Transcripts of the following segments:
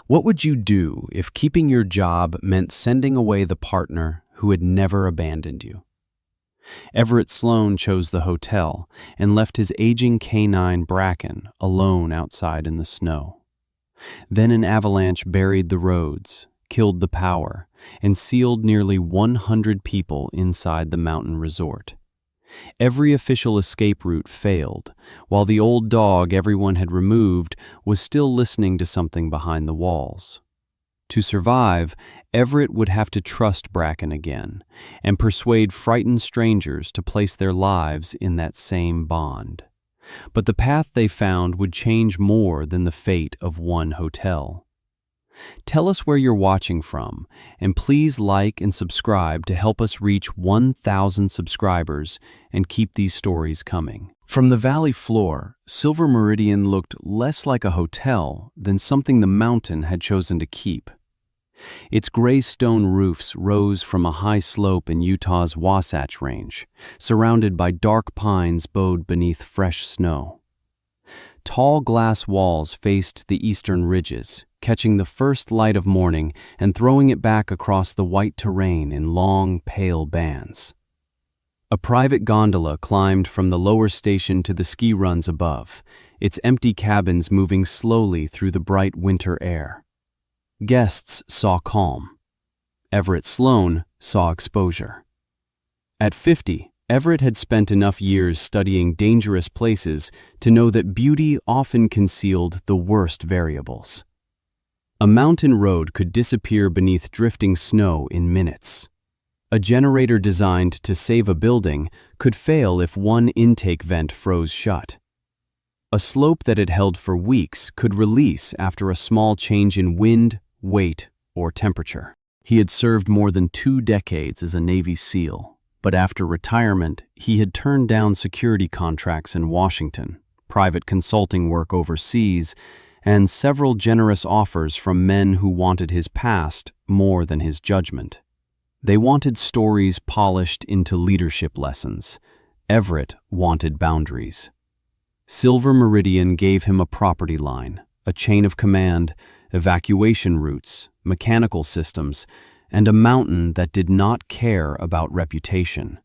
What would you do if keeping your job meant sending away the partner who had never abandoned you? Everett Sloan chose the hotel and left his aging canine Bracken alone outside in the snow. Then an avalanche buried the roads, killed the power, and sealed nearly 100 people inside the mountain resort. Every official escape route failed, while the old dog everyone had removed was still listening to something behind the walls. To survive, Everett would have to trust Bracken again and persuade frightened strangers to place their lives in that same bond. But the path they found would change more than the fate of one hotel. Tell us where you're watching from, and please like and subscribe to help us reach 1,000 subscribers and keep these stories coming. From the valley floor, Silver Meridian looked less like a hotel than something the mountain had chosen to keep. Its gray stone roofs rose from a high slope in Utah's Wasatch Range, surrounded by dark pines bowed beneath fresh snow. Tall glass walls faced the eastern ridges, catching the first light of morning and throwing it back across the white terrain in long, pale bands. A private gondola climbed from the lower station to the ski runs above, its empty cabins moving slowly through the bright winter air. Guests saw calm. Everett Sloan saw exposure. At 50, Everett had spent enough years studying dangerous places to know that beauty often concealed the worst variables. A mountain road could disappear beneath drifting snow in minutes. A generator designed to save a building could fail if one intake vent froze shut. A slope that had held for weeks could release after a small change in wind, weight, or temperature. He had served more than 2 decades as a Navy SEAL, but after retirement, he had turned down security contracts in Washington, private consulting work overseas, and several generous offers from men who wanted his past more than his judgment. They wanted stories polished into leadership lessons. Everett wanted boundaries. Silver Meridian gave him a property line, a chain of command, evacuation routes, mechanical systems, and a mountain that did not care about reputation.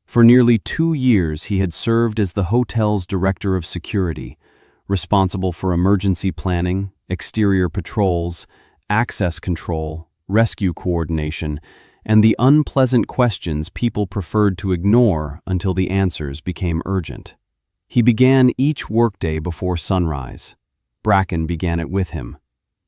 For nearly 2 years, he had served as the hotel's director of security, responsible for emergency planning, exterior patrols, access control, rescue coordination, and the unpleasant questions people preferred to ignore until the answers became urgent. He began each workday before sunrise. Bracken began it with him.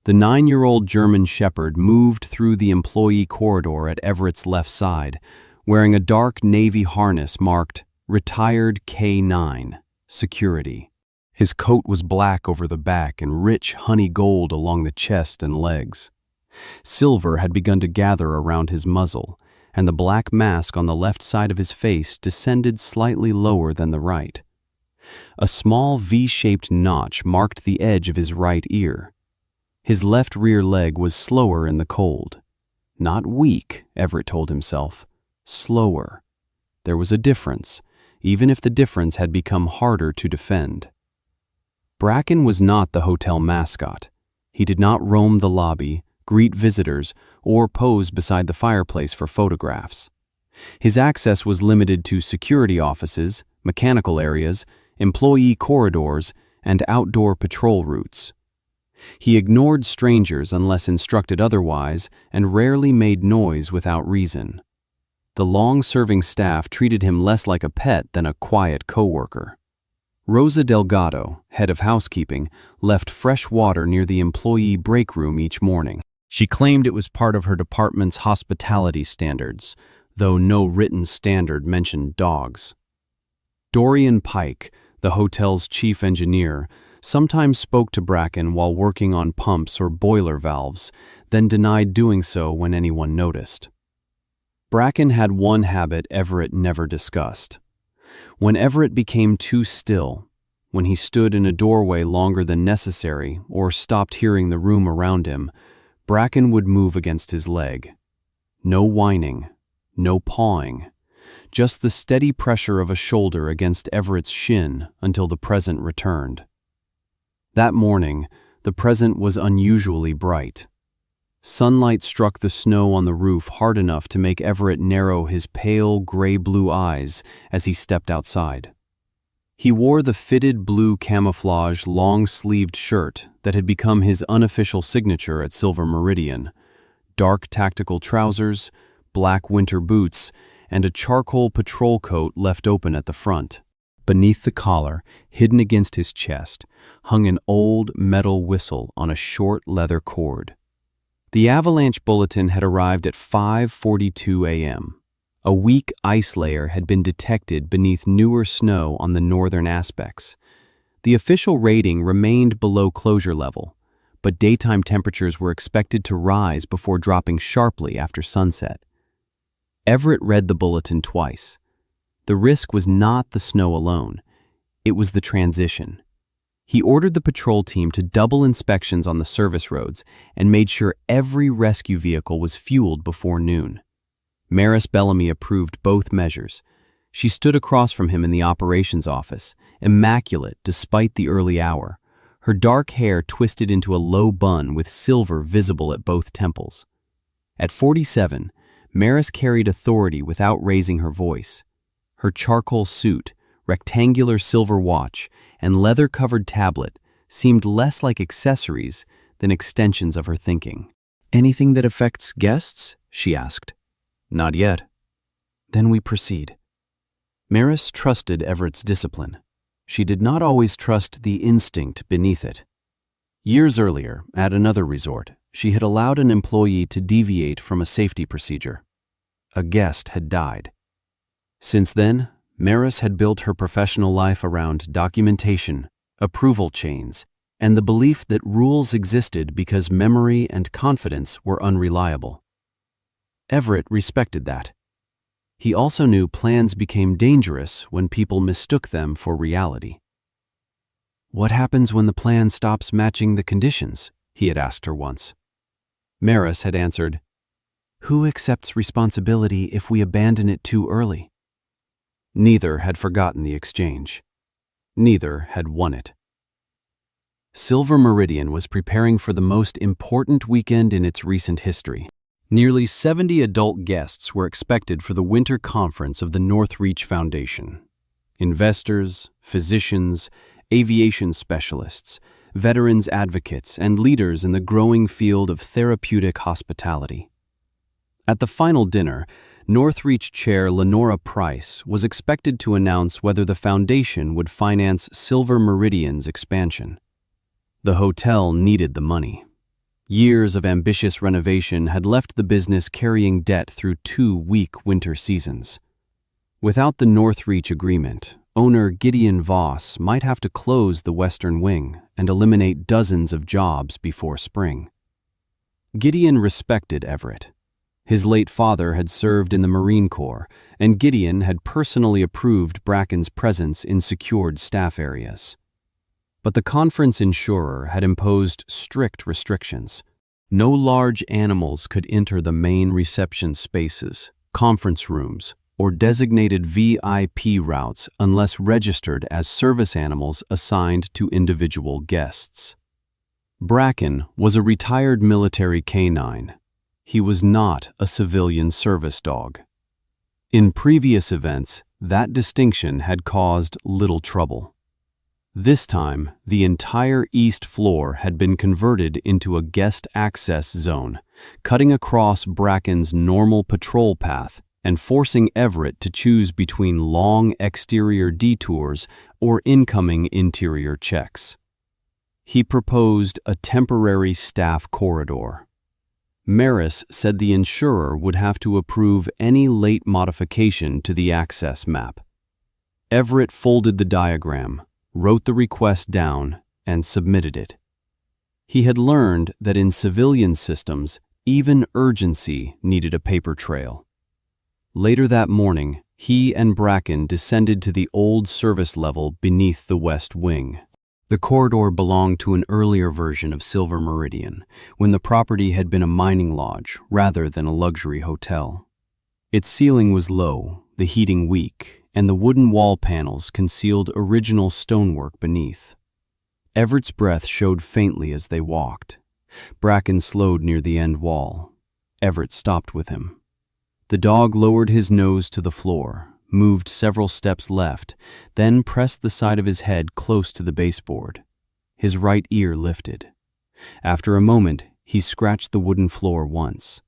The 9-year-old German Shepherd moved through the employee corridor at Everett's left side, wearing a dark navy harness marked Retired K9, Security. His coat was black over the back and rich honey gold along the chest and legs. Silver had begun to gather around his muzzle, and the black mask on the left side of his face descended slightly lower than the right. A small V-shaped notch marked the edge of his right ear. His left rear leg was slower in the cold. Not weak, Everett told himself. Slower. There was a difference, even if the difference had become harder to defend. Bracken was not the hotel mascot. He did not roam the lobby, greet visitors, or pose beside the fireplace for photographs. His access was limited to security offices, mechanical areas, employee corridors, and outdoor patrol routes. He ignored strangers unless instructed otherwise and rarely made noise without reason. The long-serving staff treated him less like a pet than a quiet coworker. Rosa Delgado, head of housekeeping, left fresh water near the employee break room each morning. She claimed it was part of her department's hospitality standards, though no written standard mentioned dogs. Dorian Pike, the hotel's chief engineer, sometimes spoke to Bracken while working on pumps or boiler valves, then denied doing so when anyone noticed. Bracken had one habit Everett never discussed. When Everett became too still, when he stood in a doorway longer than necessary or stopped hearing the room around him, Bracken would move against his leg. No whining, no pawing, just the steady pressure of a shoulder against Everett's shin until the present returned. That morning, the present was unusually bright. Sunlight struck the snow on the roof hard enough to make Everett narrow his pale gray-blue eyes as he stepped outside. He wore the fitted blue camouflage long-sleeved shirt that had become his unofficial signature at Silver Meridian, dark tactical trousers, black winter boots, and a charcoal patrol coat left open at the front. Beneath the collar, hidden against his chest, hung an old metal whistle on a short leather cord. The avalanche bulletin had arrived at 5:42 a.m. A weak ice layer had been detected beneath newer snow on the northern aspects. The official rating remained below closure level, but daytime temperatures were expected to rise before dropping sharply after sunset. Everett read the bulletin twice. The risk was not the snow alone. It was the transition. He ordered the patrol team to double inspections on the service roads and made sure every rescue vehicle was fueled before noon. Maris Bellamy approved both measures. She stood across from him in the operations office, immaculate despite the early hour, her dark hair twisted into a low bun with silver visible at both temples. At 47, Maris carried authority without raising her voice. Her charcoal suit, rectangular silver watch, and leather-covered tablet seemed less like accessories than extensions of her thinking. "Anything that affects guests?" she asked. "Not yet." "Then we proceed." Maris trusted Everett's discipline. She did not always trust the instinct beneath it. Years earlier, at another resort, she had allowed an employee to deviate from a safety procedure. A guest had died. Since then, Maris had built her professional life around documentation, approval chains, and the belief that rules existed because memory and confidence were unreliable. Everett respected that. He also knew plans became dangerous when people mistook them for reality. "What happens when the plan stops matching the conditions?" he had asked her once. Maris had answered, "Who accepts responsibility if we abandon it too early?" Neither had forgotten the exchange. Neither had won it. Silver Meridian was preparing for the most important weekend in its recent history. Nearly 70 adult guests were expected for the winter conference of the Northreach Foundation. Investors, physicians, aviation specialists, veterans advocates, and leaders in the growing field of therapeutic hospitality. At the final dinner, Northreach Chair Lenora Price was expected to announce whether the foundation would finance Silver Meridian's expansion. The hotel needed the money. Years of ambitious renovation had left the business carrying debt through 2 weak winter seasons. Without the Northreach agreement, owner Gideon Voss might have to close the western wing and eliminate dozens of jobs before spring. Gideon respected Everett. His late father had served in the Marine Corps, and Gideon had personally approved Bracken's presence in secured staff areas. But the conference insurer had imposed strict restrictions. No large animals could enter the main reception spaces, conference rooms, or designated VIP routes unless registered as service animals assigned to individual guests. Bracken was a retired military canine. He was not a civilian service dog. In previous events, that distinction had caused little trouble. This time, the entire east floor had been converted into a guest access zone, cutting across Bracken's normal patrol path and forcing Everett to choose between long exterior detours or incoming interior checks. He proposed a temporary staff corridor. Maris said the insurer would have to approve any late modification to the access map. Everett folded the diagram, wrote the request down, and submitted it. He had learned that in civilian systems, even urgency needed a paper trail. Later that morning, he and Bracken descended to the old service level beneath the west wing. The corridor belonged to an earlier version of Silver Meridian, when the property had been a mining lodge rather than a luxury hotel. Its ceiling was low, the heating weak, and the wooden wall panels concealed original stonework beneath. Everett's breath showed faintly as they walked. Bracken slowed near the end wall. Everett stopped with him. The dog lowered his nose to the floor, moved several steps left, then pressed the side of his head close to the baseboard. His right ear lifted. After a moment, he scratched the wooden floor once.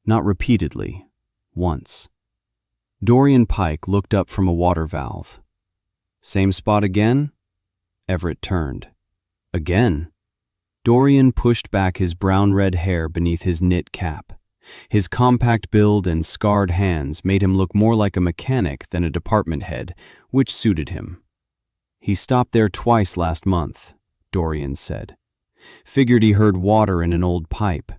Not repeatedly, once. Dorian Pike looked up from a water valve. "Same spot again?" Everett turned. "Again?" Dorian pushed back his brown-red hair beneath his knit cap. His compact build and scarred hands made him look more like a mechanic than a department head, which suited him. "He stopped there twice last month," Dorian said. "Figured he heard water in an old pipe."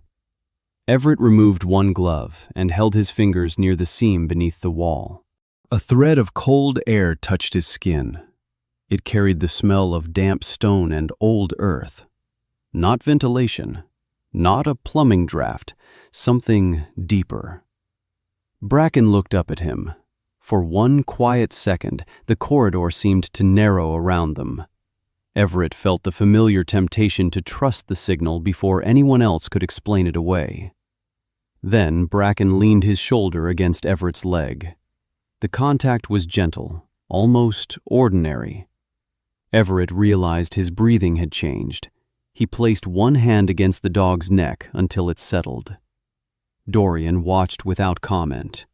Everett removed one glove and held his fingers near the seam beneath the wall. A thread of cold air touched his skin. It carried the smell of damp stone and old earth. Not ventilation, not a plumbing draft, something deeper. Bracken looked up at him. For one quiet second, the corridor seemed to narrow around them. Everett felt the familiar temptation to trust the signal before anyone else could explain it away. Then Bracken leaned his shoulder against Everett's leg. The contact was gentle, almost ordinary. Everett realized his breathing had changed. He placed one hand against the dog's neck until it settled. Dorian watched without comment.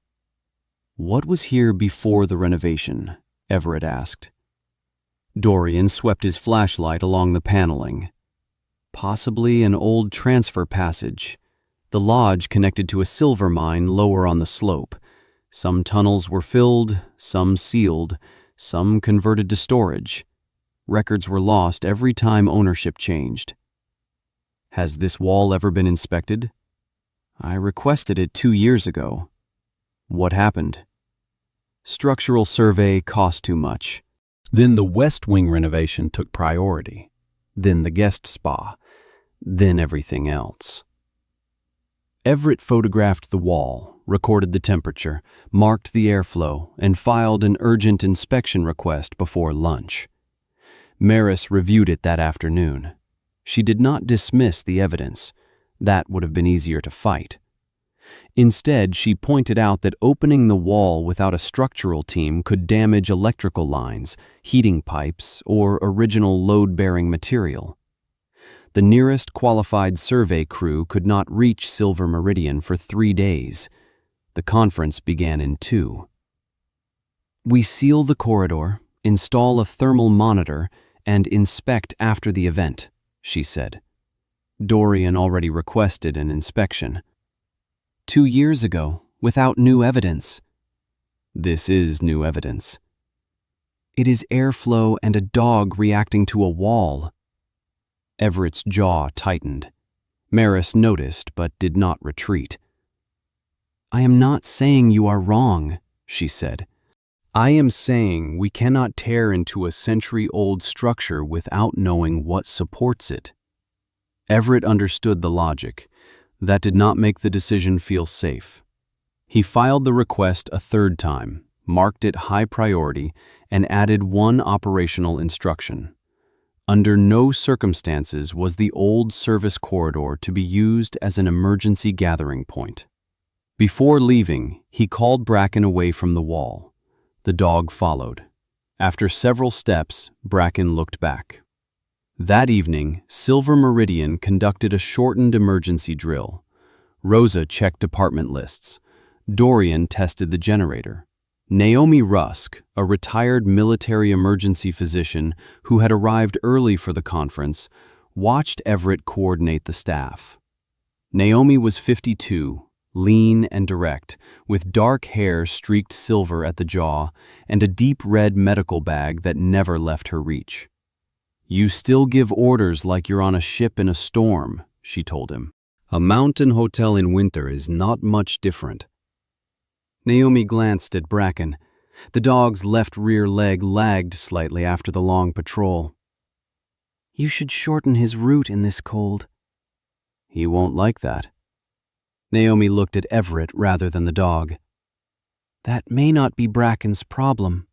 "What was here before the renovation?" Everett asked. Dorian swept his flashlight along the paneling. "Possibly an old transfer passage. The lodge connected to a silver mine lower on the slope. Some tunnels were filled, some sealed, some converted to storage. Records were lost every time ownership changed." "Has this wall ever been inspected?" "I requested it 2 years ago." "What happened?" "Structural survey cost too much. Then the West Wing renovation took priority. Then the guest spa. Then everything else." Everett photographed the wall, recorded the temperature, marked the airflow, and filed an urgent inspection request before lunch. Maris reviewed it that afternoon. She did not dismiss the evidence. That would have been easier to fight. Instead, she pointed out that opening the wall without a structural team could damage electrical lines, heating pipes, or original load-bearing material. The nearest qualified survey crew could not reach Silver Meridian for 3 days. The conference began in 2. "We seal the corridor, install a thermal monitor, and inspect after the event," she said. Dorian already requested an inspection. 2 years ago, without new evidence." "This is new evidence." "It is airflow and a dog reacting to a wall." Everett's jaw tightened. Maris noticed but did not retreat. "I am not saying you are wrong," she said. "I am saying we cannot tear into a century-old structure without knowing what supports it." Everett understood the logic. That did not make the decision feel safe. He filed the request a 3rd time, marked it high priority, and added one operational instruction. Under no circumstances was the old service corridor to be used as an emergency gathering point. Before leaving, he called Bracken away from the wall. The dog followed. After several steps, Bracken looked back. That evening, Silver Meridian conducted a shortened emergency drill. Rosa checked department lists. Dorian tested the generator. Naomi Rusk, a retired military emergency physician who had arrived early for the conference, watched Everett coordinate the staff. Naomi was 52, lean and direct, with dark hair streaked silver at the jaw and a deep red medical bag that never left her reach. "You still give orders like you're on a ship in a storm," she told him. "A mountain hotel in winter is not much different." Naomi glanced at Bracken. The dog's left rear leg lagged slightly after the long patrol. "You should shorten his route in this cold." "He won't like that." Naomi looked at Everett rather than the dog. "That may not be Bracken's problem."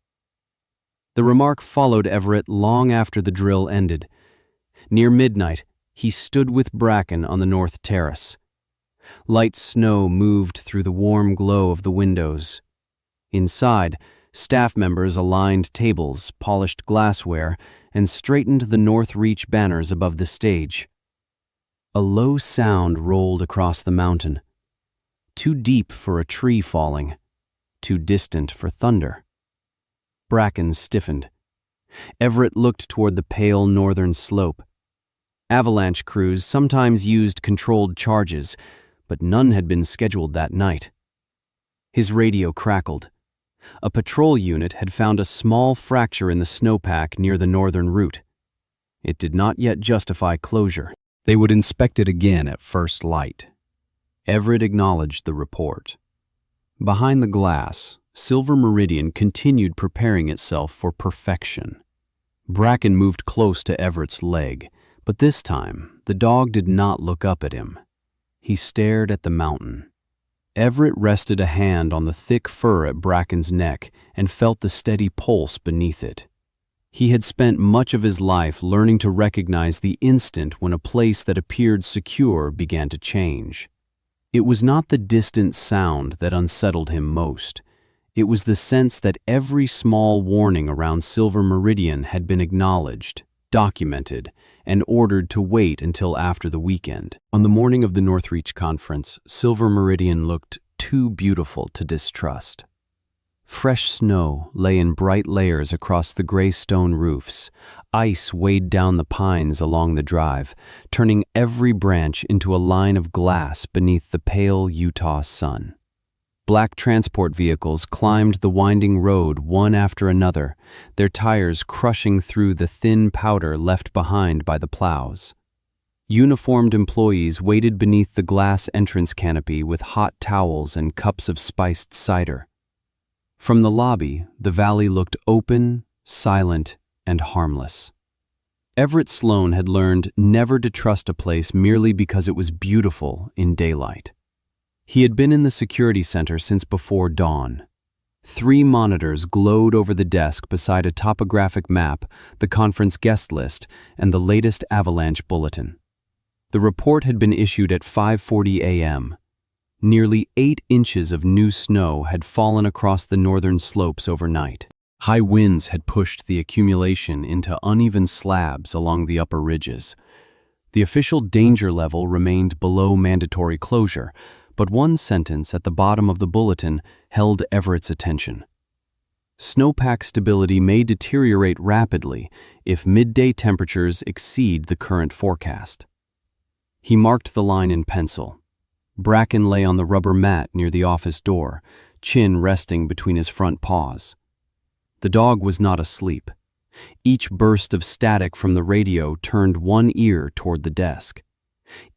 The remark followed Everett long after the drill ended. Near midnight, he stood with Bracken on the north terrace. Light snow moved through the warm glow of the windows. Inside, staff members aligned tables, polished glassware, and straightened the North Reach banners above the stage. A low sound rolled across the mountain, too deep for a tree falling, too distant for thunder. Bracken stiffened. Everett looked toward the pale northern slope. Avalanche crews sometimes used controlled charges, but none had been scheduled that night. His radio crackled. A patrol unit had found a small fracture in the snowpack near the northern route. It did not yet justify closure. They would inspect it again at first light. Everett acknowledged the report. Behind the glass, Silver Meridian continued preparing itself for perfection. Bracken moved close to Everett's leg, but this time the dog did not look up at him. He stared at the mountain. Everett rested a hand on the thick fur at Bracken's neck and felt the steady pulse beneath it. He had spent much of his life learning to recognize the instant when a place that appeared secure began to change. It was not the distant sound that unsettled him most. It was the sense that every small warning around Silver Meridian had been acknowledged, documented, and ordered to wait until after the weekend. On the morning of the Northreach conference, Silver Meridian looked too beautiful to distrust. Fresh snow lay in bright layers across the gray stone roofs. Ice weighed down the pines along the drive, turning every branch into a line of glass beneath the pale Utah sun. Black transport vehicles climbed the winding road one after another, their tires crushing through the thin powder left behind by the plows. Uniformed employees waited beneath the glass entrance canopy with hot towels and cups of spiced cider. From the lobby, the valley looked open, silent, and harmless. Everett Sloan had learned never to trust a place merely because it was beautiful in daylight. He had been in the security center since before dawn. 3 monitors glowed over the desk beside a topographic map, the conference guest list, and the latest avalanche bulletin. The report had been issued at 5:40 a.m. Nearly 8 inches of new snow had fallen across the northern slopes overnight. High winds had pushed the accumulation into uneven slabs along the upper ridges. The official danger level remained below mandatory closure, but one sentence at the bottom of the bulletin held Everett's attention. Snowpack stability may deteriorate rapidly if midday temperatures exceed the current forecast. He marked the line in pencil. Bracken lay on the rubber mat near the office door, chin resting between his front paws. The dog was not asleep. Each burst of static from the radio turned one ear toward the desk.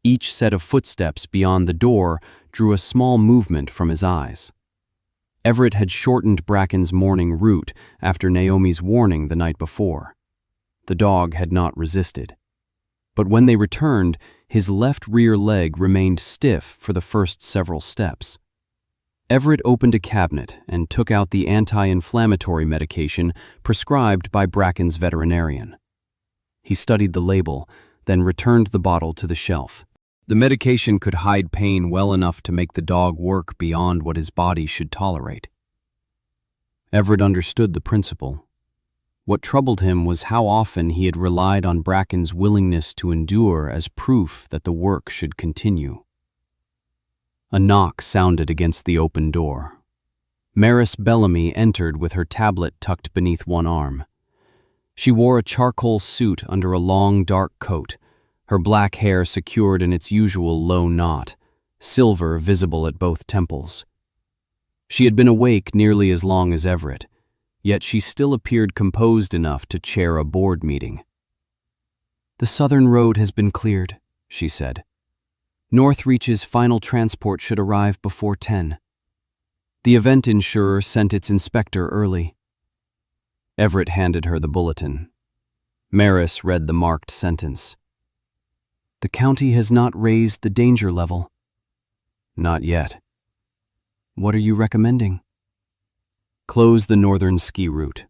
Each set of footsteps beyond the door drew a small movement from his eyes. Everett had shortened Bracken's morning route after Naomi's warning the night before. The dog had not resisted. But when they returned, his left rear leg remained stiff for the first several steps. Everett opened a cabinet and took out the anti-inflammatory medication prescribed by Bracken's veterinarian. He studied the label, then returned the bottle to the shelf. The medication could hide pain well enough to make the dog work beyond what his body should tolerate. Everett understood the principle. What troubled him was how often he had relied on Bracken's willingness to endure as proof that the work should continue. A knock sounded against the open door. Maris Bellamy entered with her tablet tucked beneath one arm. She wore a charcoal suit under a long, dark coat, her black hair secured in its usual low knot, silver visible at both temples. She had been awake nearly as long as Everett, yet she still appeared composed enough to chair a board meeting. "The southern road has been cleared," she said. "Northreach's final transport should arrive before 10. The event insurer sent its inspector early." Everett handed her the bulletin. Maris read the marked sentence. "The county has not raised the danger level." "Not yet." "What are you recommending?" "Close the northern ski route.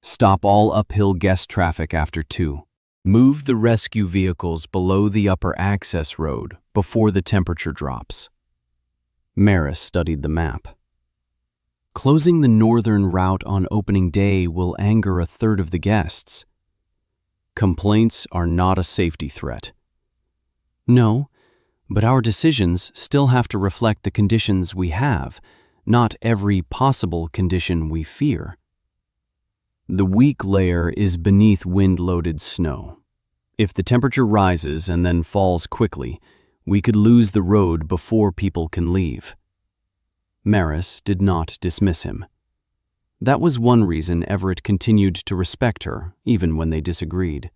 Stop all uphill guest traffic after 2. Move the rescue vehicles below the upper access road before the temperature drops. Maris studied the map. Closing the northern route on opening day will anger a third of the guests. Complaints are not a safety threat. No, but our decisions still have to reflect the conditions we have, not every possible condition we fear. The weak layer is beneath wind-loaded snow. If the temperature rises and then falls quickly, we could lose the road before people can leave. Maris did not dismiss him. That was one reason Everett continued to respect her, even when they disagreed.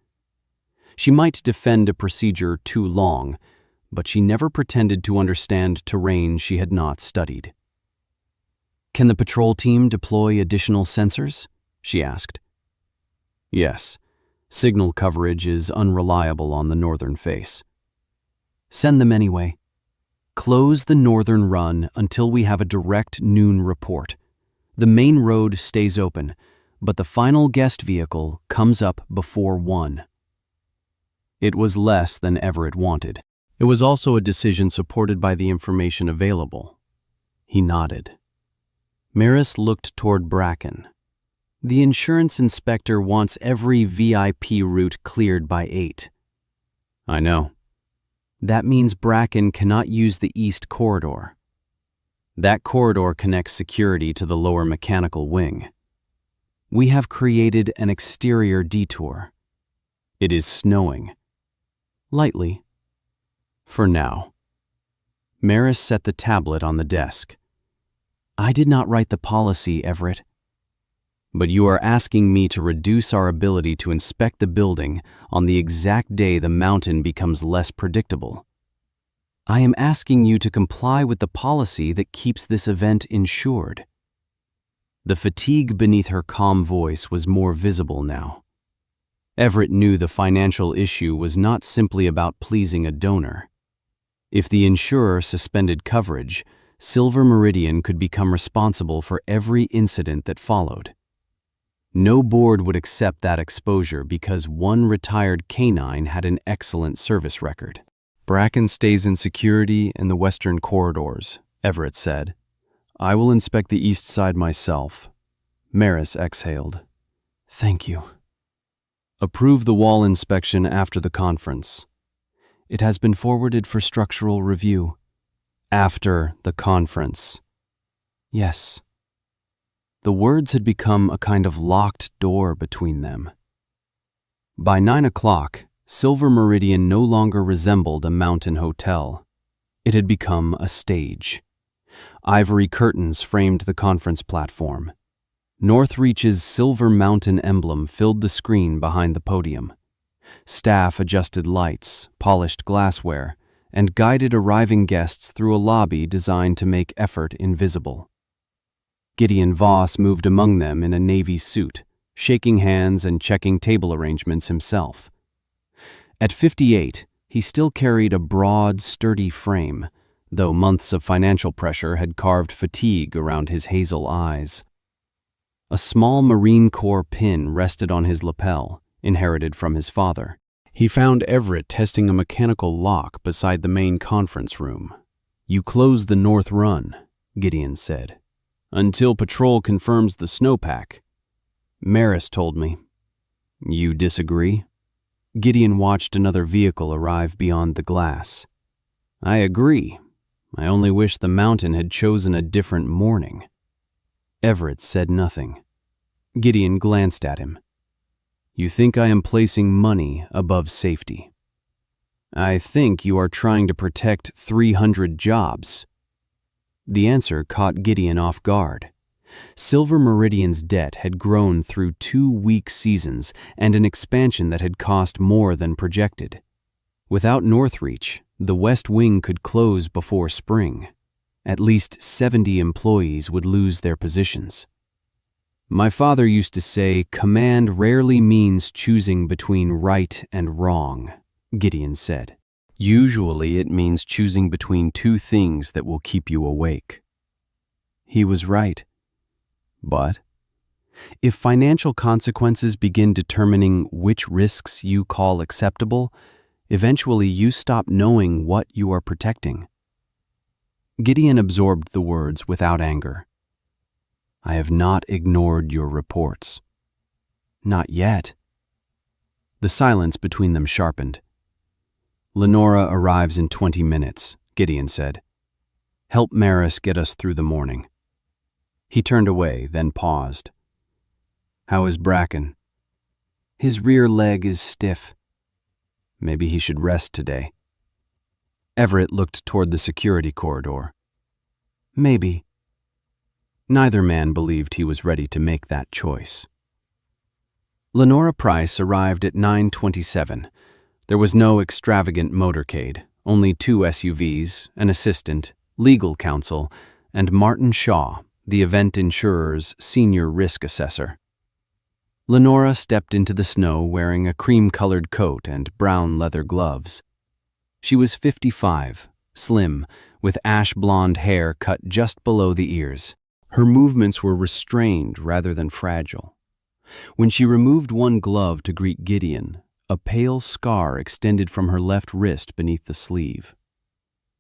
She might defend a procedure too long, but she never pretended to understand terrain she had not studied. "Can the patrol team deploy additional sensors?" she asked. "Yes. Signal coverage is unreliable on the northern face." "Send them anyway. Close the northern run until we have a direct noon report. The main road stays open, but the final guest vehicle comes up before 1. It was less than Everett wanted. It was also a decision supported by the information available. He nodded. Maris looked toward Bracken. "The insurance inspector wants every VIP route cleared by 8. "I know." "That means Bracken cannot use the east corridor. That corridor connects security to the lower mechanical wing. We have created an exterior detour. It is snowing." "Lightly." "For now." Maris set the tablet on the desk. "I did not write the policy, Everett." "But you are asking me to reduce our ability to inspect the building on the exact day the mountain becomes less predictable." "I am asking you to comply with the policy that keeps this event insured." The fatigue beneath her calm voice was more visible now. Everett knew the financial issue was not simply about pleasing a donor. If the insurer suspended coverage, Silver Meridian could become responsible for every incident that followed. No board would accept that exposure because one retired canine had an excellent service record. "Bracken stays in security in the western corridors," Everett said. "I will inspect the east side myself." Maris exhaled. "Thank you." "Approve the wall inspection after the conference." "It has been forwarded for structural review." "After the conference." "Yes." The words had become a kind of locked door between them. By 9 o'clock, Silver Meridian no longer resembled a mountain hotel. It had become a stage. Ivory curtains framed the conference platform. Northreach's Silver Mountain emblem filled the screen behind the podium. Staff adjusted lights, polished glassware, and guided arriving guests through a lobby designed to make effort invisible. Gideon Voss moved among them in a navy suit, shaking hands and checking table arrangements himself. At 58, he still carried a broad, sturdy frame, though months of financial pressure had carved fatigue around his hazel eyes. A small Marine Corps pin rested on his lapel, inherited from his father. He found Everett testing a mechanical lock beside the main conference room. "You close the north run," Gideon said, "until patrol confirms the snowpack." "Maris told me." "You disagree?" Gideon watched another vehicle arrive beyond the glass. "I agree. I only wish the mountain had chosen a different morning." Everett said nothing. Gideon glanced at him. "You think I am placing money above safety?" "I think you are trying to protect 300 jobs." The answer caught Gideon off guard. Silver Meridian's debt had grown through 2 weak seasons and an expansion that had cost more than projected. Without Northreach, the West Wing could close before spring. At least 70 employees would lose their positions. "My father used to say, command rarely means choosing between right and wrong," Gideon said. "Usually it means choosing between 2 things that will keep you awake." He was right. But If financial consequences begin determining which risks you call acceptable, eventually you stop knowing what you are protecting. Gideon absorbed the words without anger. I have not ignored your reports. Not yet. The silence between them sharpened. Lenora arrives in 20 minutes, Gideon said. Help Maris get us through the morning. He turned away, then paused. How is Bracken? His rear leg is stiff. Maybe he should rest today. Everett looked toward the security corridor. Maybe. Neither man believed he was ready to make that choice. Lenora Price arrived at 9:27. There was no extravagant motorcade, only 2 SUVs, an assistant, legal counsel, and Martin Shaw, the event insurer's senior risk assessor. Lenora stepped into the snow wearing a cream-colored coat and brown leather gloves. She was 55, slim, with ash-blonde hair cut just below the ears. Her movements were restrained rather than fragile. When she removed one glove to greet Gideon, a pale scar extended from her left wrist beneath the sleeve.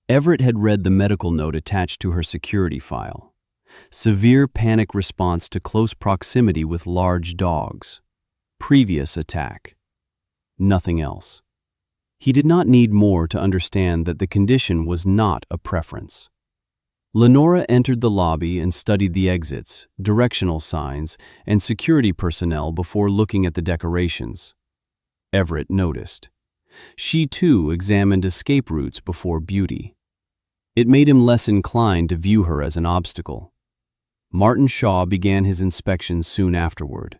Everett had read the medical note attached to her security file. Severe panic response to close proximity with large dogs. Previous attack. Nothing else. He did not need more to understand that the condition was not a preference. Lenora entered the lobby and studied the exits, directional signs, and security personnel before looking at the decorations. Everett noticed. She too examined escape routes before beauty. It made him less inclined to view her as an obstacle. Martin Shaw began his inspection soon afterward.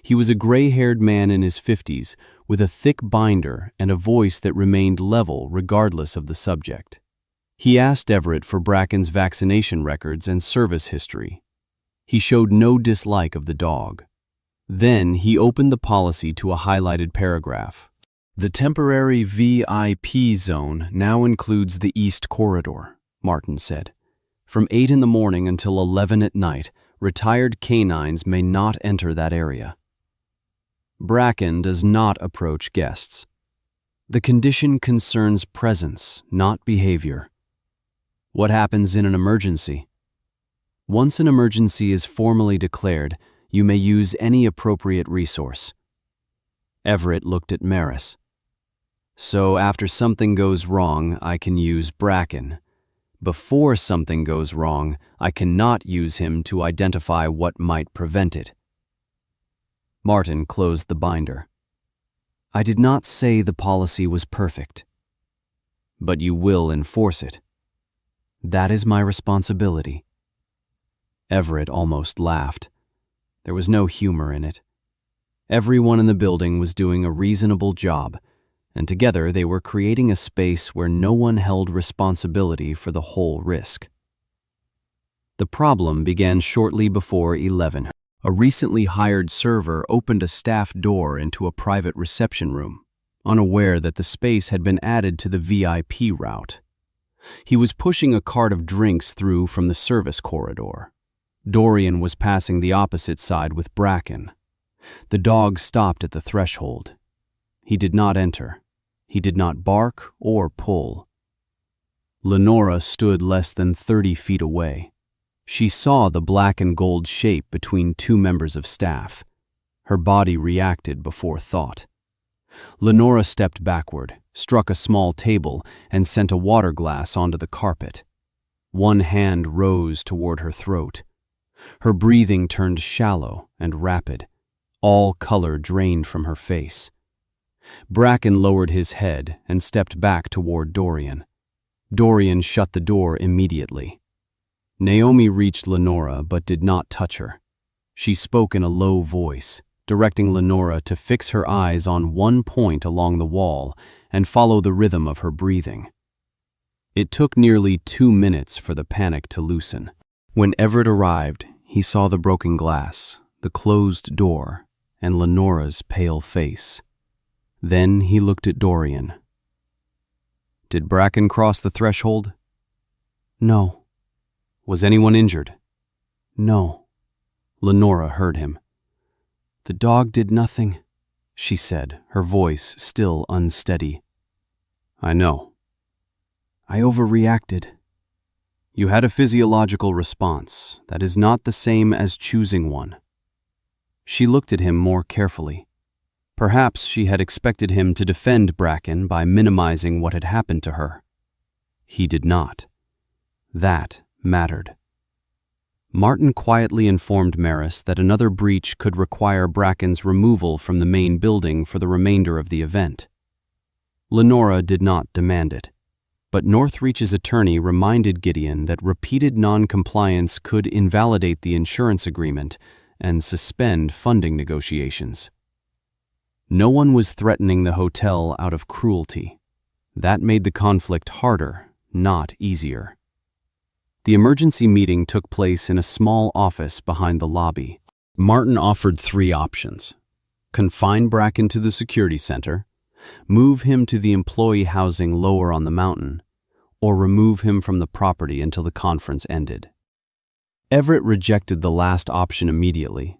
He was a gray-haired man in his 50s with a thick binder and a voice that remained level regardless of the subject. He asked Everett for Bracken's vaccination records and service history. He showed no dislike of the dog. Then he opened the policy to a highlighted paragraph. The temporary VIP zone now includes the East Corridor, Martin said. From 8 in the morning until 11 at night, retired canines may not enter that area. Bracken does not approach guests. The condition concerns presence, not behavior. What happens in an emergency? Once an emergency is formally declared, you may use any appropriate resource. Everett looked at Maris. So after something goes wrong, I can use Bracken. Before something goes wrong, I cannot use him to identify what might prevent it. Martin closed the binder. I did not say the policy was perfect. But you will enforce it. That is my responsibility. Everett almost laughed. There was no humor in it. Everyone in the building was doing a reasonable job, and together they were creating a space where no one held responsibility for the whole risk. The problem began shortly before 11. A recently hired server opened a staff door into a private reception room, unaware that the space had been added to the VIP route. He was pushing a cart of drinks through from the service corridor. Dorian was passing the opposite side with Bracken. The dog stopped at the threshold. He did not enter. He did not bark or pull. Lenora stood less than 30 feet away. She saw the black and gold shape between 2 members of staff. Her body reacted before thought. Lenora stepped backward, struck a small table, and sent a water glass onto the carpet. One hand rose toward her throat. Her breathing turned shallow and rapid. All color drained from her face. Bracken lowered his head and stepped back toward Dorian. Dorian shut the door immediately. Naomi reached Lenora but did not touch her. She spoke in a low voice, directing Lenora to fix her eyes on one point along the wall and follow the rhythm of her breathing. It took nearly 2 minutes for the panic to loosen. When Everett arrived, he saw the broken glass, the closed door, and Lenora's pale face. Then he looked at Dorian. Did Bracken cross the threshold? No. Was anyone injured? No. Lenora heard him. "The dog did nothing," she said, her voice still unsteady. "I know. I overreacted." "You had a physiological response. That is not the same as choosing one." She looked at him more carefully. Perhaps she had expected him to defend Bracken by minimizing what had happened to her. He did not. That mattered. Martin quietly informed Maris that another breach could require Bracken's removal from the main building for the remainder of the event. Lenora did not demand it, but Northreach's attorney reminded Gideon that repeated non-compliance could invalidate the insurance agreement and suspend funding negotiations. No one was threatening the hotel out of cruelty. That made the conflict harder, not easier. The emergency meeting took place in a small office behind the lobby. Martin offered 3 options: confine Bracken to the security center, move him to the employee housing lower on the mountain, or remove him from the property until the conference ended. Everett rejected the last option immediately.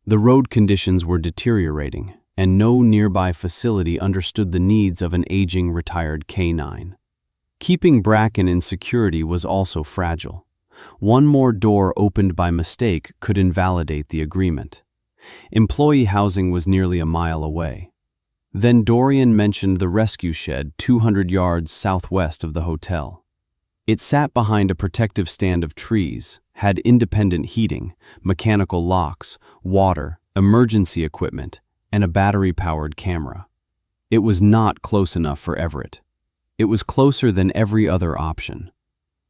The road conditions were deteriorating, and no nearby facility understood the needs of an aging retired canine. Keeping Bracken in security was also fragile. One more door opened by mistake could invalidate the agreement. Employee housing was nearly a mile away. Then Dorian mentioned the rescue shed 200 yards southwest of the hotel. It sat behind a protective stand of trees, had independent heating, mechanical locks, water, emergency equipment, and a battery-powered camera. It was not close enough for Everett. It was closer than every other option.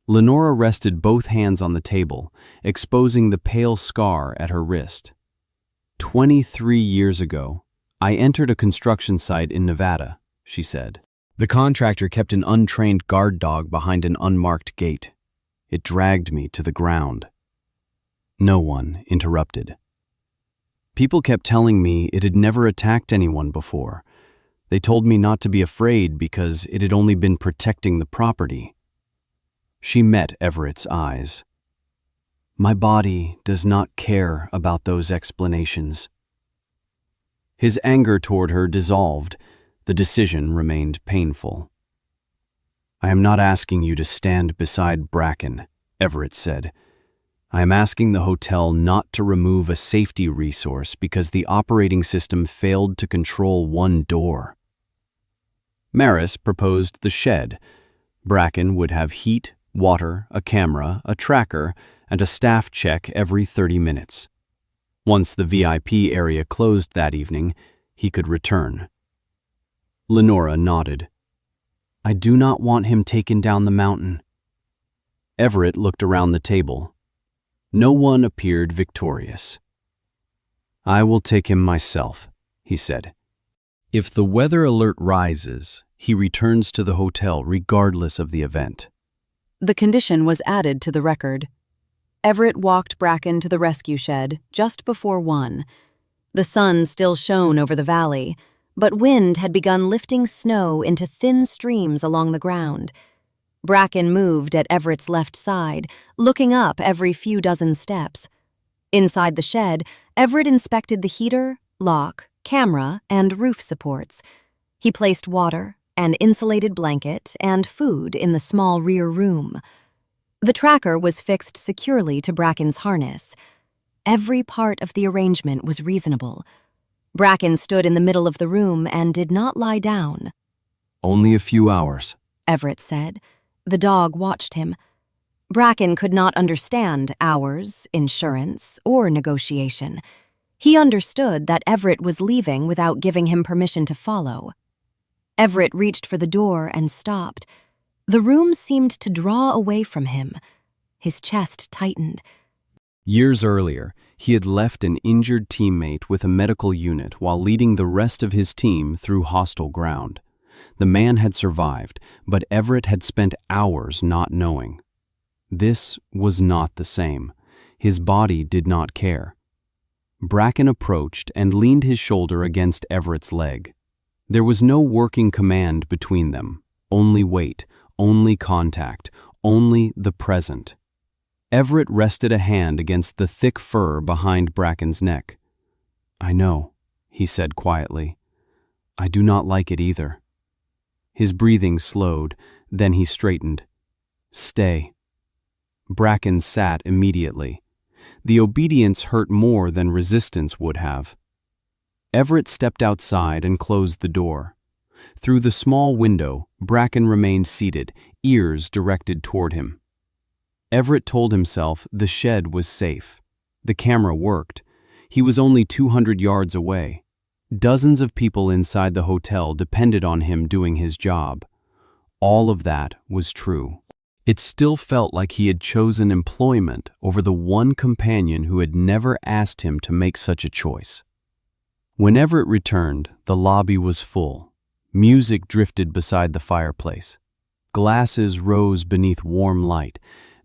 Lenora rested both hands on the table, exposing the pale scar at her wrist. 23 years ago, I entered a construction site in Nevada, she said. The contractor kept an untrained guard dog behind an unmarked gate. It dragged me to the ground. No one interrupted. People kept telling me it had never attacked anyone before. They told me not to be afraid because it had only been protecting the property. She met Everett's eyes. My body does not care about those explanations. His anger toward her dissolved. The decision remained painful. I am not asking you to stand beside Bracken, Everett said. I am asking the hotel not to remove a safety resource because the operating system failed to control one door. Maris proposed the shed. Bracken would have heat, water, a camera, a tracker, and a staff check every 30 minutes. Once the VIP area closed that evening, he could return. Lenora nodded. I do not want him taken down the mountain. Everett looked around the table. No one appeared victorious. I will take him myself, he said. If the weather alert rises, he returns to the hotel regardless of the event. The condition was added to the record. Everett walked Bracken to the rescue shed just before 1. The sun still shone over the valley, but wind had begun lifting snow into thin streams along the ground. Bracken moved at Everett's left side, looking up every few dozen steps. Inside the shed, Everett inspected the heater, lock, camera, and roof supports. He placed water, an insulated blanket, and food in the small rear room. The tracker was fixed securely to Bracken's harness. Every part of the arrangement was reasonable. Bracken stood in the middle of the room and did not lie down. Only a few hours, Everett said. The dog watched him. Bracken could not understand hours, insurance, or negotiation. He understood that Everett was leaving without giving him permission to follow. Everett reached for the door and stopped. The room seemed to draw away from him. His chest tightened. Years earlier, he had left an injured teammate with a medical unit while leading the rest of his team through hostile ground. The man had survived, but Everett had spent hours not knowing. This was not the same. His body did not care. Bracken approached and leaned his shoulder against Everett's leg. There was no working command between them, only weight, only contact, only the present. Everett rested a hand against the thick fur behind Bracken's neck. I know, he said quietly. I do not like it either. His breathing slowed, then he straightened. Stay. Bracken sat immediately. The obedience hurt more than resistance would have. Everett stepped outside and closed the door. Through the small window, Bracken remained seated, ears directed toward him. Everett told himself the shed was safe. The camera worked. He was only 200 yards away. Dozens of people inside the hotel depended on him doing his job. All of that was true. It still felt like he had chosen employment over the one companion who had never asked him to make such a choice. When Everett returned, the lobby was full. Music drifted beside the fireplace. Glasses rose beneath warm light.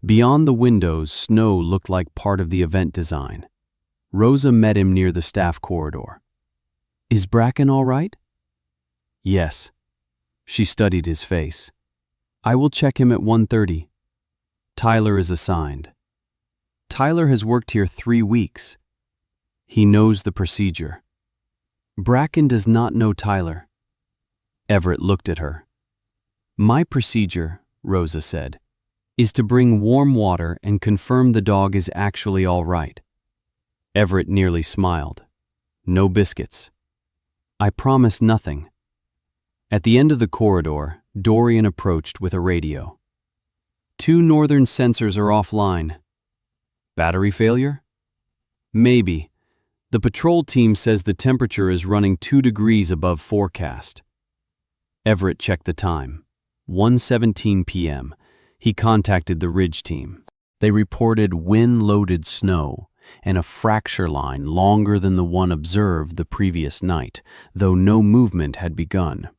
Beyond the windows, snow looked like part of the event design. Rosa met him near the staff corridor. Is Bracken all right? Yes. She studied his face. I will check him at 1:30. Tyler is assigned. Tyler has worked here 3 weeks. He knows the procedure. Bracken does not know Tyler. Everett looked at her. My procedure, Rosa said, is to bring warm water and confirm the dog is actually all right. Everett nearly smiled. No biscuits. I promise nothing. At the end of the corridor, Dorian approached with a radio. 2 northern sensors are offline. Battery failure? Maybe. The patrol team says the temperature is running 2 degrees above forecast. Everett checked the time. 1:17 p.m. He contacted the Ridge team. They reported wind-loaded snow and a fracture line longer than the one observed the previous night, though no movement had begun.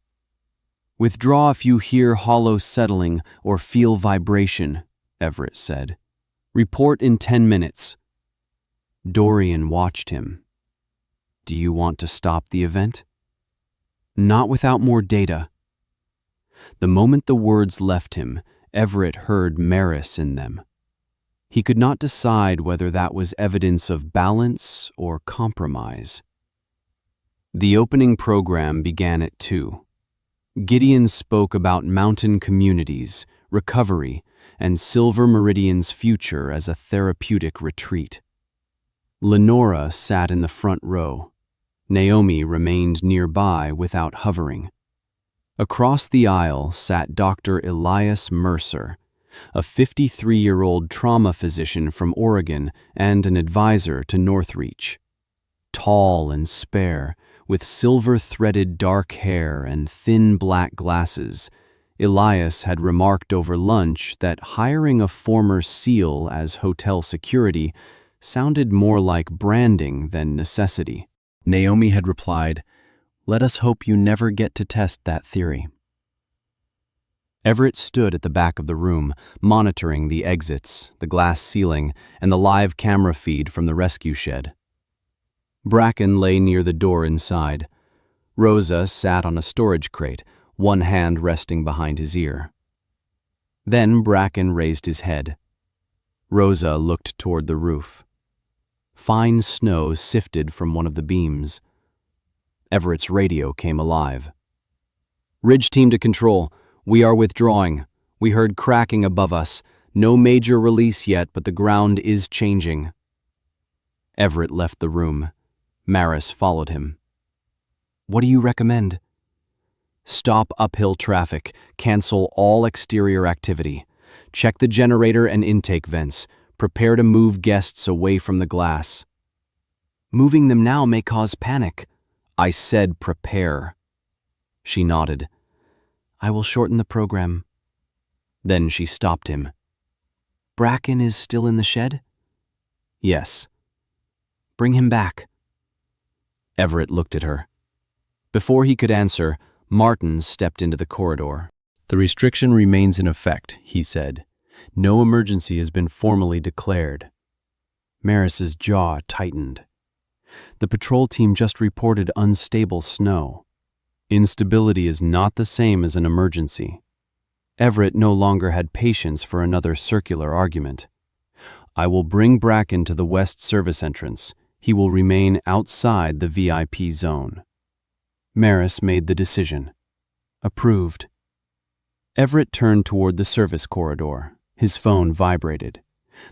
Withdraw if you hear hollow settling or feel vibration, Everett said. Report in 10 minutes. Dorian watched him. Do you want to stop the event? Not without more data. The moment the words left him, Everett heard Maris in them. He could not decide whether that was evidence of balance or compromise. The opening program began at 2. Gideon spoke about mountain communities, recovery, and Silver Meridian's future as a therapeutic retreat. Lenora sat in the front row. Naomi remained nearby without hovering. Across the aisle sat Dr. Elias Mercer, a 53-year-old trauma physician from Oregon and an advisor to Northreach. Tall and spare, with silver-threaded dark hair and thin black glasses, Elias had remarked over lunch that hiring a former SEAL as hotel security sounded more like branding than necessity. Naomi had replied, "Let us hope you never get to test that theory." Everett stood at the back of the room, monitoring the exits, the glass ceiling, and the live camera feed from the rescue shed. Bracken lay near the door inside. Rosa sat on a storage crate, one hand resting behind his ear. Then Bracken raised his head. Rosa looked toward the roof. Fine snow sifted from one of the beams. Everett's radio came alive. Ridge team to control. We are withdrawing. We heard cracking above us. No major release yet, but the ground is changing. Everett left the room. Maris followed him. What do you recommend? Stop uphill traffic. Cancel all exterior activity. Check the generator and intake vents. Prepare to move guests away from the glass. Moving them now may cause panic. I said prepare. She nodded. I will shorten the program. Then she stopped him. Bracken is still in the shed? Yes. Bring him back. Everett looked at her. Before he could answer, Martin stepped into the corridor. The restriction remains in effect, he said. No emergency has been formally declared. Maris's jaw tightened. The patrol team just reported unstable snow. Instability is not the same as an emergency. Everett no longer had patience for another circular argument. I will bring Bracken to the west service entrance. He will remain outside the VIP zone. Maris made the decision. Approved. Everett turned toward the service corridor. His phone vibrated.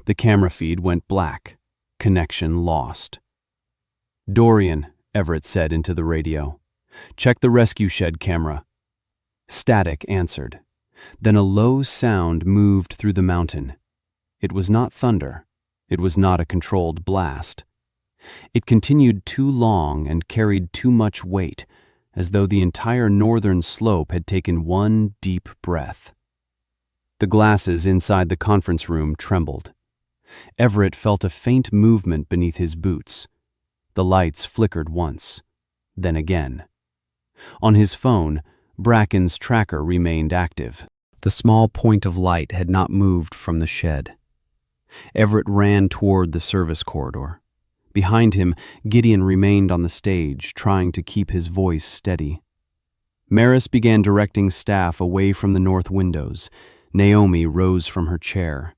The camera feed went black. Connection lost. "Dorian," Everett said into the radio. "Check the rescue shed camera." Static answered. Then a low sound moved through the mountain. It was not thunder. It was not a controlled blast. It continued too long and carried too much weight, as though the entire northern slope had taken one deep breath. The glasses inside the conference room trembled. Everett felt a faint movement beneath his boots. The lights flickered once, then again. On his phone, Bracken's tracker remained active. The small point of light had not moved from the shed. Everett ran toward the service corridor. Behind him, Gideon remained on the stage, trying to keep his voice steady. Maris began directing staff away from the north windows. Naomi rose from her chair.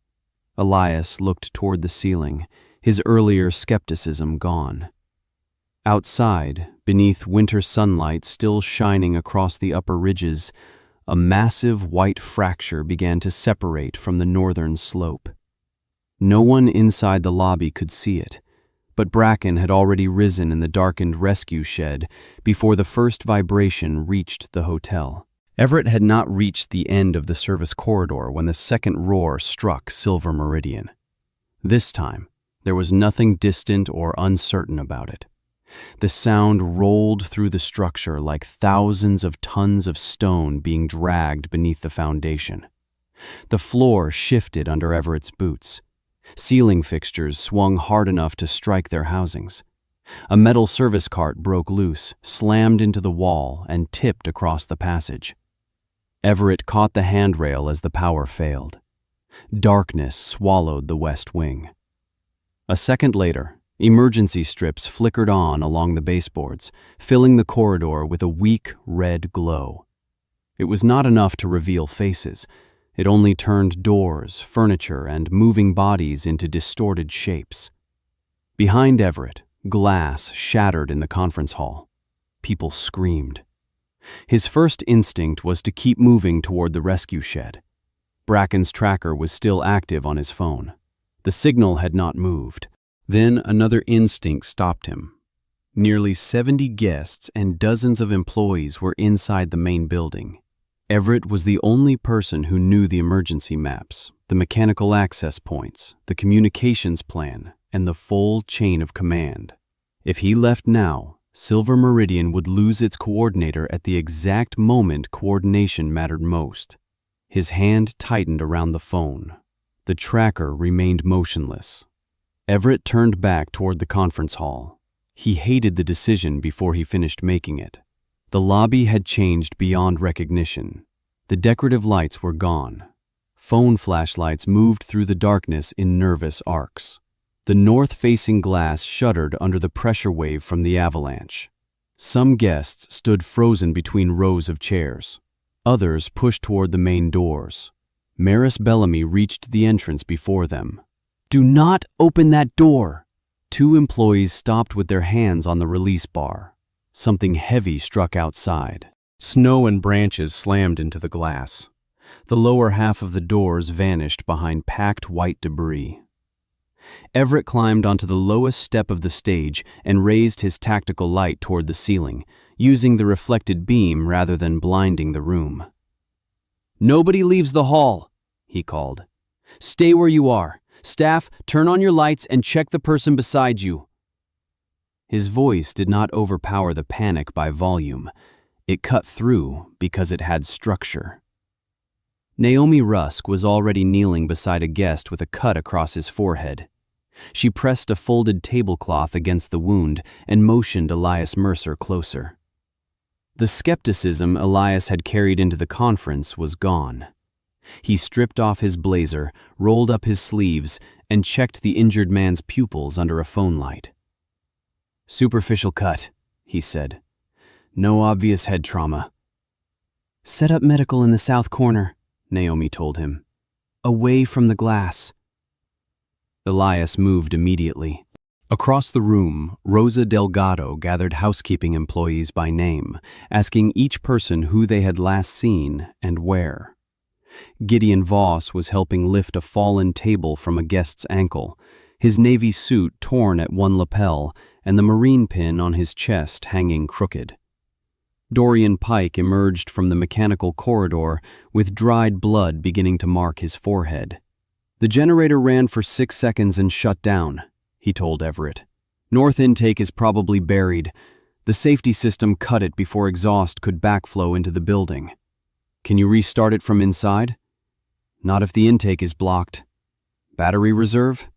Elias looked toward the ceiling, his earlier skepticism gone. Outside, beneath winter sunlight still shining across the upper ridges, a massive white fracture began to separate from the northern slope. No one inside the lobby could see it, but Bracken had already risen in the darkened rescue shed before the first vibration reached the hotel. Everett had not reached the end of the service corridor when the second roar struck Silver Meridian. This time, there was nothing distant or uncertain about it. The sound rolled through the structure like thousands of tons of stone being dragged beneath the foundation. The floor shifted under Everett's boots. Ceiling fixtures swung hard enough to strike their housings. A metal service cart broke loose, slammed into the wall, and tipped across the passage. Everett caught the handrail as the power failed. Darkness swallowed the west wing. A second later, emergency strips flickered on along the baseboards, filling the corridor with a weak red glow. It was not enough to reveal faces. It only turned doors, furniture, and moving bodies into distorted shapes. Behind Everett, glass shattered in the conference hall. People screamed. His first instinct was to keep moving toward the rescue shed. Bracken's tracker was still active on his phone. The signal had not moved. Then another instinct stopped him. Nearly 70 guests and dozens of employees were inside the main building. Everett was the only person who knew the emergency maps, the mechanical access points, the communications plan, and the full chain of command. If he left now, Silver Meridian would lose its coordinator at the exact moment coordination mattered most. His hand tightened around the phone. The tracker remained motionless. Everett turned back toward the conference hall. He hated the decision before he finished making it. The lobby had changed beyond recognition. The decorative lights were gone. Phone flashlights moved through the darkness in nervous arcs. The north-facing glass shuddered under the pressure wave from the avalanche. Some guests stood frozen between rows of chairs. Others pushed toward the main doors. Maris Bellamy reached the entrance before them. "Do not open that door!" Two employees stopped with their hands on the release bar. Something heavy struck outside. Snow and branches slammed into the glass. The lower half of the doors vanished behind packed white debris. Everett climbed onto the lowest step of the stage and raised his tactical light toward the ceiling, using the reflected beam rather than blinding the room. "Nobody leaves the hall," he called. "Stay where you are. Staff, turn on your lights and check the person beside you." His voice did not overpower the panic by volume. It cut through because it had structure. Naomi Rusk was already kneeling beside a guest with a cut across his forehead. She pressed a folded tablecloth against the wound and motioned Elias Mercer closer. The skepticism Elias had carried into the conference was gone. He stripped off his blazer, rolled up his sleeves, and checked the injured man's pupils under a phone light. "Superficial cut," he said. "No obvious head trauma." "Set up medical in the south corner," Naomi told him. "Away from the glass." Elias moved immediately. Across the room, Rosa Delgado gathered housekeeping employees by name, asking each person who they had last seen and where. Gideon Voss was helping lift a fallen table from a guest's ankle, his navy suit torn at one lapel and the marine pin on his chest hanging crooked. Dorian Pike emerged from the mechanical corridor with dried blood beginning to mark his forehead. "The generator ran for 6 seconds and shut down," he told Everett. "North intake is probably buried. The safety system cut it before exhaust could backflow into the building. Can you restart it from inside?" "Not if the intake is blocked." "Battery reserve?"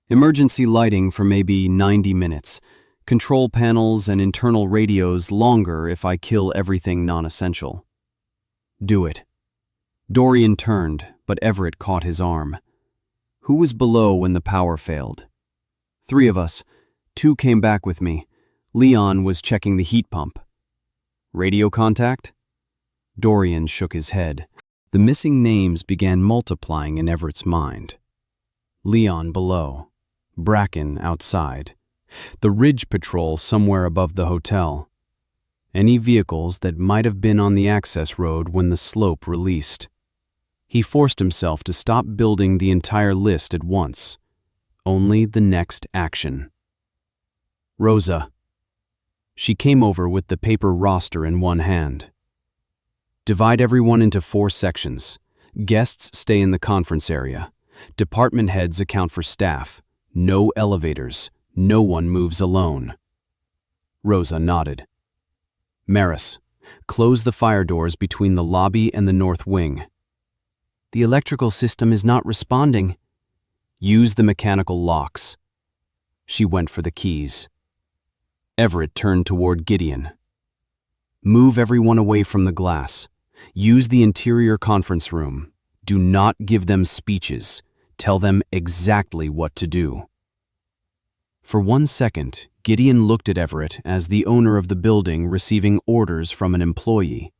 "Emergency lighting for maybe 90 minutes. Control panels and internal radios longer if I kill everything non-essential." "Do it." Dorian turned, but Everett caught his arm. "Who was below when the power failed?" "3 of us. 2 came back with me. Leon was checking the heat pump." "Radio contact?" Dorian shook his head. The missing names began multiplying in Everett's mind. Leon below. Bracken outside. The Ridge Patrol somewhere above the hotel. Any vehicles that might have been on the access road when the slope released. He forced himself to stop building the entire list at once. Only the next action. "Rosa." She came over with the paper roster in one hand. "Divide everyone into 4 sections. Guests stay in the conference area. Department heads account for staff. No elevators. No one moves alone." Rosa nodded. "Maris, close the fire doors between the lobby and the north wing." "The electrical system is not responding." "Use the mechanical locks." She went for the keys. Everett turned toward Gideon. "Move everyone away from the glass. Use the interior conference room. Do not give them speeches. Tell them exactly what to do." For 1 second, Gideon looked at Everett as the owner of the building receiving orders from an employee.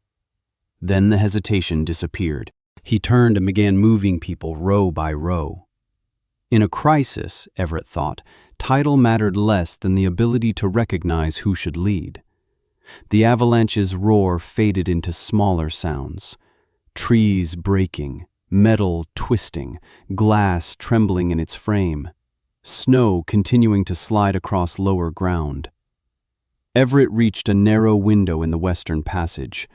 Then the hesitation disappeared. He turned and began moving people row by row. In a crisis, Everett thought, title mattered less than the ability to recognize who should lead. The avalanche's roar faded into smaller sounds. Trees breaking, metal twisting, glass trembling in its frame. Snow continuing to slide across lower ground. Everett reached a narrow window in the western passage.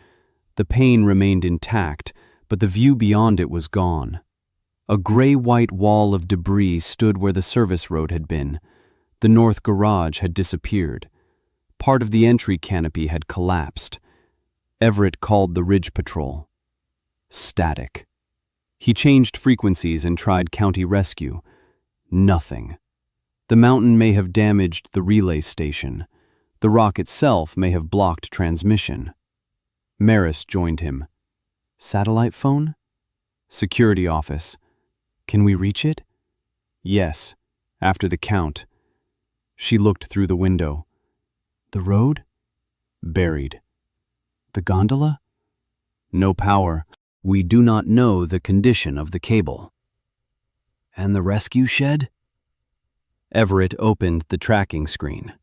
The pane remained intact, but the view beyond it was gone. A gray-white wall of debris stood where the service road had been. The north garage had disappeared. Part of the entry canopy had collapsed. Everett called the Ridge Patrol. Static. He changed frequencies and tried county rescue. Nothing. The mountain may have damaged the relay station. The rock itself may have blocked transmission. Maris joined him. "Satellite phone?" "Security office." "Can we reach it?" "Yes, after the count." She looked through the window. "The road?" "Buried." "The gondola?" "No power. We do not know the condition of the cable." "And the rescue shed?" Everett opened the tracking screen.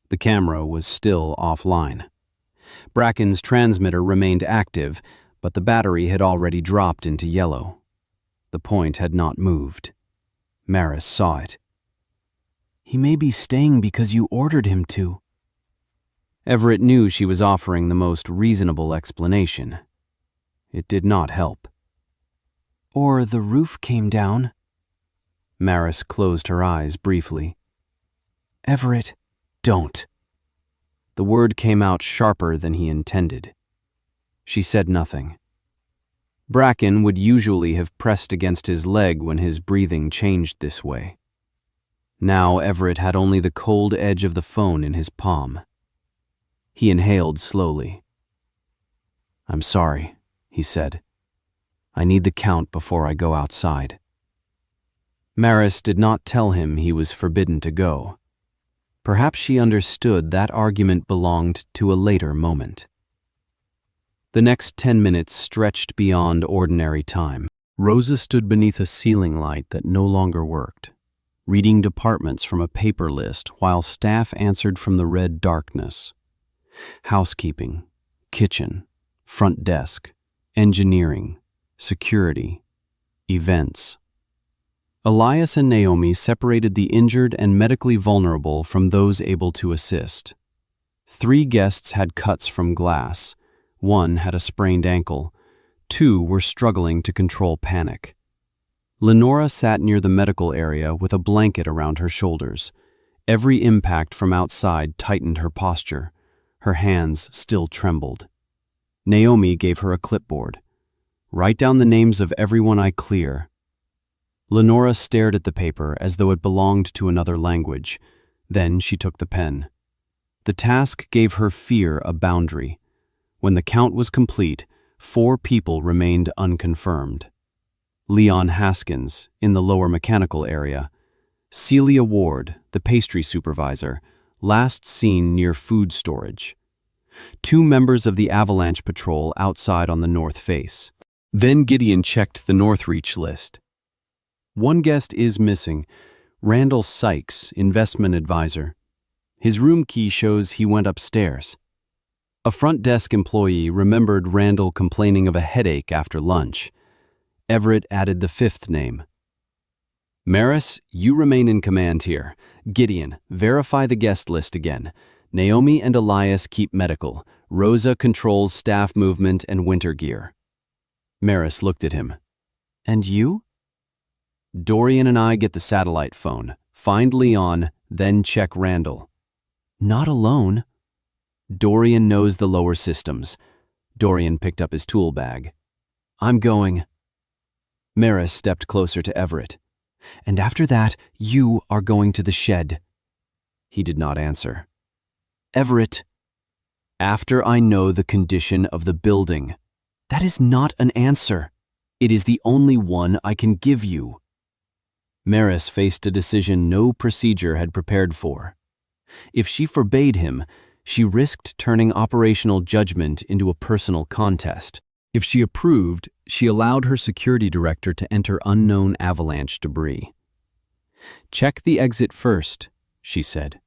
The camera was still offline. Bracken's transmitter remained active, but the battery had already dropped into yellow. The point had not moved. Maris saw it. "He may be staying because you ordered him to." Everett knew she was offering the most reasonable explanation. It did not help. "Or the roof came down." Maris closed her eyes briefly. "Everett, don't." The word came out sharper than he intended. She said nothing. Bracken would usually have pressed against his leg when his breathing changed this way. Now Everett had only the cold edge of the phone in his palm. He inhaled slowly. "I'm sorry," he said. "I need the count before I go outside." Maris did not tell him he was forbidden to go. Perhaps she understood that argument belonged to a later moment. The next 10 minutes stretched beyond ordinary time. Rosa stood beneath a ceiling light that no longer worked. reading departments from a paper list while staff answered from the red darkness. Housekeeping, kitchen, front desk, engineering, security, events. Elias and Naomi separated the injured and medically vulnerable from those able to assist. 3 guests had cuts from glass, 1 had a sprained ankle, 2 were struggling to control panic. Lenora sat near the medical area with a blanket around her shoulders. Every impact from outside tightened her posture. Her hands still trembled. Naomi gave her a clipboard. "Write down the names of everyone I clear." Lenora stared at the paper as though it belonged to another language. Then she took the pen. The task gave her fear a boundary. When the count was complete, 4 people remained unconfirmed. Leon Haskins, in the lower mechanical area. Celia Ward, the pastry supervisor, last seen near food storage. 2 members of the avalanche patrol outside on the north face. Then Gideon checked the Northreach list. 1 guest is missing, Randall Sykes, investment advisor. His room key shows he went upstairs. A front desk employee remembered Randall complaining of a headache after lunch. Everett added the 5th name. "Maris, you remain in command here. Gideon, verify the guest list again. Naomi and Elias keep medical. Rosa controls staff movement and winter gear." Maris looked at him. "And you?" "Dorian and I get the satellite phone. Find Leon, then check Randall." "Not alone." "Dorian knows the lower systems." Dorian picked up his tool bag. "I'm going." Maris stepped closer to Everett. "And after that, you are going to the shed." He did not answer. "Everett, after I know the condition of the building." "That is not an answer. It is the only one I can give you." Maris faced a decision no procedure had prepared for. If she forbade him, she risked turning operational judgment into a personal contest. If she approved, she allowed her security director to enter unknown avalanche debris. "Check the exit first," she said.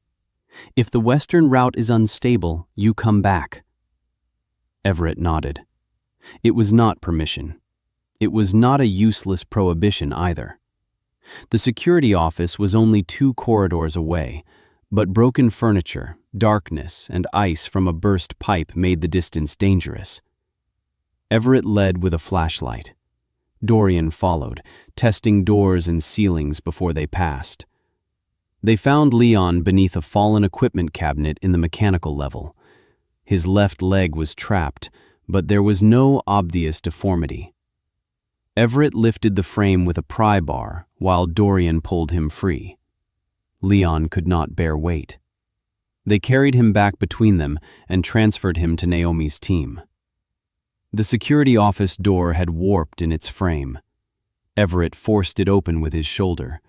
"If the western route is unstable, you come back." Everett nodded. It was not permission. It was not a useless prohibition either. The security office was only 2 corridors away, but broken furniture, darkness, and ice from a burst pipe made the distance dangerous. Everett led with a flashlight. Dorian followed, testing doors and ceilings before they passed. They found Leon beneath a fallen equipment cabinet in the mechanical level. His left leg was trapped, but there was no obvious deformity. Everett lifted the frame with a pry bar while Dorian pulled him free. Leon could not bear weight. They carried him back between them and transferred him to Naomi's team. The security office door had warped in its frame. Everett forced it open with his shoulder.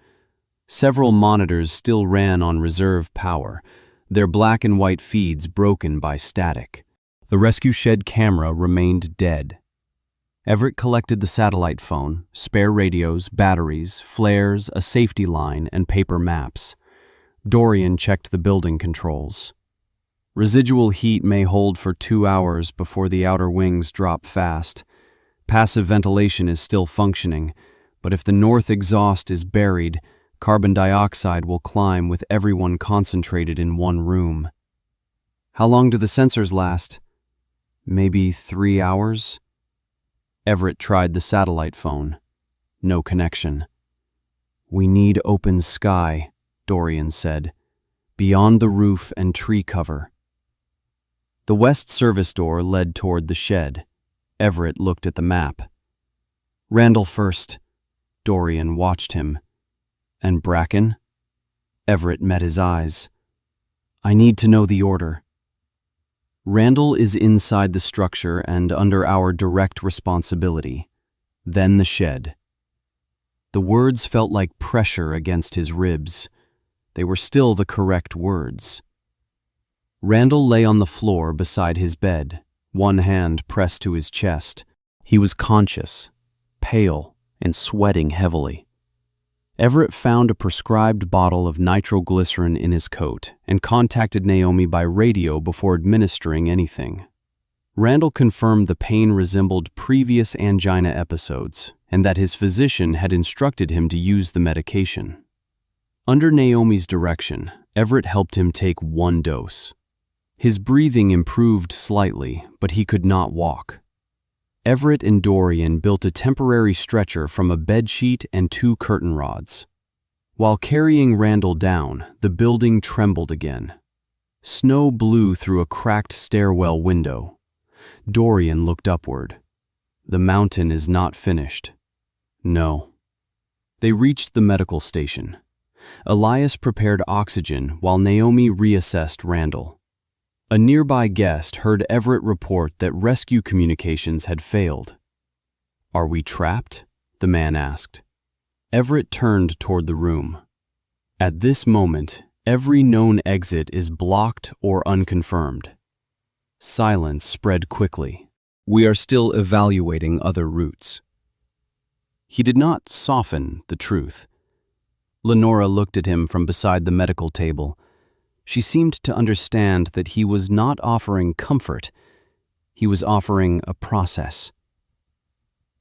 Several monitors still ran on reserve power, their black and white feeds broken by static. The rescue shed camera remained dead. Everett collected the satellite phone, spare radios, batteries, flares, a safety line, and paper maps. Dorian checked the building controls. Residual heat may hold for 2 hours before the outer wings drop fast. Passive ventilation is still functioning, but if the north exhaust is buried, carbon dioxide will climb with everyone concentrated in one room. "How long do the sensors last?" "Maybe 3 hours?" Everett tried the satellite phone. No connection. "We need open sky," Dorian said. "Beyond the roof and tree cover." The west service door led toward the shed. Everett looked at the map. "Randall first." Dorian watched him. "And Bracken?" Everett met his eyes. "I need to know the order." "Randall is inside the structure and under our direct responsibility. Then the shed." The words felt like pressure against his ribs. They were still the correct words. Randall lay on the floor beside his bed, one hand pressed to his chest. He was conscious, pale, and sweating heavily. Everett found a prescribed bottle of nitroglycerin in his coat and contacted Naomi by radio before administering anything. Randall confirmed the pain resembled previous angina episodes and that his physician had instructed him to use the medication. Under Naomi's direction, Everett helped him take 1 dose. His breathing improved slightly, but he could not walk. Everett and Dorian built a temporary stretcher from a bedsheet and 2 curtain rods. While carrying Randall down, the building trembled again. Snow blew through a cracked stairwell window. Dorian looked upward. The mountain is not finished. No. They reached the medical station. Elias prepared oxygen while Naomi reassessed Randall. A nearby guest heard Everett report that rescue communications had failed. "Are we trapped?" the man asked. Everett turned toward the room. "At this moment, every known exit is blocked or unconfirmed." Silence spread quickly. "We are still evaluating other routes." He did not soften the truth. Lenora looked at him from beside the medical table. She seemed to understand that he was not offering comfort. He was offering a process.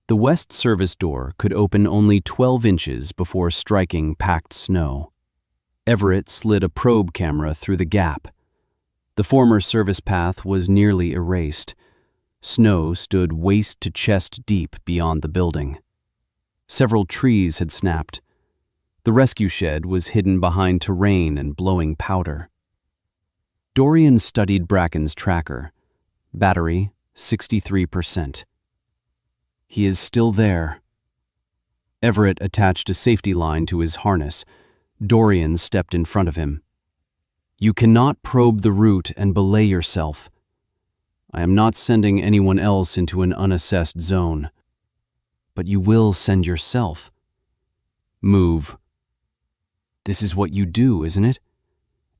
The west service door could open only 12 inches before striking packed snow. Everett slid a probe camera through the gap. The former service path was nearly erased. Snow stood waist to chest deep beyond the building. Several trees had snapped. The rescue shed was hidden behind terrain and blowing powder. Dorian studied Bracken's tracker. Battery, 63%. He is still there. Everett attached a safety line to his harness. Dorian stepped in front of him. "You cannot probe the route and belay yourself. I am not sending anyone else into an unassessed zone. But you will send yourself. Move. This is what you do, isn't it?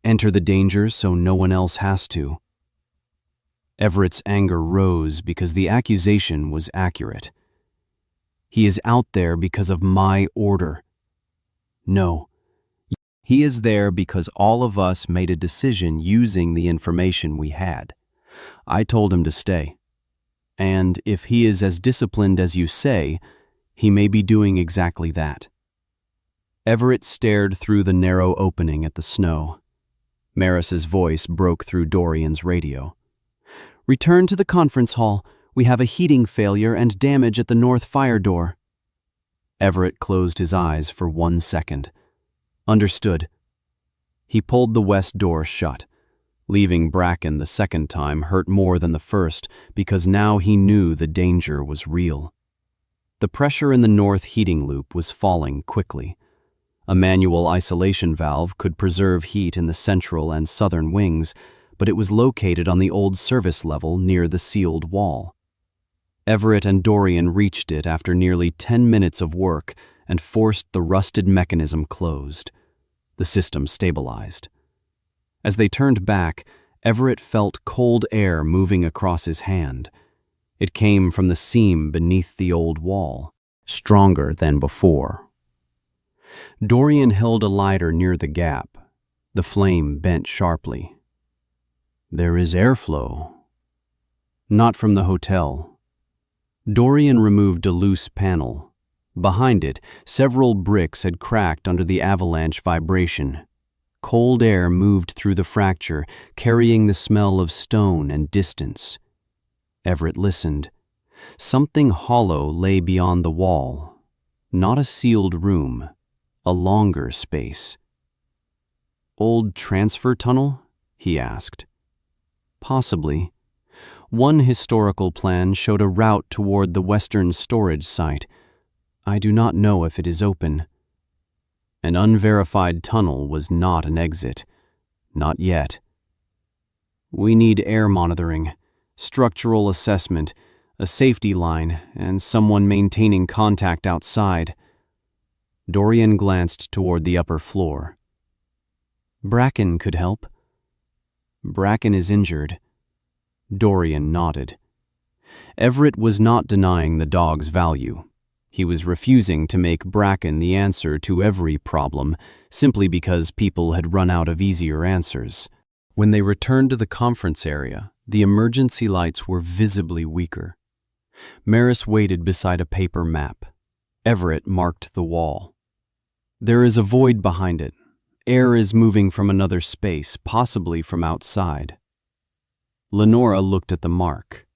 Enter the danger so no one else has to." Everett's anger rose because the accusation was accurate. "He is out there because of my order." "No. He is there because all of us made a decision using the information we had. I told him to stay. And if he is as disciplined as you say, he may be doing exactly that." Everett stared through the narrow opening at the snow. Maris's voice broke through Dorian's radio. "Return to the conference hall. We have a heating failure and damage at the north fire door." Everett closed his eyes for 1 second. "Understood." He pulled the west door shut. Leaving Bracken the second time hurt more than the first because now he knew the danger was real. The pressure in the north heating loop was falling quickly. A manual isolation valve could preserve heat in the central and southern wings, but it was located on the old service level near the sealed wall. Everett and Dorian reached it after nearly 10 minutes of work and forced the rusted mechanism closed. The system stabilized. As they turned back, Everett felt cold air moving across his hand. It came from the seam beneath the old wall, stronger than before. Dorian held a lighter near the gap. The flame bent sharply. "There is airflow." "Not from the hotel." Dorian removed a loose panel. Behind it, several bricks had cracked under the avalanche vibration. Cold air moved through the fracture, carrying the smell of stone and distance. Everett listened. Something hollow lay beyond the wall. Not a sealed room. A longer space. "Old transfer tunnel?" he asked. "Possibly." One historical plan showed a route toward the western storage site. I do not know if it is open. An unverified tunnel was not an exit. Not yet. "We need air monitoring, structural assessment, a safety line, and someone maintaining contact outside." Dorian glanced toward the upper floor. "Bracken could help." "Bracken is injured." Dorian nodded. Everett was not denying the dog's value. He was refusing to make Bracken the answer to every problem simply because people had run out of easier answers. When they returned to the conference area, the emergency lights were visibly weaker. Maris waited beside a paper map. Everett marked the wall. There is a void behind it. Air is moving from another space, possibly from outside. Lenora looked at the mark.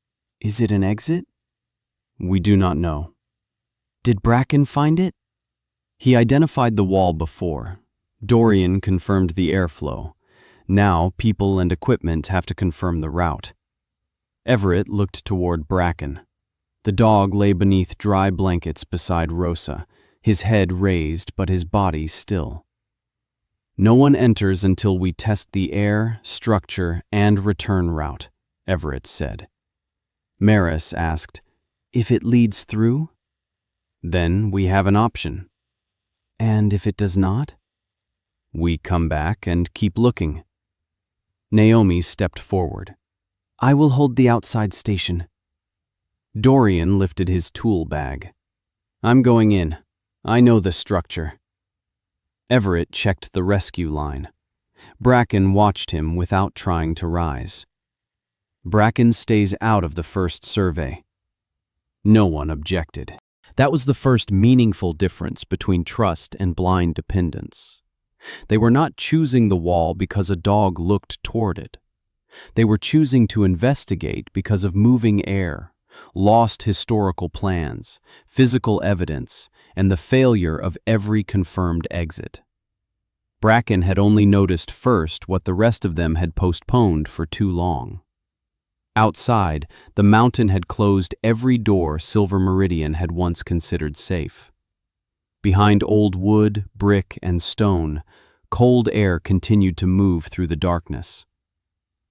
Is it an exit? We do not know. Did Bracken find it? He identified the wall before. Dorian confirmed the airflow. Now, people and equipment have to confirm the route. Everett looked toward Bracken. The dog lay beneath dry blankets beside Rosa, his head raised but his body still. No one enters until we test the air, structure, and return route, Everett said. Maris asked, If it leads through? Then we have an option. And if it does not? We come back and keep looking. Naomi stepped forward. I will hold the outside station. Dorian lifted his tool bag. I'm going in. I know the structure. Everett checked the rescue line. Bracken watched him without trying to rise. Bracken stays out of the first survey. No one objected. That was the first meaningful difference between trust and blind dependence. They were not choosing the wall because a dog looked toward it. They were choosing to investigate because of moving air, lost historical plans, physical evidence, and the failure of every confirmed exit. Bracken had only noticed first what the rest of them had postponed for too long. Outside, the mountain had closed every door Silver Meridian had once considered safe. Behind old wood, brick, and stone, cold air continued to move through the darkness.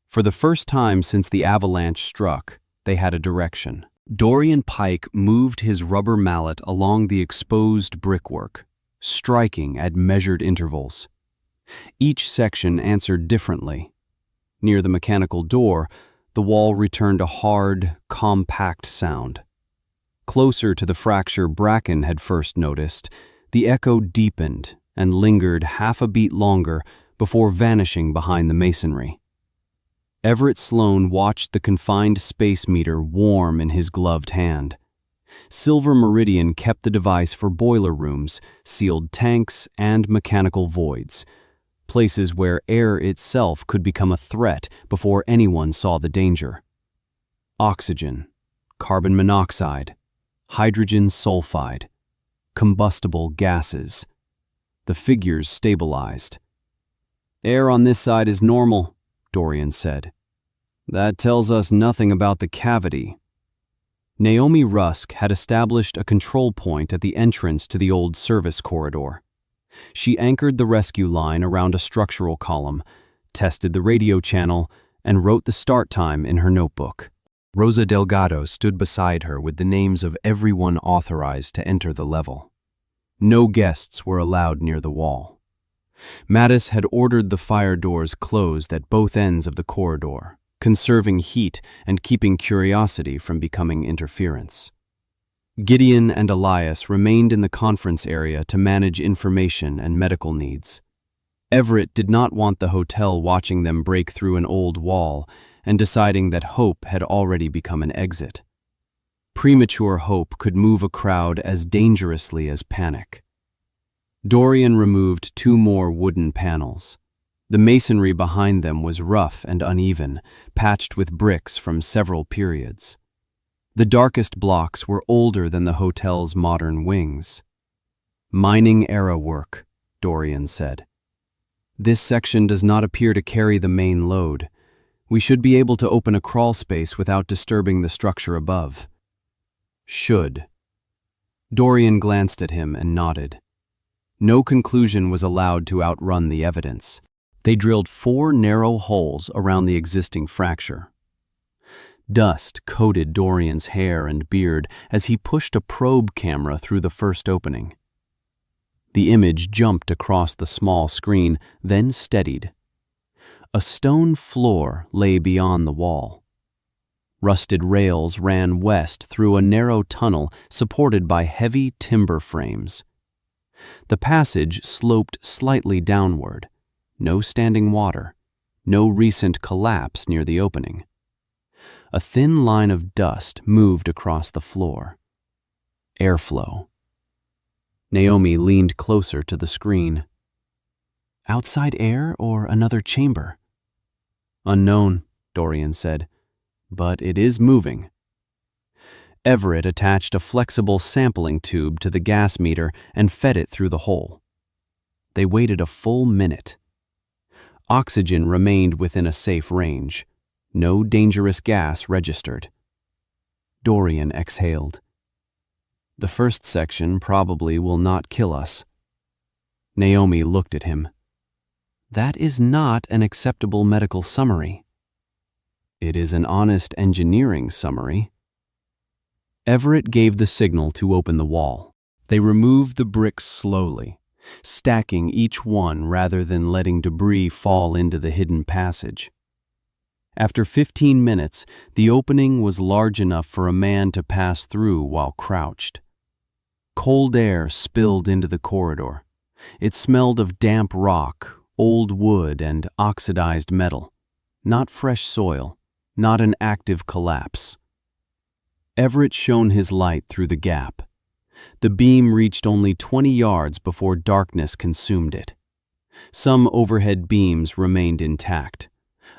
For the first time since the avalanche struck, they had a direction. Dorian Pike moved his rubber mallet along the exposed brickwork, striking at measured intervals. Each section answered differently. Near the mechanical door, the wall returned a hard, compact sound. Closer to the fracture Bracken had first noticed, the echo deepened and lingered half a beat longer before vanishing behind the masonry. Everett Sloane watched the confined space meter warm in his gloved hand. Silver Meridian kept the device for boiler rooms, sealed tanks, and mechanical voids, places where air itself could become a threat before anyone saw the danger. Oxygen, carbon monoxide, hydrogen sulfide, combustible gases. The figures stabilized. Air on this side is normal, Dorian said. That tells us nothing about the cavity. Naomi Rusk had established a control point at the entrance to the old service corridor. She anchored the rescue line around a structural column, tested the radio channel, and wrote the start time in her notebook. Rosa Delgado stood beside her with the names of everyone authorized to enter the level. No guests were allowed near the wall. Mattis had ordered the fire doors closed at both ends of the corridor, conserving heat and keeping curiosity from becoming interference. Gideon and Elias remained in the conference area to manage information and medical needs. Everett did not want the hotel watching them break through an old wall and deciding that hope had already become an exit. Premature hope could move a crowd as dangerously as panic. Dorian removed 2 more wooden panels. The masonry behind them was rough and uneven, patched with bricks from several periods. The darkest blocks were older than the hotel's modern wings. Mining-era work, Dorian said. This section does not appear to carry the main load. We should be able to open a crawl space without disturbing the structure above. Should. Dorian glanced at him and nodded. No conclusion was allowed to outrun the evidence. They drilled 4 narrow holes around the existing fracture. Dust coated Dorian's hair and beard as he pushed a probe camera through the first opening. The image jumped across the small screen, then steadied. A stone floor lay beyond the wall. Rusted rails ran west through a narrow tunnel supported by heavy timber frames. The passage sloped slightly downward. No standing water, no recent collapse near the opening. A thin line of dust moved across the floor. Airflow. Naomi leaned closer to the screen. Outside air or another chamber? Unknown, Dorian said, but it is moving. Everett attached a flexible sampling tube to the gas meter and fed it through the hole. They waited a full minute. Oxygen remained within a safe range. No dangerous gas registered. Dorian exhaled. The first section probably will not kill us. Naomi looked at him. That is not an acceptable medical summary. It is an honest engineering summary. Everett gave the signal to open the wall. They removed the bricks slowly, stacking each one rather than letting debris fall into the hidden passage. After 15 minutes, the opening was large enough for a man to pass through while crouched. Cold air spilled into the corridor. It smelled of damp rock, old wood, and oxidized metal. Not fresh soil, not an active collapse. Everett shone his light through the gap. The beam reached only 20 yards before darkness consumed it. Some overhead beams remained intact.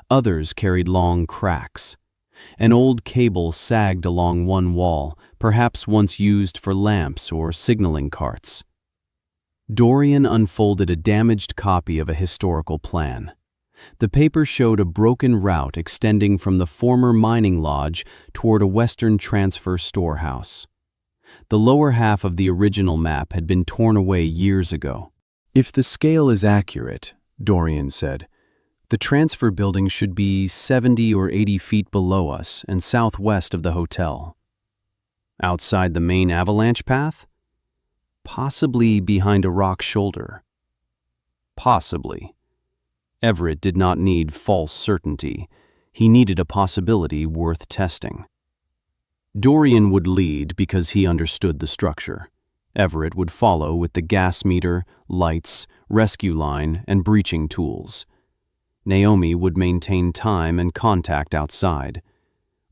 Others carried long cracks. An old cable sagged along one wall, perhaps once used for lamps or signaling carts. Dorian unfolded a damaged copy of a historical plan. The paper showed a broken route extending from the former mining lodge toward a western transfer storehouse. The lower half of the original map had been torn away years ago. If the scale is accurate, Dorian said, the transfer building should be 70 or 80 feet below us and southwest of the hotel. Outside the main avalanche path? Possibly behind a rock shoulder. Possibly. Everett did not need false certainty. He needed a possibility worth testing. Dorian would lead because he understood the structure. Everett would follow with the gas meter, lights, rescue line, and breaching tools. Naomi would maintain time and contact outside.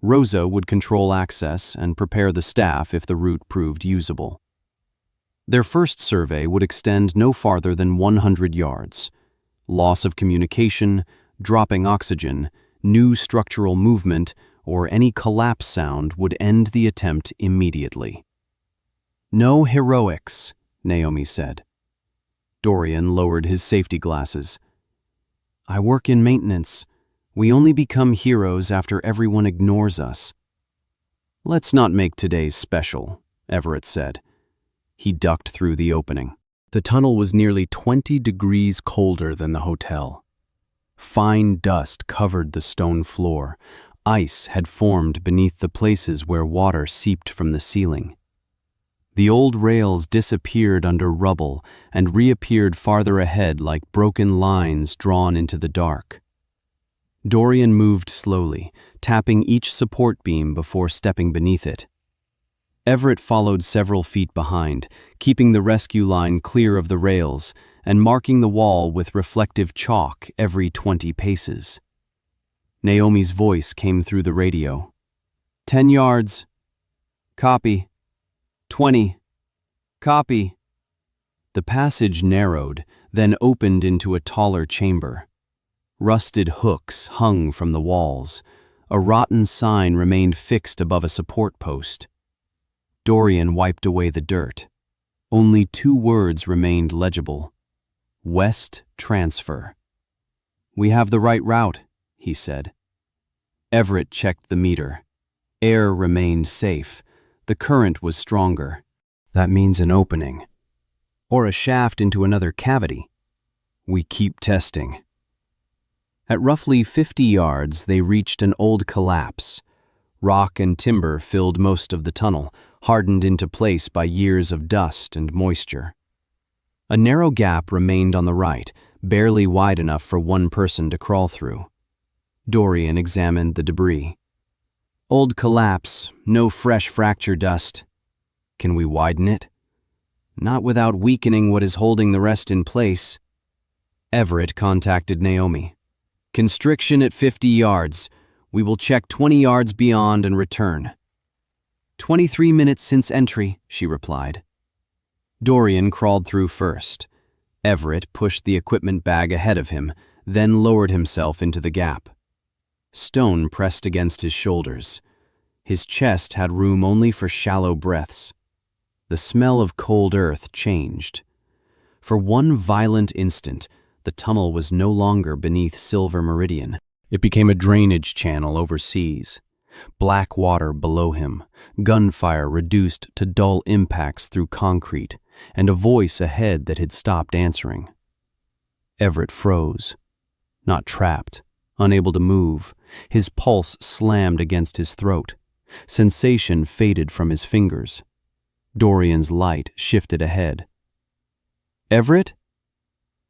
Rosa would control access and prepare the staff if the route proved usable. Their first survey would extend no farther than 100 yards. Loss of communication, dropping oxygen, new structural movement, or any collapse sound would end the attempt immediately. No heroics, Naomi said. Dorian lowered his safety glasses. I work in maintenance. We only become heroes after everyone ignores us. Let's not make today's special, Everett said. He ducked through the opening. The tunnel was nearly 20 degrees colder than the hotel. Fine dust covered the stone floor. Ice had formed beneath the places where water seeped from the ceiling. The old rails disappeared under rubble and reappeared farther ahead like broken lines drawn into the dark. Dorian moved slowly, tapping each support beam before stepping beneath it. Everett followed several feet behind, keeping the rescue line clear of the rails and marking the wall with reflective chalk every 20 paces. Naomi's voice came through the radio. 10 yards. Copy. 20. Copy. The passage narrowed, then opened into a taller chamber. Rusted hooks hung from the walls. A rotten sign remained fixed above a support post. Dorian wiped away the dirt. Only 2 words remained legible. West Transfer. We have the right route, he said. Everett checked the meter. Air remained safe. The current was stronger. That means an opening. Or a shaft into another cavity. We keep testing. At roughly 50 yards, they reached an old collapse. Rock and timber filled most of the tunnel, hardened into place by years of dust and moisture. A narrow gap remained on the right, barely wide enough for one person to crawl through. Dorian examined the debris. Old collapse, no fresh fracture dust. Can we widen it? Not without weakening what is holding the rest in place. Everett contacted Naomi. Constriction at 50 yards. We will check 20 yards beyond and return. 23 minutes since entry, she replied. Dorian crawled through first. Everett pushed the equipment bag ahead of him, then lowered himself into the gap. Stone pressed against his shoulders. His chest had room only for shallow breaths. The smell of cold earth changed. For one violent instant, the tunnel was no longer beneath Silver Meridian. It became a drainage channel overseas. Black water below him, gunfire reduced to dull impacts through concrete, and a voice ahead that had stopped answering. Everett froze. Not trapped, unable to move, his pulse slammed against his throat. Sensation faded from his fingers. Dorian's light shifted ahead. Everett?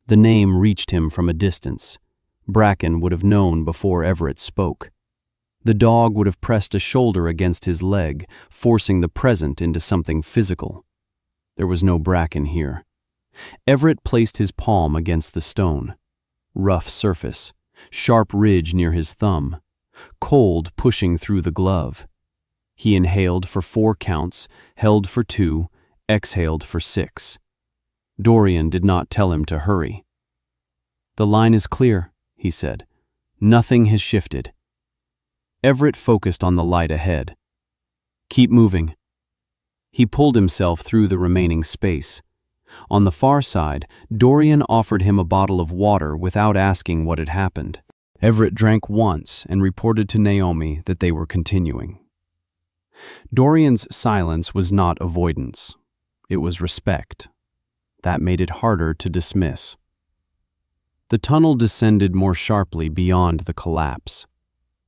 The name reached him from a distance. Bracken would have known before Everett spoke. The dog would have pressed a shoulder against his leg, forcing the present into something physical. There was no Bracken here. Everett placed his palm against the stone. Rough surface, sharp ridge near his thumb, cold pushing through the glove. He inhaled for 4 counts, held for 2, exhaled for 6. Dorian did not tell him to hurry. The line is clear, he said. Nothing has shifted. Everett focused on the light ahead. Keep moving. He pulled himself through the remaining space. On the far side, Dorian offered him a bottle of water without asking what had happened. Everett drank once and reported to Naomi that they were continuing. Dorian's silence was not avoidance. It was respect. That made it harder to dismiss. The tunnel descended more sharply beyond the collapse.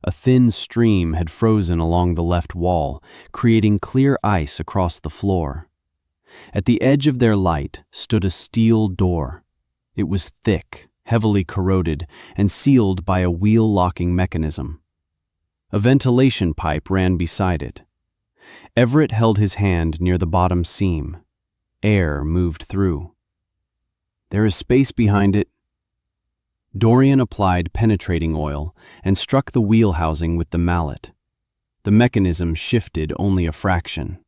A thin stream had frozen along the left wall, creating clear ice across the floor. At the edge of their light stood a steel door. It was thick, heavily corroded, and sealed by a wheel-locking mechanism. A ventilation pipe ran beside it. Everett held his hand near the bottom seam. Air moved through. There is space behind it. Dorian applied penetrating oil and struck the wheel housing with the mallet. The mechanism shifted only a fraction.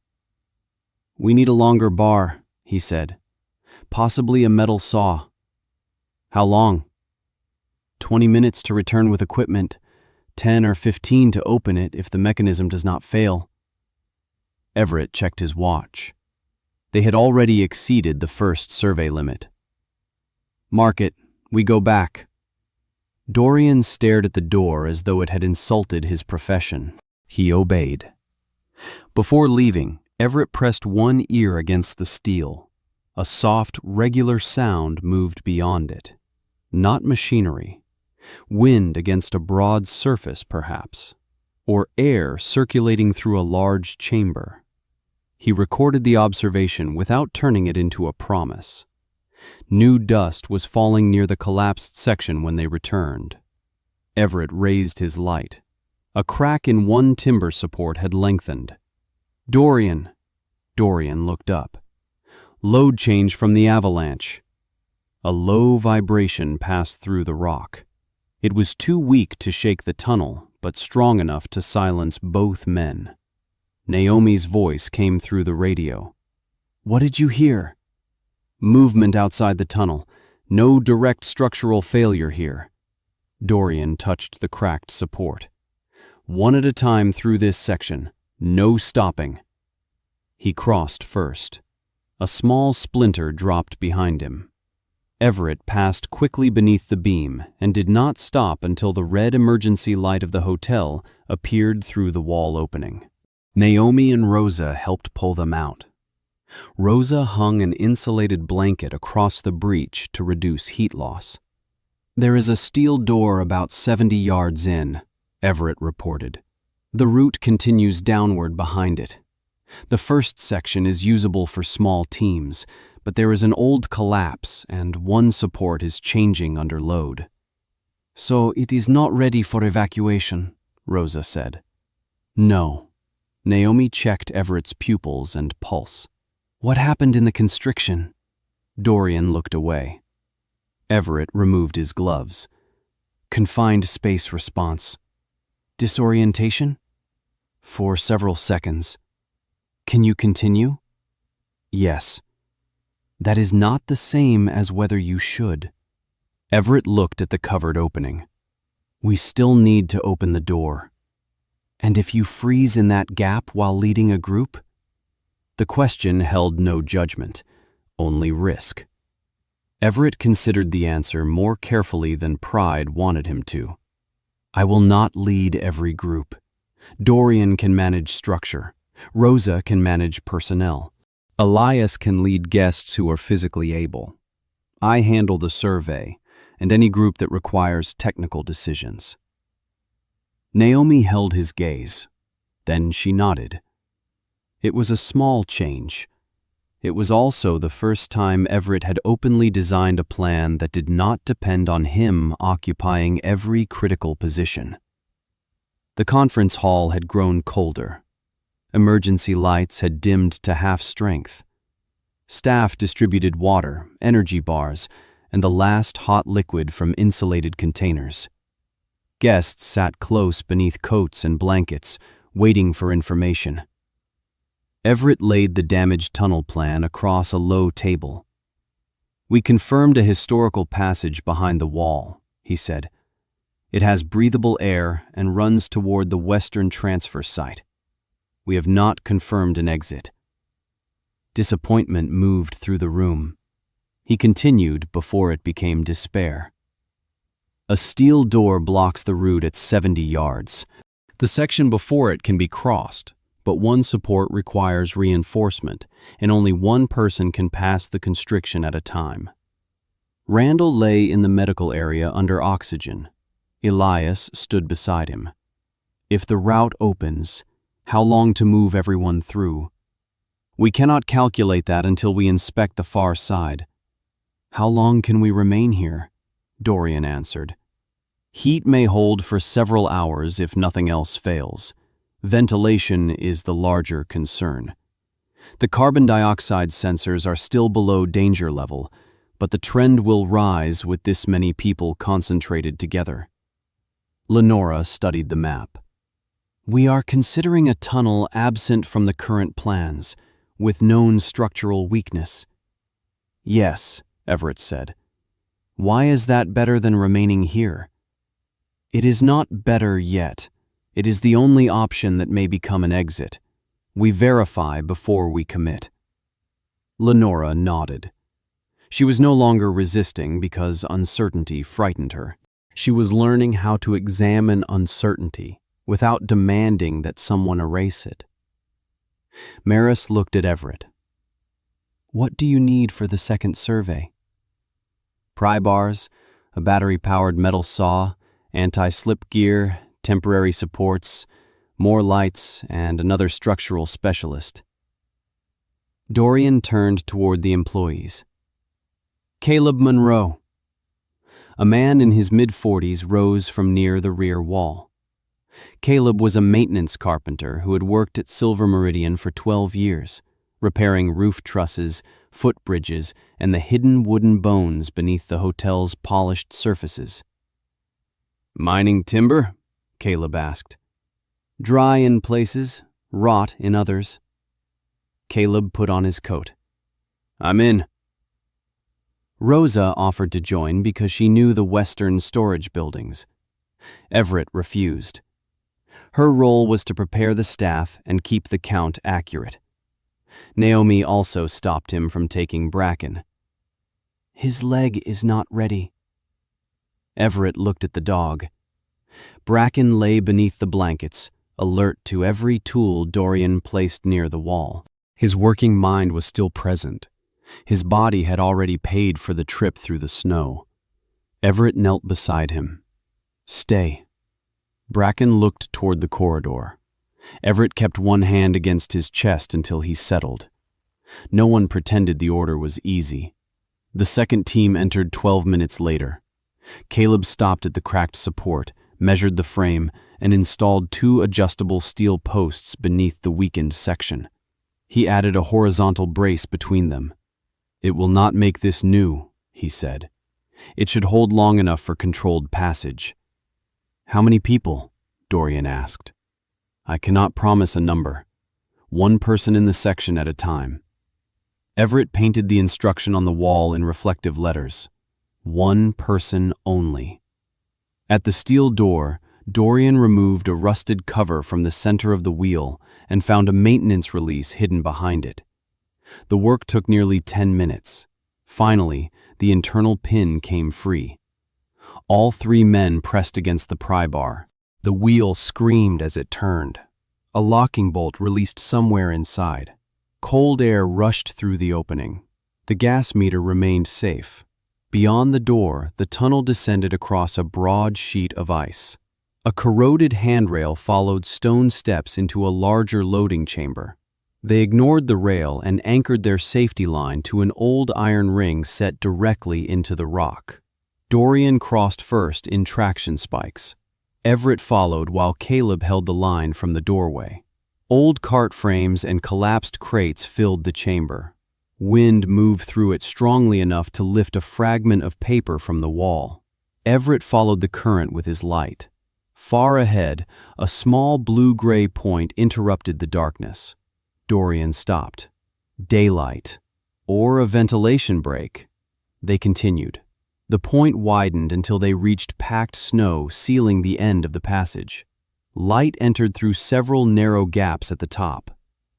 We need a longer bar, he said. Possibly a metal saw. How long? 20 minutes to return with equipment, 10 or 15 to open it if the mechanism does not fail. Everett checked his watch. They had already exceeded the first survey limit. Mark it. We go back. Dorian stared at the door as though it had insulted his profession. He obeyed. Before leaving, Everett pressed one ear against the steel. A soft, regular sound moved beyond it. Not machinery. Wind against a broad surface, perhaps. Or air circulating through a large chamber. He recorded the observation without turning it into a promise. New dust was falling near the collapsed section when they returned. Everett raised his light. A crack in one timber support had lengthened. Dorian! Dorian looked up. Load change from the avalanche. A low vibration passed through the rock. It was too weak to shake the tunnel, but strong enough to silence both men. Naomi's voice came through the radio. What did you hear? Movement outside the tunnel. No direct structural failure here. Dorian touched the cracked support. One at a time through this section. No stopping. He crossed first. A small splinter dropped behind him. Everett passed quickly beneath the beam and did not stop until the red emergency light of the hotel appeared through the wall opening. Naomi and Rosa helped pull them out. Rosa hung an insulated blanket across the breach to reduce heat loss. There is a steel door about 70 yards in, Everett reported. The route continues downward behind it. The first section is usable for small teams, but there is an old collapse and one support is changing under load. So it is not ready for evacuation, Rosa said. No. Naomi checked Everett's pupils and pulse. What happened in the constriction? Dorian looked away. Everett removed his gloves. Confined space response. Disorientation? For several seconds. Can you continue? Yes. That is not the same as whether you should. Everett looked at the covered opening. We still need to open the door. And if you freeze in that gap while leading a group? The question held no judgment, only risk. Everett considered the answer more carefully than pride wanted him to. I will not lead every group. Dorian can manage structure. Rosa can manage personnel. Elias can lead guests who are physically able. I handle the survey and any group that requires technical decisions. Naomi held his gaze. Then she nodded. It was a small change. It was also the first time Everett had openly designed a plan that did not depend on him occupying every critical position. The conference hall had grown colder. Emergency lights had dimmed to half strength. Staff distributed water, energy bars, and the last hot liquid from insulated containers. Guests sat close beneath coats and blankets, waiting for information. Everett laid the damaged tunnel plan across a low table. We confirmed a historical passage behind the wall, he said. It has breathable air and runs toward the western transfer site. We have not confirmed an exit. Disappointment moved through the room. He continued before it became despair. A steel door blocks the route at 70 yards. The section before it can be crossed, but one support requires reinforcement, and only one person can pass the constriction at a time. Randall lay in the medical area under oxygen. Elias stood beside him. If the route opens, how long to move everyone through? We cannot calculate that until we inspect the far side. How long can we remain here? Dorian answered. Heat may hold for several hours if nothing else fails. Ventilation is the larger concern. The carbon dioxide sensors are still below danger level, but the trend will rise with this many people concentrated together. Lenora studied the map. We are considering a tunnel absent from the current plans, with known structural weakness. Yes, Everett said. Why is that better than remaining here? It is not better yet. It is the only option that may become an exit. We verify before we commit. Lenora nodded. She was no longer resisting because uncertainty frightened her. She was learning how to examine uncertainty without demanding that someone erase it. Maris looked at Everett. What do you need for the second survey? Pry bars, a battery-powered metal saw, anti-slip gear, temporary supports, more lights, and another structural specialist. Dorian turned toward the employees. Caleb Monroe. A man in his mid-40s rose from near the rear wall. Caleb was a maintenance carpenter who had worked at Silver Meridian for 12 years, repairing roof trusses, footbridges, and the hidden wooden bones beneath the hotel's polished surfaces. Mining timber? Caleb asked. Dry in places, rot in others. Caleb put on his coat. I'm in. Rosa offered to join because she knew the western storage buildings. Everett refused. Her role was to prepare the staff and keep the count accurate. Naomi also stopped him from taking Bracken. His leg is not ready. Everett looked at the dog. Bracken lay beneath the blankets, alert to every tool Dorian placed near the wall. His working mind was still present. His body had already paid for the trip through the snow. Everett knelt beside him. Stay. Bracken looked toward the corridor. Everett kept one hand against his chest until he settled. No one pretended the order was easy. The second team entered 12 minutes later. Caleb stopped at the cracked support, measured the frame, and installed 2 adjustable steel posts beneath the weakened section. He added a horizontal brace between them. "It will not make this new," he said. "It should hold long enough for controlled passage." "How many people?" Dorian asked. "I cannot promise a number. 1 person in the section at a time." Everett painted the instruction on the wall in reflective letters. 1 person only. At the steel door, Dorian removed a rusted cover from the center of the wheel and found a maintenance release hidden behind it. The work took nearly 10 minutes. Finally, the internal pin came free. All 3 men pressed against the pry bar. The wheel screamed as it turned. A locking bolt released somewhere inside. Cold air rushed through the opening. The gas meter remained safe. Beyond the door, the tunnel descended across a broad sheet of ice. A corroded handrail followed stone steps into a larger loading chamber. They ignored the rail and anchored their safety line to an old iron ring set directly into the rock. Dorian crossed first in traction spikes. Everett followed while Caleb held the line from the doorway. Old cart frames and collapsed crates filled the chamber. Wind moved through it strongly enough to lift a fragment of paper from the wall. Everett followed the current with his light. Far ahead, a small blue-gray point interrupted the darkness. Dorian stopped. Daylight. Or a ventilation break. They continued. The point widened until they reached packed snow sealing the end of the passage. Light entered through several narrow gaps at the top.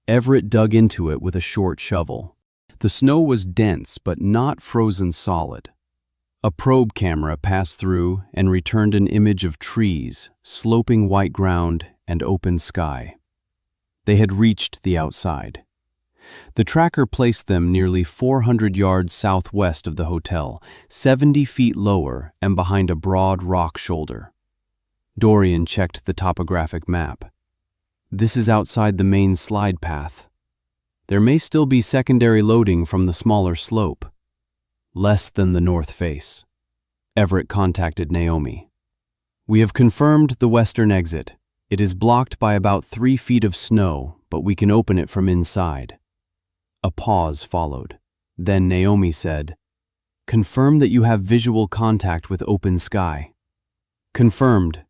Everett dug into it with a short shovel. The snow was dense but not frozen solid. A probe camera passed through and returned an image of trees, sloping white ground, and open sky. They had reached the outside. The tracker placed them nearly 400 yards southwest of the hotel, 70 feet lower and behind a broad rock shoulder. Dorian checked the topographic map. "This is outside the main slide path. There may still be secondary loading from the smaller slope. Less than the north face." Everett contacted Naomi. "We have confirmed the western exit. It is blocked by about 3 feet of snow, but we can open it from inside." A pause followed. Then Naomi said, "Confirm that you have visual contact with open sky." "Confirmed."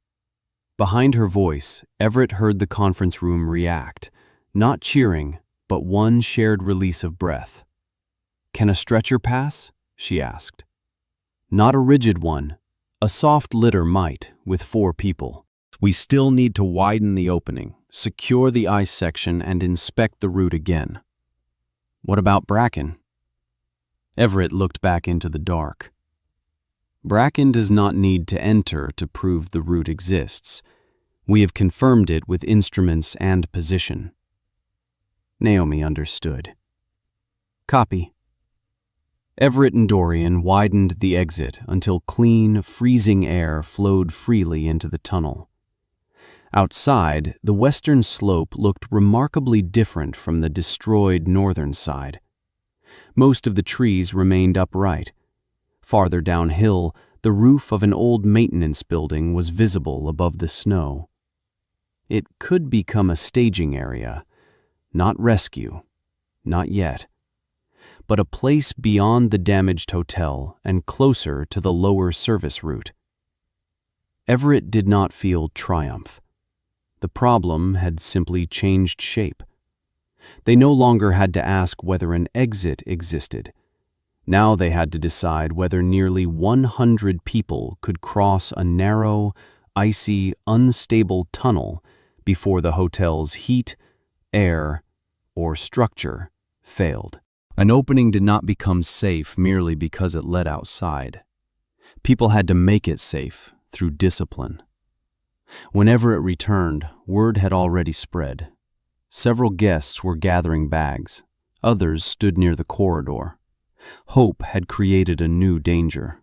Behind her voice, Everett heard the conference room react, not cheering, but one shared release of breath. "Can a stretcher pass?" she asked. "Not a rigid one. A soft litter might, with 4 people. We still need to widen the opening, secure the ice section, and inspect the route again." "What about Bracken?" Everett looked back into the dark. "Bracken does not need to enter to prove the route exists. We have confirmed it with instruments and position." Naomi understood. "Copy." Everett and Dorian widened the exit until clean, freezing air flowed freely into the tunnel. Outside, the western slope looked remarkably different from the destroyed northern side. Most of the trees remained upright. Farther downhill, the roof of an old maintenance building was visible above the snow. It could become a staging area, not rescue, not yet, but a place beyond the damaged hotel and closer to the lower service route. Everett did not feel triumph. The problem had simply changed shape. They no longer had to ask whether an exit existed. Now they had to decide whether nearly 100 people could cross a narrow, icy, unstable tunnel before the hotel's heat, air, or structure failed. An opening did not become safe merely because it led outside. People had to make it safe through discipline. Whenever it returned, word had already spread. Several guests were gathering bags. Others stood near the corridor. Hope had created a new danger.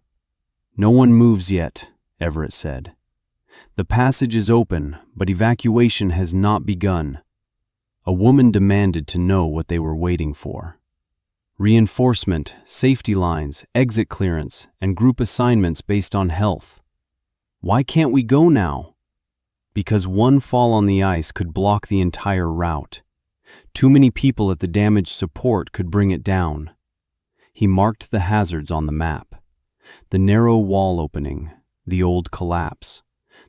"No one moves yet," Everett said. "The passage is open, but evacuation has not begun." A woman demanded to know what they were waiting for. "Reinforcement, safety lines, exit clearance, and group assignments based on health." Why can't we go now? Because one fall on the ice could block the entire route. Too many people at the damaged support could bring it down. He marked the hazards on the map. The narrow wall opening, the old collapse,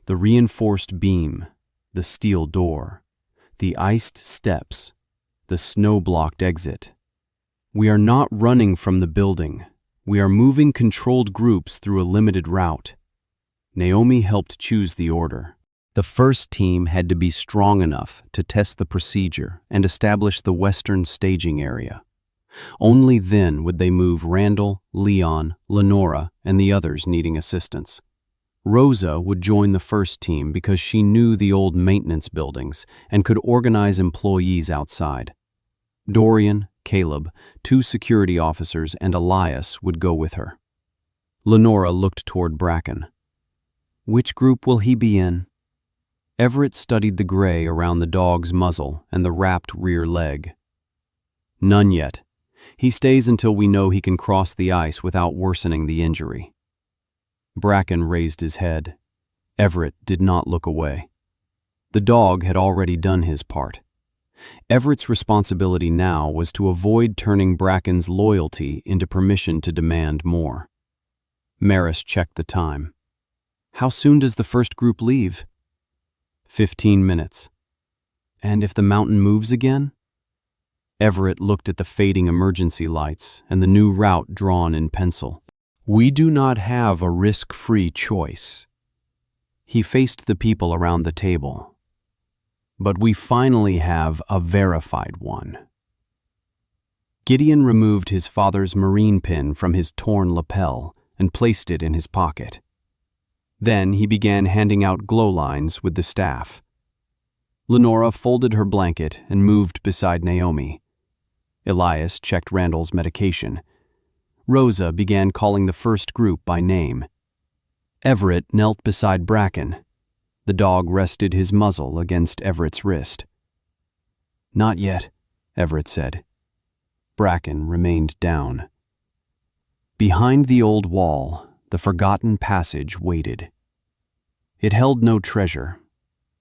the reinforced beam, the steel door, the iced steps, the snow-blocked exit. We are not running from the building. We are moving controlled groups through a limited route. Naomi helped choose the order. The first team had to be strong enough to test the procedure and establish the western staging area. Only then would they move Randall, Leon, Lenora, and the others needing assistance. Rosa would join the first team because she knew the old maintenance buildings and could organize employees outside. Dorian, Caleb, 2 security officers, and Elias would go with her. Lenora looked toward Bracken. Which group will he be in? Everett studied the gray around the dog's muzzle and the wrapped rear leg. None yet. He stays until we know he can cross the ice without worsening the injury. Bracken raised his head. Everett did not look away. The dog had already done his part. Everett's responsibility now was to avoid turning Bracken's loyalty into permission to demand more. Maris checked the time. How soon does the first group leave? 15 minutes. And if the mountain moves again? Everett looked at the fading emergency lights and the new route drawn in pencil. We do not have a risk-free choice. He faced the people around the table. But we finally have a verified one. Gideon removed his father's marine pin from his torn lapel and placed it in his pocket. Then he began handing out glow lines with the staff. Lenora folded her blanket and moved beside Naomi. Elias checked Randall's medication. Rosa began calling the first group by name. Everett knelt beside Bracken. The dog rested his muzzle against Everett's wrist. Not yet, Everett said. Bracken remained down. Behind the old wall, the forgotten passage waited. It held no treasure,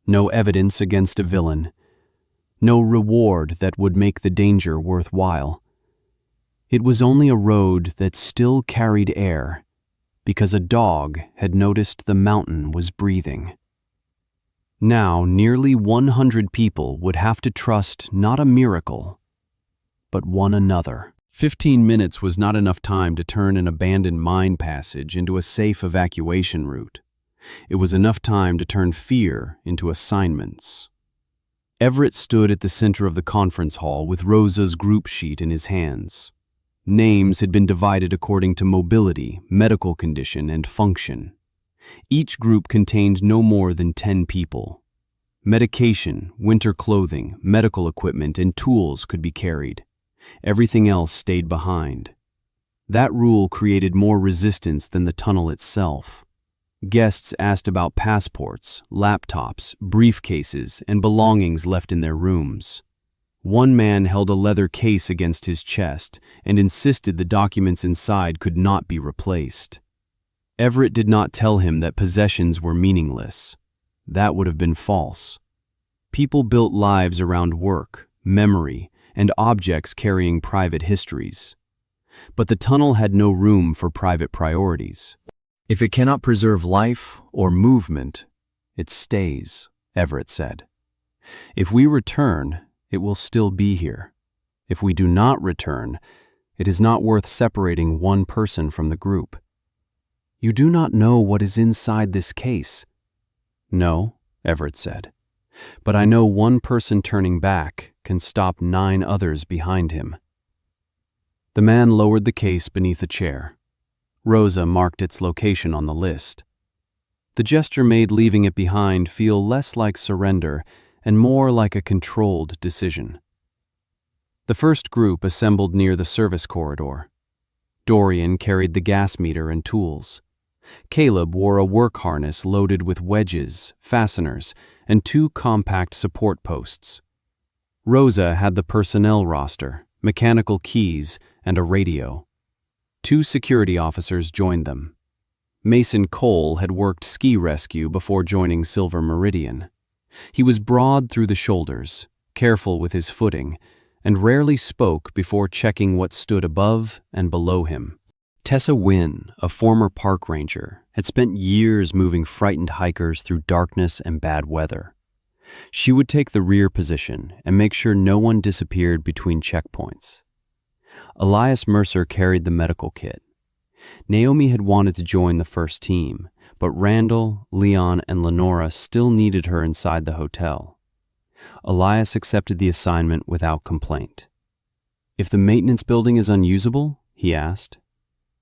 no evidence against a villain, no reward that would make the danger worthwhile. It was only a road that still carried air, because a dog had noticed the mountain was breathing. Now, nearly 100 people would have to trust not a miracle, but one another. 15 minutes was not enough time to turn an abandoned mine passage into a safe evacuation route. It was enough time to turn fear into assignments. Everett stood at the center of the conference hall with Rosa's group sheet in his hands. Names had been divided according to mobility, medical condition, and function. Each group contained no more than 10 people. Medication, winter clothing, medical equipment, and tools could be carried. Everything else stayed behind. That rule created more resistance than the tunnel itself. Guests asked about passports, laptops, briefcases, and belongings left in their rooms. One man held a leather case against his chest and insisted the documents inside could not be replaced. Everett did not tell him that possessions were meaningless. That would have been false. People built lives around work, memory, and objects carrying private histories. But the tunnel had no room for private priorities. If it cannot preserve life or movement, it stays, Everett said. If we return, it will still be here. If we do not return, it is not worth separating one person from the group. You do not know what is inside this case. No, Everett said. But I know one person turning back can stop 9 others behind him. The man lowered the case beneath a chair. Rosa marked its location on the list. The gesture made leaving it behind feel less like surrender and more like a controlled decision. The first group assembled near the service corridor. Dorian carried the gas meter and tools. Caleb wore a work harness loaded with wedges, fasteners, and 2 compact support posts. Rosa had the personnel roster, mechanical keys, and a radio. 2 security officers joined them. Mason Cole had worked ski rescue before joining Silver Meridian. He was broad through the shoulders, careful with his footing, and rarely spoke before checking what stood above and below him. Tessa Wynn, a former park ranger, had spent years moving frightened hikers through darkness and bad weather. She would take the rear position and make sure no one disappeared between checkpoints. Elias Mercer carried the medical kit. Naomi had wanted to join the first team, but Randall, Leon, and Lenora still needed her inside the hotel. Elias accepted the assignment without complaint. "If the maintenance building is unusable?" he asked.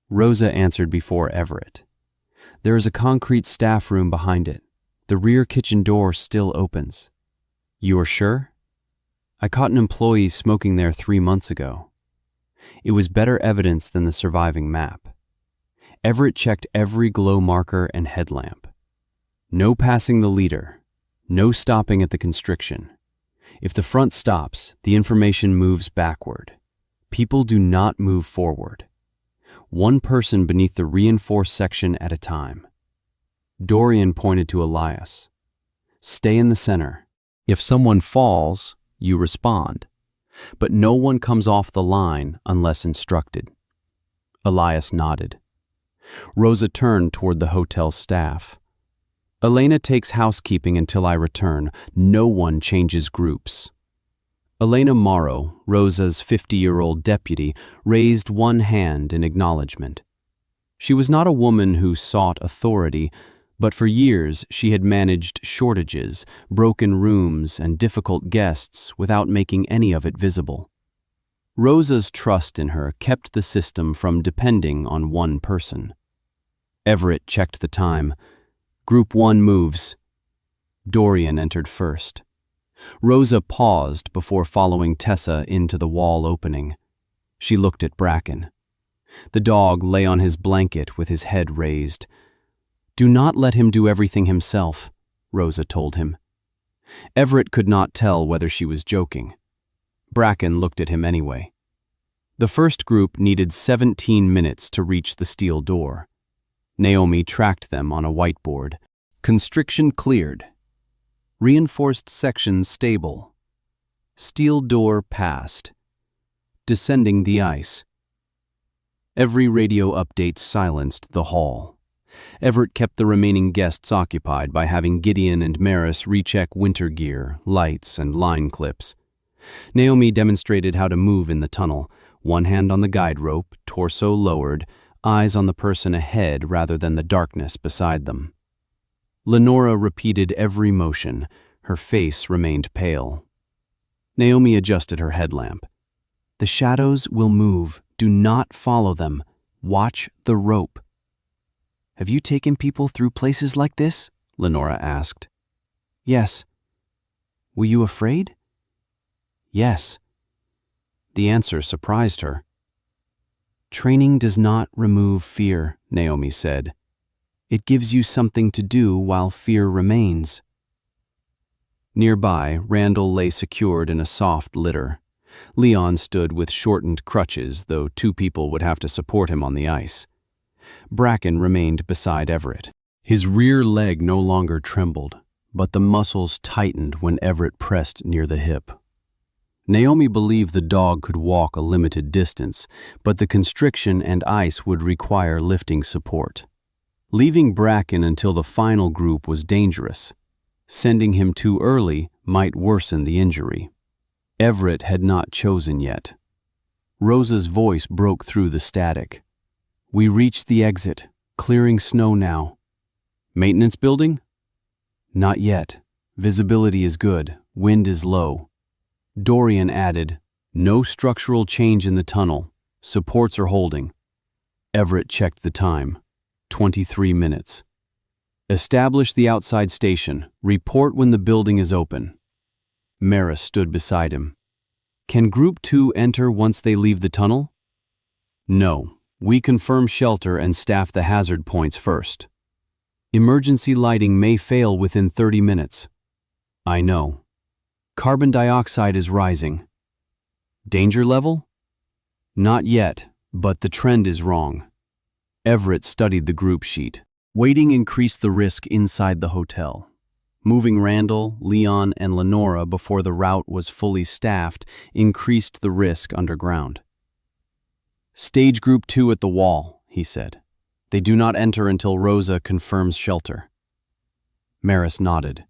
Rosa answered before Everett. "There is a concrete staff room behind it. The rear kitchen door still opens." "You are sure?" "I caught an employee smoking there 3 months ago." It was better evidence than the surviving map. Everett checked every glow marker and headlamp. No passing the leader. No stopping at the constriction. If the front stops, the information moves backward. People do not move forward. One person beneath the reinforced section at a time. Dorian pointed to Elias. "Stay in the center. If someone falls, you respond. But no one comes off the line unless instructed." Elias nodded. Rosa turned toward the hotel staff. "Elena takes housekeeping until I return. No one changes groups." Elena Morrow, Rosa's 50-year-old deputy, raised one hand in acknowledgement. She was not a woman who sought authority, but for years she had managed shortages, broken rooms, and difficult guests without making any of it visible. Rosa's trust in her kept the system from depending on one person. Everett checked the time. "Group 1 moves." Dorian entered first. Rosa paused before following Tessa into the wall opening. She looked at Bracken. The dog lay on his blanket with his head raised. "Do not let him do everything himself," Rosa told him. Everett could not tell whether she was joking. Bracken looked at him anyway. The first group needed 17 minutes to reach the steel door. Naomi tracked them on a whiteboard. Constriction cleared. Reinforced section stable. Steel door passed. Descending the ice. Every radio update silenced the hall. Everett kept the remaining guests occupied by having Gideon and Maris recheck winter gear, lights, and line clips. Naomi demonstrated how to move in the tunnel, one hand on the guide rope, torso lowered, eyes on the person ahead rather than the darkness beside them. Lenora repeated every motion. Her face remained pale. Naomi adjusted her headlamp. "The shadows will move. Do not follow them. Watch the rope." "Have you taken people through places like this?" Lenora asked. "Yes." "Were you afraid?" "Yes." The answer surprised her. "Training does not remove fear," Naomi said. "It gives you something to do while fear remains." Nearby, Randall lay secured in a soft litter. Leon stood with shortened crutches, though 2 people would have to support him on the ice. Bracken remained beside Everett. His rear leg no longer trembled, but the muscles tightened when Everett pressed near the hip. Naomi believed the dog could walk a limited distance, but the constriction and ice would require lifting support. Leaving Bracken until the final group was dangerous. Sending him too early might worsen the injury. Everett had not chosen yet. Rosa's voice broke through the static. "We reached the exit, clearing snow now." "Maintenance building?" "Not yet. Visibility is good, wind is low." Dorian added, "No structural change in the tunnel. Supports are holding." Everett checked the time. 23 minutes. "Establish the outside station. Report when the building is open." Maris stood beside him. "Can Group 2 enter once they leave the tunnel?" "No. We confirm shelter and staff the hazard points first." "Emergency lighting may fail within 30 minutes." "I know." "Carbon dioxide is rising." "Danger level?" "Not yet, but the trend is wrong." Everett studied the group sheet. Waiting increased the risk inside the hotel. Moving Randall, Leon, and Lenora before the route was fully staffed increased the risk underground. "Stage Group 2 at the wall," he said. "They do not enter until Rosa confirms shelter." Maris nodded.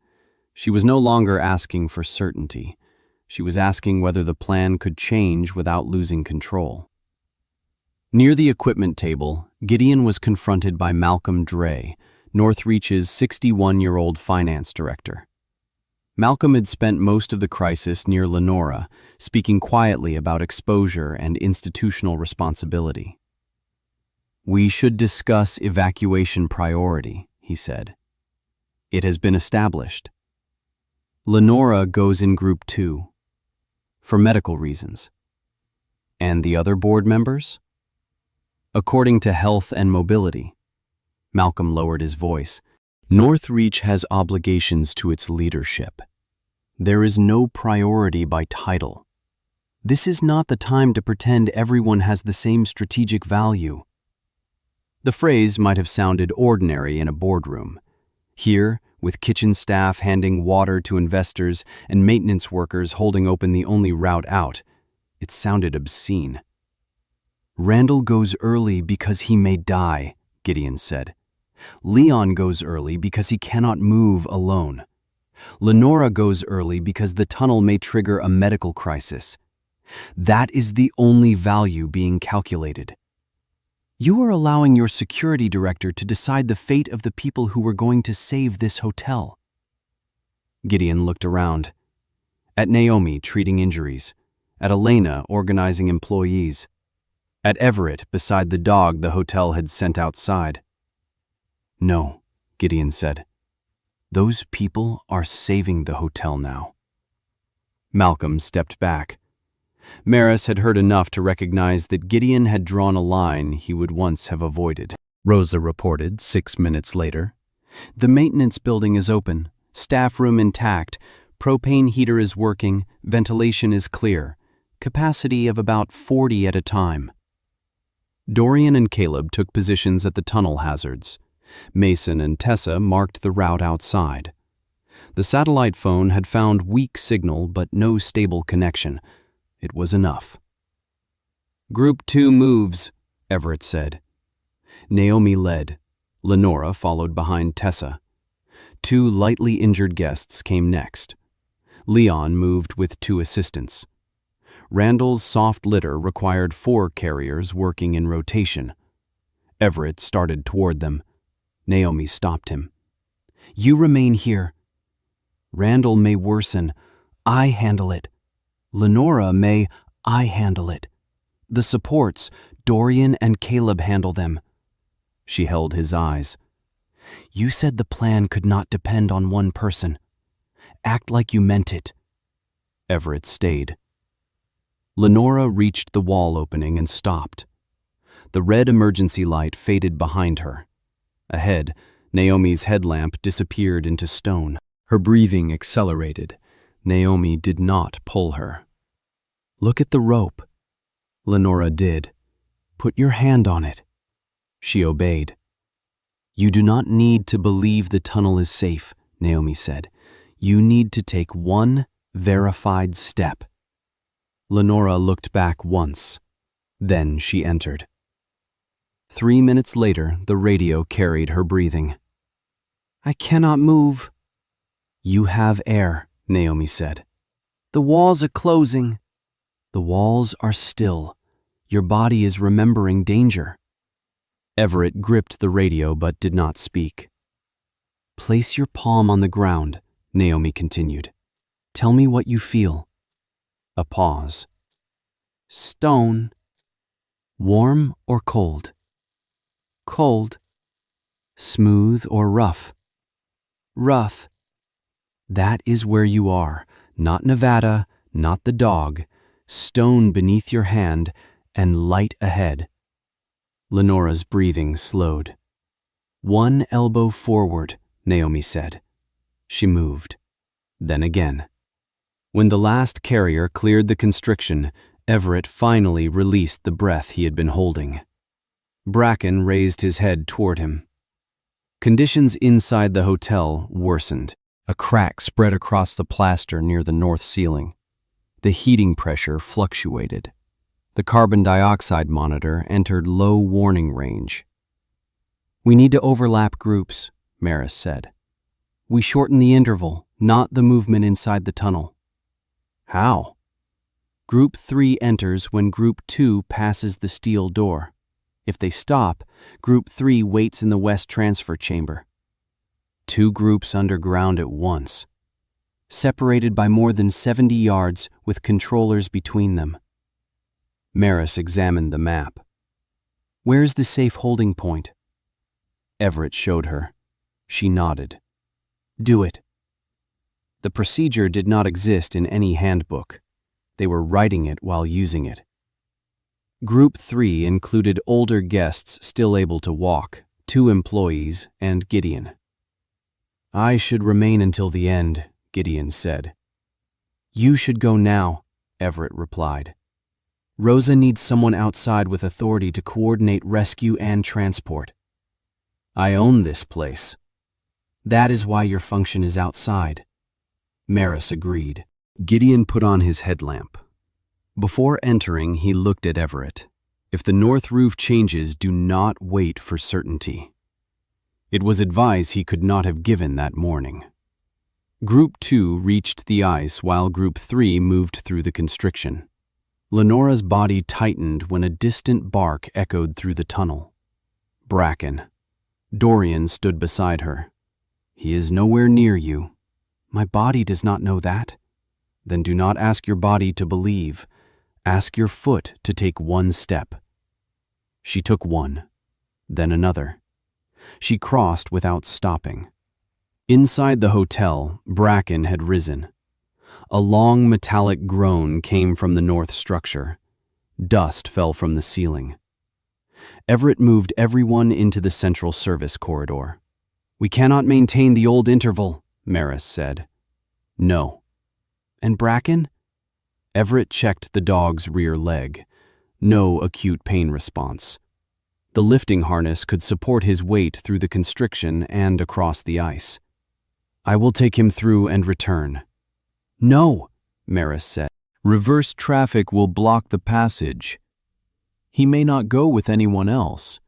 She was no longer asking for certainty. She was asking whether the plan could change without losing control. Near the equipment table, Gideon was confronted by Malcolm Dre, Northreach's 61-year-old finance director. Malcolm had spent most of the crisis near Lenora, speaking quietly about exposure and institutional responsibility. "We should discuss evacuation priority," he said. "It has been established. Lenora goes in Group 2, for medical reasons. And the other board members? According to Health and Mobility." Malcolm lowered his voice. "Northreach has obligations to its leadership. There is no priority by title. This is not the time to pretend everyone has the same strategic value." The phrase might have sounded ordinary in a boardroom. Here, with kitchen staff handing water to investors and maintenance workers holding open the only route out, it sounded obscene. "Randall goes early because he may die," Gideon said. "Leon goes early because he cannot move alone. Lenora goes early because the tunnel may trigger a medical crisis. That is the only value being calculated. You are allowing your security director to decide the fate of the people who were going to save this hotel." Gideon looked around. At Naomi treating injuries, at Elena organizing employees, at Everett beside the dog the hotel had sent outside. "No," Gideon said. "Those people are saving the hotel now." Malcolm stepped back. Maris had heard enough to recognize that Gideon had drawn a line he would once have avoided. Rosa reported 6 minutes later. "The maintenance building is open, staff room intact, propane heater is working, ventilation is clear, capacity of about 40 at a time." Dorian and Caleb took positions at the tunnel hazards. Mason and Tessa marked the route outside. The satellite phone had found weak signal but no stable connection. It was enough. "Group 2 moves," Everett said. Naomi led. Lenora followed behind Tessa. 2 lightly injured guests came next. Leon moved with 2 assistants. Randall's soft litter required 4 carriers working in rotation. Everett started toward them. Naomi stopped him. "You remain here. Randall may worsen. I handle it. Lenora may. I handle it. The supports, Dorian and Caleb handle them." She held his eyes. "You said the plan could not depend on one person. Act like you meant it." Everett stayed. Lenora reached the wall opening and stopped. The red emergency light faded behind her. Ahead, Naomi's headlamp disappeared into stone. Her breathing accelerated. Naomi did not pull her. "Look at the rope." Lenora did. "Put your hand on it." She obeyed. "You do not need to believe the tunnel is safe," Naomi said. "You need to take one verified step." Lenora looked back once. Then she entered. 3 minutes later, the radio carried her breathing. "I cannot move." "You have air," Naomi said. "The walls are closing." "The walls are still. Your body is remembering danger." Everett gripped the radio but did not speak. "Place your palm on the ground," Naomi continued. "Tell me what you feel." A pause. "Stone." "Warm or cold?" "Cold." "Smooth or rough?" "Rough." "That is where you are, not Nevada, not the dog. Stone beneath your hand and light ahead." Lenora's breathing slowed. "One elbow forward," Naomi said. She moved. Then again. When the last carrier cleared the constriction, Everett finally released the breath he had been holding. Bracken raised his head toward him. Conditions inside the hotel worsened. A crack spread across the plaster near the north ceiling. The heating pressure fluctuated. The carbon dioxide monitor entered low warning range. "We need to overlap groups," Maris said. "We shorten the interval, not the movement inside the tunnel." "How?" "Group 3 enters when Group 2 passes the steel door. If they stop, Group 3 waits in the west transfer chamber. 2 groups underground at once, separated by more than 70 yards with controllers between them." Maris examined the map. "Where's the safe holding point?" Everett showed her. She nodded. "Do it." The procedure did not exist in any handbook. They were writing it while using it. Group 3 included older guests still able to walk, 2 employees, and Gideon. "I should remain until the end," Gideon said. "You should go now," Everett replied. "Rosa needs someone outside with authority to coordinate rescue and transport." "I own this place." "That is why your function is outside." Maris agreed. Gideon put on his headlamp. Before entering, he looked at Everett. "If the north roof changes, do not wait for certainty." It was advice he could not have given that morning. Group 2 reached the ice while Group 3 moved through the constriction. Lenora's body tightened when a distant bark echoed through the tunnel. Bracken. Dorian stood beside her. "He is nowhere near you." "My body does not know that." "Then do not ask your body to believe. Ask your foot to take 1 step." She took 1, then another. She crossed without stopping. Inside the hotel, Bracken had risen. A long metallic groan came from the north structure. Dust fell from the ceiling. Everett moved everyone into the central service corridor. "We cannot maintain the old interval," Maris said. "No." "And Bracken?" Everett checked the dog's rear leg. No acute pain response. The lifting harness could support his weight through the constriction and across the ice. "I will take him through and return." "No," Maris said. "Reverse traffic will block the passage. He may not go with anyone else."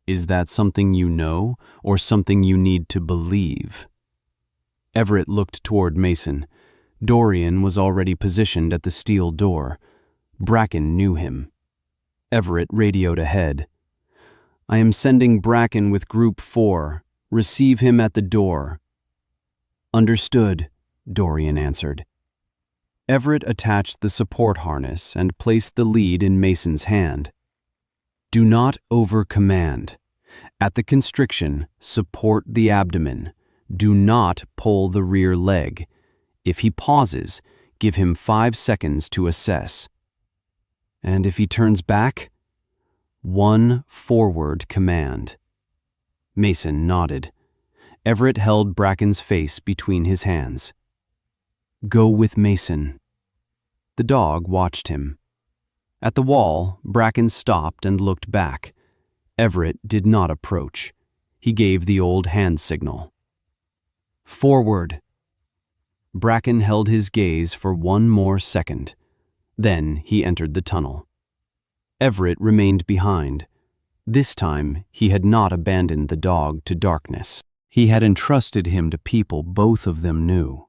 "Is that something you know, or something you need to believe?" Everett looked toward Mason. Dorian was already positioned at the steel door. Bracken knew him. Everett radioed ahead. "I am sending Bracken with Group 4. Receive him at the door." "Understood," Dorian answered. Everett attached the support harness and placed the lead in Mason's hand. "Do not over-command. At the constriction, support the abdomen. Do not pull the rear leg. If he pauses, give him 5 seconds to assess. And if he turns back, 1 forward command." Mason nodded. Everett held Bracken's face between his hands. "Go with Mason." The dog watched him. At the wall, Bracken stopped and looked back. Everett did not approach. He gave the old hand signal. "Forward." Bracken held his gaze for 1 more second. Then he entered the tunnel. Everett remained behind. This time, he had not abandoned the dog to darkness. He had entrusted him to people both of them knew.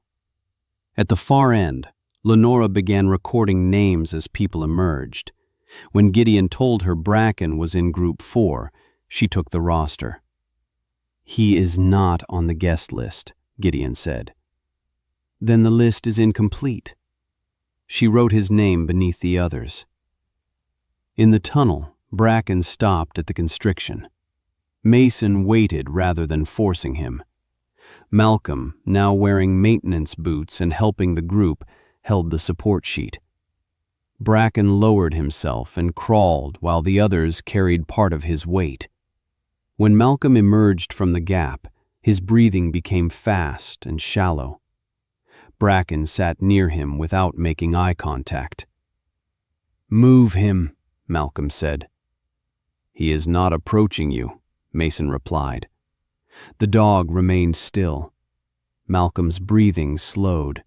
At the far end, Lenora began recording names as people emerged. When Gideon told her Bracken was in Group 4, she took the roster. "He is not on the guest list," Gideon said. "Then the list is incomplete." She wrote his name beneath the others. In the tunnel, Bracken stopped at the constriction. Mason waited rather than forcing him. Malcolm, now wearing maintenance boots and helping the group, held the support sheet. Bracken lowered himself and crawled while the others carried part of his weight. When Malcolm emerged from the gap, his breathing became fast and shallow. Bracken sat near him without making eye contact. "Move him," Malcolm said. "He is not approaching you," Mason replied. The dog remained still. Malcolm's breathing slowed.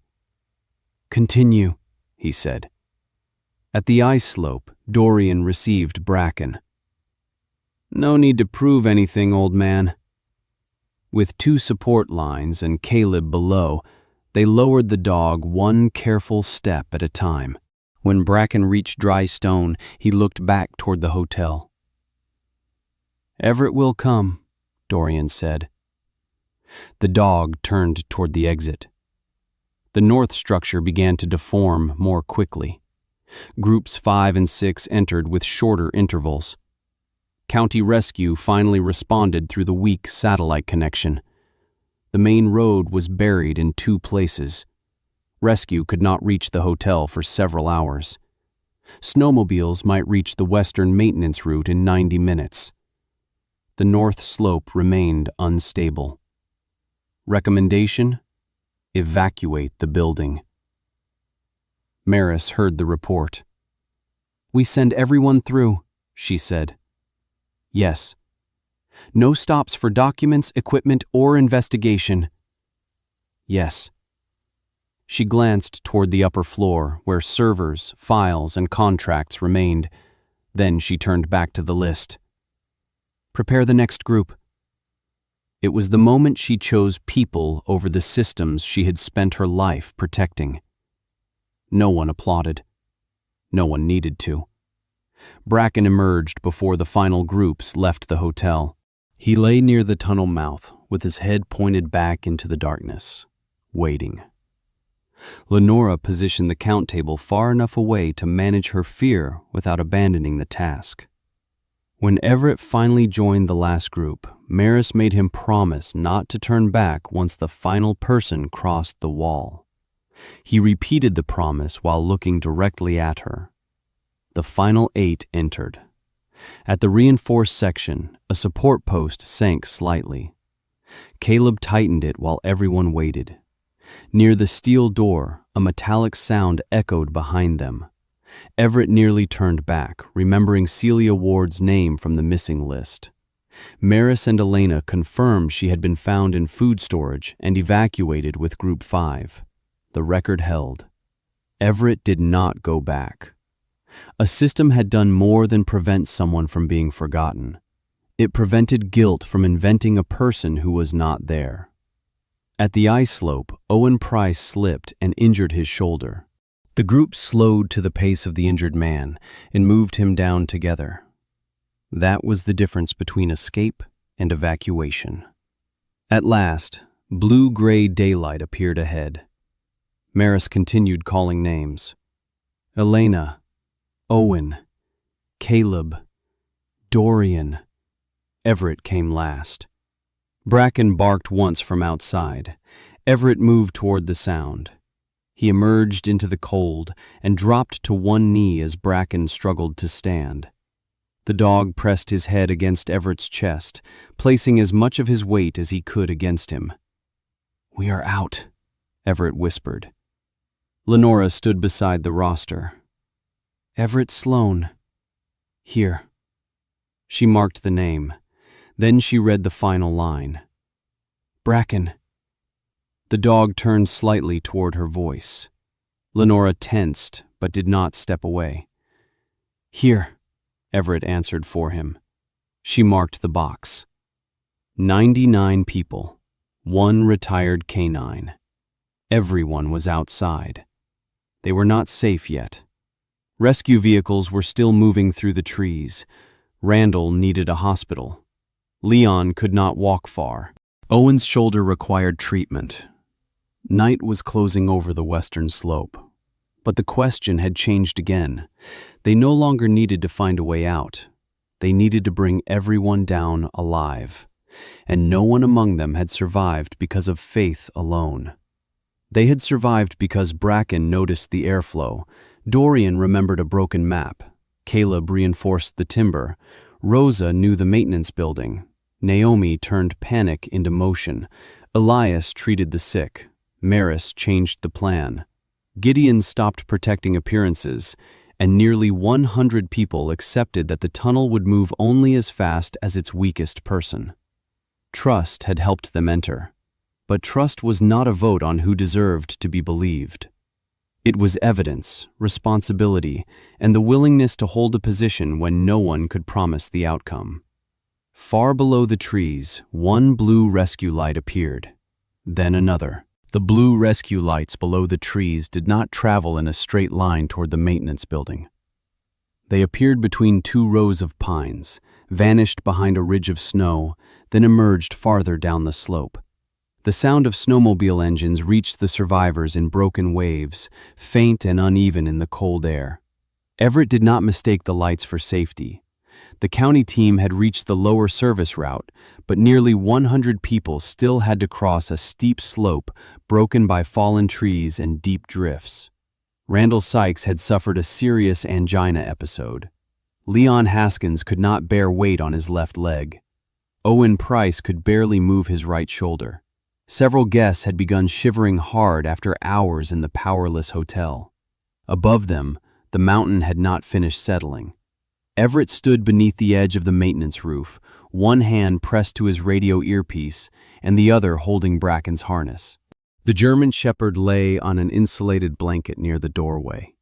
"Continue," he said. At the ice slope, Dorian received Bracken. "No need to prove anything, old man." With 2 support lines and Caleb below, they lowered the dog one careful step at a time. When Bracken reached dry stone, he looked back toward the hotel. "Everett will come," Dorian said. The dog turned toward the exit. The north structure began to deform more quickly. Groups 5 and 6 entered with shorter intervals. County Rescue finally responded through the weak satellite connection. The main road was buried in 2 places. Rescue could not reach the hotel for several hours. Snowmobiles might reach the western maintenance route in 90 minutes. The north slope remained unstable. Recommendation: evacuate the building. Maris heard the report. "We send everyone through," she said. "Yes. No stops for documents, equipment, or investigation." "Yes." She glanced toward the upper floor, where servers, files, and contracts remained. Then she turned back to the list. "Prepare the next group." It was the moment she chose people over the systems she had spent her life protecting. No one applauded. No one needed to. Bracken emerged before the final groups left the hotel. He lay near the tunnel mouth, with his head pointed back into the darkness, waiting. Lenora positioned the count table far enough away to manage her fear without abandoning the task. When Everett finally joined the last group, Maris made him promise not to turn back once the final person crossed the wall. He repeated the promise while looking directly at her. The final 8 entered. At the reinforced section, a support post sank slightly. Caleb tightened it while everyone waited. Near the steel door, a metallic sound echoed behind them. Everett nearly turned back, remembering Celia Ward's name from the missing list. Maris and Elena confirmed she had been found in food storage and evacuated with Group 5. The record held. Everett did not go back. A system had done more than prevent someone from being forgotten. It prevented guilt from inventing a person who was not there. At the ice slope, Owen Price slipped and injured his shoulder. The group slowed to the pace of the injured man and moved him down together. That was the difference between escape and evacuation. At last, blue-gray daylight appeared ahead. Maris continued calling names. Elena, Owen, Caleb, Dorian. Everett came last. Bracken barked once from outside. Everett moved toward the sound. He emerged into the cold and dropped to one knee as Bracken struggled to stand. The dog pressed his head against Everett's chest, placing as much of his weight as he could against him. "We are out," Everett whispered. Lenora stood beside the roster. "Everett Sloan. Here." She marked the name. Then she read the final line. "Bracken." The dog turned slightly toward her voice. Lenora tensed, but did not step away. "Here," Everett answered for him. She marked the box. 99 people. 1 retired canine. Everyone was outside. They were not safe yet. Rescue vehicles were still moving through the trees. Randall needed a hospital. Leon could not walk far. Owen's shoulder required treatment. Night was closing over the western slope. But the question had changed again. They no longer needed to find a way out. They needed to bring everyone down alive. And no one among them had survived because of faith alone. They had survived because Bracken noticed the airflow. Dorian remembered a broken map. Caleb reinforced the timber. Rosa knew the maintenance building. Naomi turned panic into motion. Elias treated the sick. Maris changed the plan. Gideon stopped protecting appearances, and nearly 100 people accepted that the tunnel would move only as fast as its weakest person. Trust had helped them enter. But trust was not a vote on who deserved to be believed. It was evidence, responsibility, and the willingness to hold a position when no one could promise the outcome. Far below the trees, one blue rescue light appeared, then another. The blue rescue lights below the trees did not travel in a straight line toward the maintenance building. They appeared between two rows of pines, vanished behind a ridge of snow, then emerged farther down the slope. The sound of snowmobile engines reached the survivors in broken waves, faint and uneven in the cold air. Everett did not mistake the lights for safety. The county team had reached the lower service route, but nearly 100 people still had to cross a steep slope broken by fallen trees and deep drifts. Randall Sykes had suffered a serious angina episode. Leon Haskins could not bear weight on his left leg. Owen Price could barely move his right shoulder. Several guests had begun shivering hard after hours in the powerless hotel. Above them, the mountain had not finished settling. Everett stood beneath the edge of the maintenance roof, one hand pressed to his radio earpiece and the other holding Bracken's harness. The German shepherd lay on an insulated blanket near the doorway.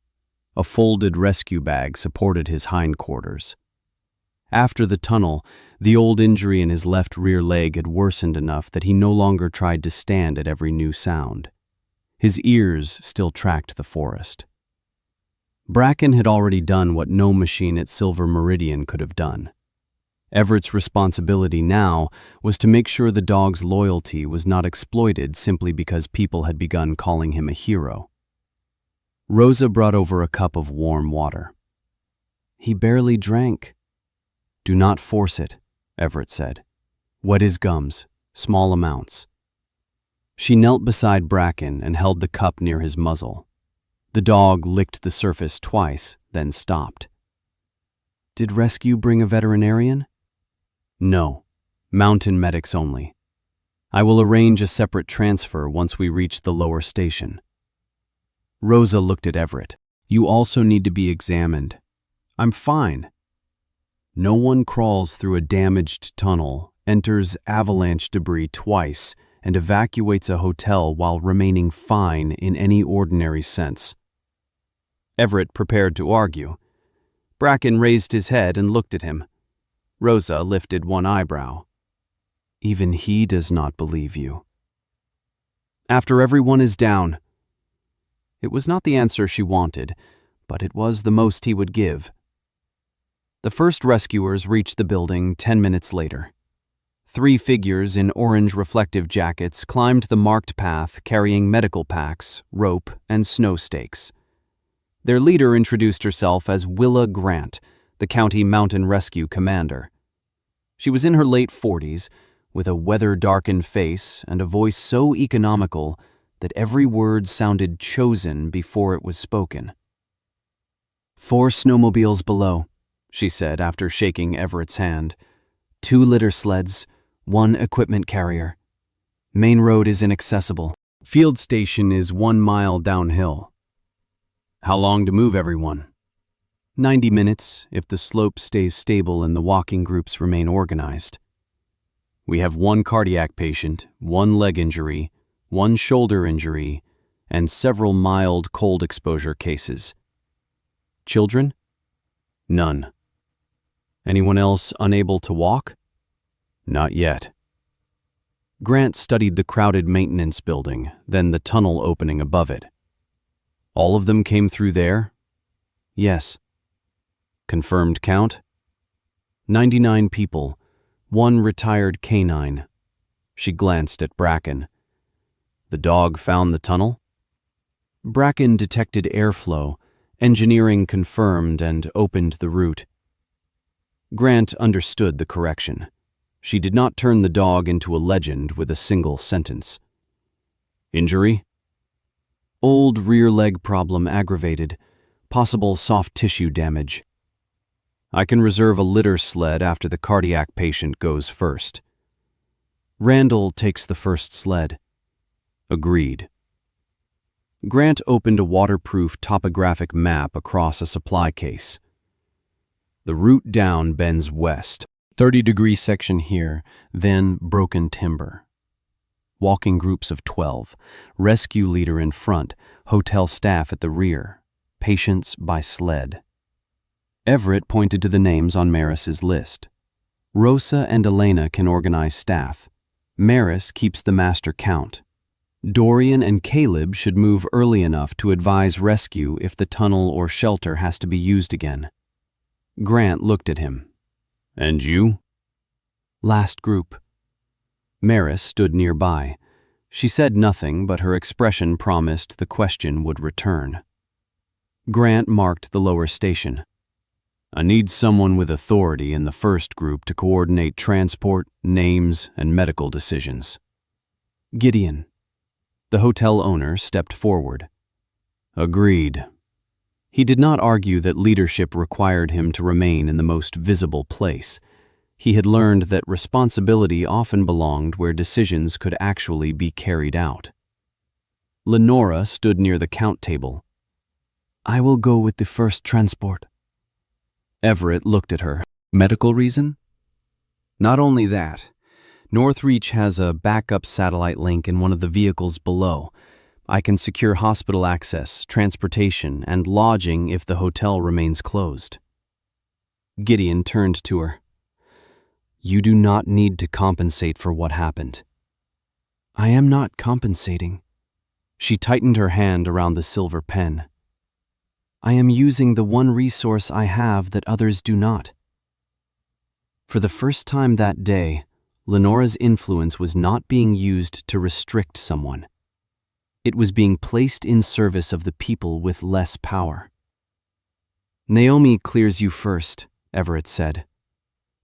A folded rescue bag supported his hindquarters. After the tunnel, the old injury in his left rear leg had worsened enough that he no longer tried to stand at every new sound. His ears still tracked the forest. Bracken had already done what no machine at Silver Meridian could have done. Everett's responsibility now was to make sure the dog's loyalty was not exploited simply because people had begun calling him a hero. Rosa brought over a cup of warm water. "He barely drank." "Do not force it," Everett said. "Wet his gums, small amounts." She knelt beside Bracken and held the cup near his muzzle. The dog licked the surface twice, then stopped. "Did rescue bring a veterinarian?" "No, mountain medics only. I will arrange a separate transfer once we reach the lower station." Rosa looked at Everett. "You also need to be examined." "I'm fine." No one crawls through a damaged tunnel, enters avalanche debris twice, and evacuates a hotel while remaining fine in any ordinary sense. Everett prepared to argue. Bracken raised his head and looked at him. Rosa lifted one eyebrow. "Even he does not believe you." "After everyone is down." It was not the answer she wanted, but it was the most he would give. The first rescuers reached the building 10 minutes later. 3 figures in orange reflective jackets climbed the marked path carrying medical packs, rope, and snow stakes. Their leader introduced herself as Willa Grant, the county mountain rescue commander. She was in her late 40s, with a weather-darkened face and a voice so economical that every word sounded chosen before it was spoken. "4 snowmobiles below," she said after shaking Everett's hand. 2 litter sleds, 1 equipment carrier. Main road is inaccessible. Field station is 1 mile downhill. How long to move everyone? 90 minutes if the slope stays stable and the walking groups remain organized. We have 1 cardiac patient, 1 leg injury, 1 shoulder injury, and several mild cold exposure cases. Children? None. Anyone else unable to walk? Not yet. Grant studied the crowded maintenance building, then the tunnel opening above it. All of them came through there? Yes. Confirmed count? 99 people, 1 retired canine. She glanced at Bracken. The dog found the tunnel? Bracken detected airflow, engineering confirmed and opened the route. Grant understood the correction. She did not turn the dog into a legend with a single sentence. Injury? Old rear leg problem aggravated. Possible soft tissue damage. I can reserve a litter sled after the cardiac patient goes first. Randall takes the first sled. Agreed. Grant opened a waterproof topographic map across a supply case. The route down bends west. 30-degree section here, then broken timber. Walking groups of 12, rescue leader in front, hotel staff at the rear, patients by sled. Everett pointed to the names on Maris's list. Rosa and Elena can organize staff. Maris keeps the master count. Dorian and Caleb should move early enough to advise rescue if the tunnel or shelter has to be used again. Grant looked at him. "And you?" "Last group." Maris stood nearby. She said nothing, but her expression promised the question would return. Grant marked the lower station. "I need someone with authority in the first group to coordinate transport, names, and medical decisions." "Gideon." The hotel owner stepped forward. "Agreed." He did not argue that leadership required him to remain in the most visible place. He had learned that responsibility often belonged where decisions could actually be carried out. Lenora stood near the count table. "I will go with the first transport." Everett looked at her. "Medical reason?" "Not only that. Northreach has a backup satellite link in one of the vehicles below. I can secure hospital access, transportation, and lodging if the hotel remains closed." Gideon turned to her. "You do not need to compensate for what happened." "I am not compensating." She tightened her hand around the silver pen. "I am using the one resource I have that others do not." For the first time that day, Lenora's influence was not being used to restrict someone. It was being placed in service of the people with less power. "Naomi clears you first," Everett said.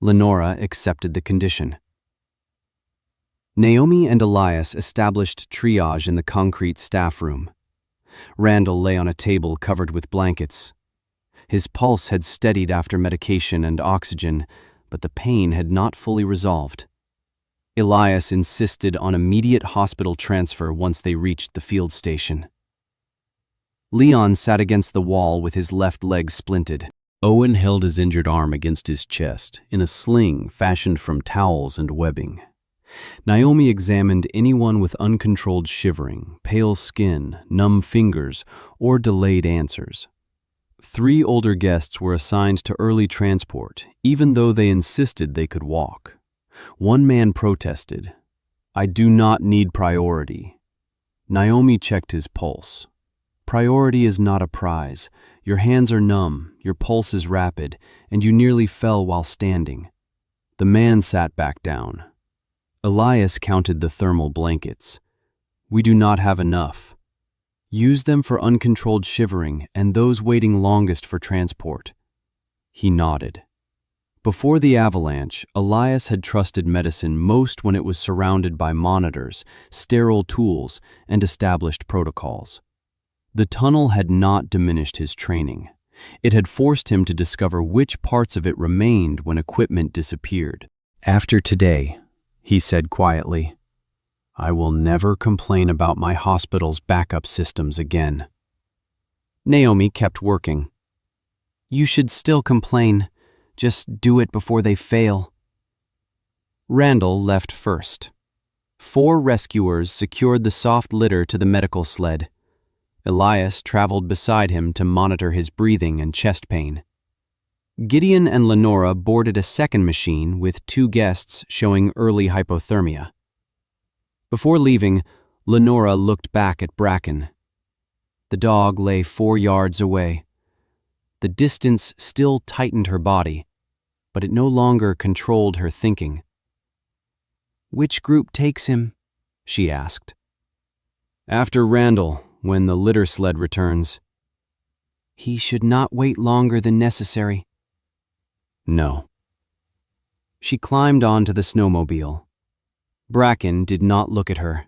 Lenora accepted the condition. Naomi and Elias established triage in the concrete staff room. Randall lay on a table covered with blankets. His pulse had steadied after medication and oxygen, but the pain had not fully resolved. Elias insisted on immediate hospital transfer once they reached the field station. Leon sat against the wall with his left leg splinted. Owen held his injured arm against his chest in a sling fashioned from towels and webbing. Naomi examined anyone with uncontrolled shivering, pale skin, numb fingers, or delayed answers. 3 older guests were assigned to early transport, even though they insisted they could walk. One man protested, "I do not need priority." Naomi checked his pulse. "Priority is not a prize. Your hands are numb, your pulse is rapid, and you nearly fell while standing." The man sat back down. Elias counted the thermal blankets. "We do not have enough. Use them for uncontrolled shivering and those waiting longest for transport." He nodded. Before the avalanche, Elias had trusted medicine most when it was surrounded by monitors, sterile tools, and established protocols. The tunnel had not diminished his training. It had forced him to discover which parts of it remained when equipment disappeared. "After today," he said quietly, "I will never complain about my hospital's backup systems again." Naomi kept working. "You should still complain. Just do it before they fail." Randall left first. 4 rescuers secured the soft litter to the medical sled. Elias traveled beside him to monitor his breathing and chest pain. Gideon and Lenora boarded a second machine with 2 guests showing early hypothermia. Before leaving, Lenora looked back at Bracken. The dog lay 4 yards away. The distance still tightened her body, but it no longer controlled her thinking. "Which group takes him?" she asked. "After Randall, when the litter sled returns." "He should not wait longer than necessary." "No." She climbed onto the snowmobile. Bracken did not look at her.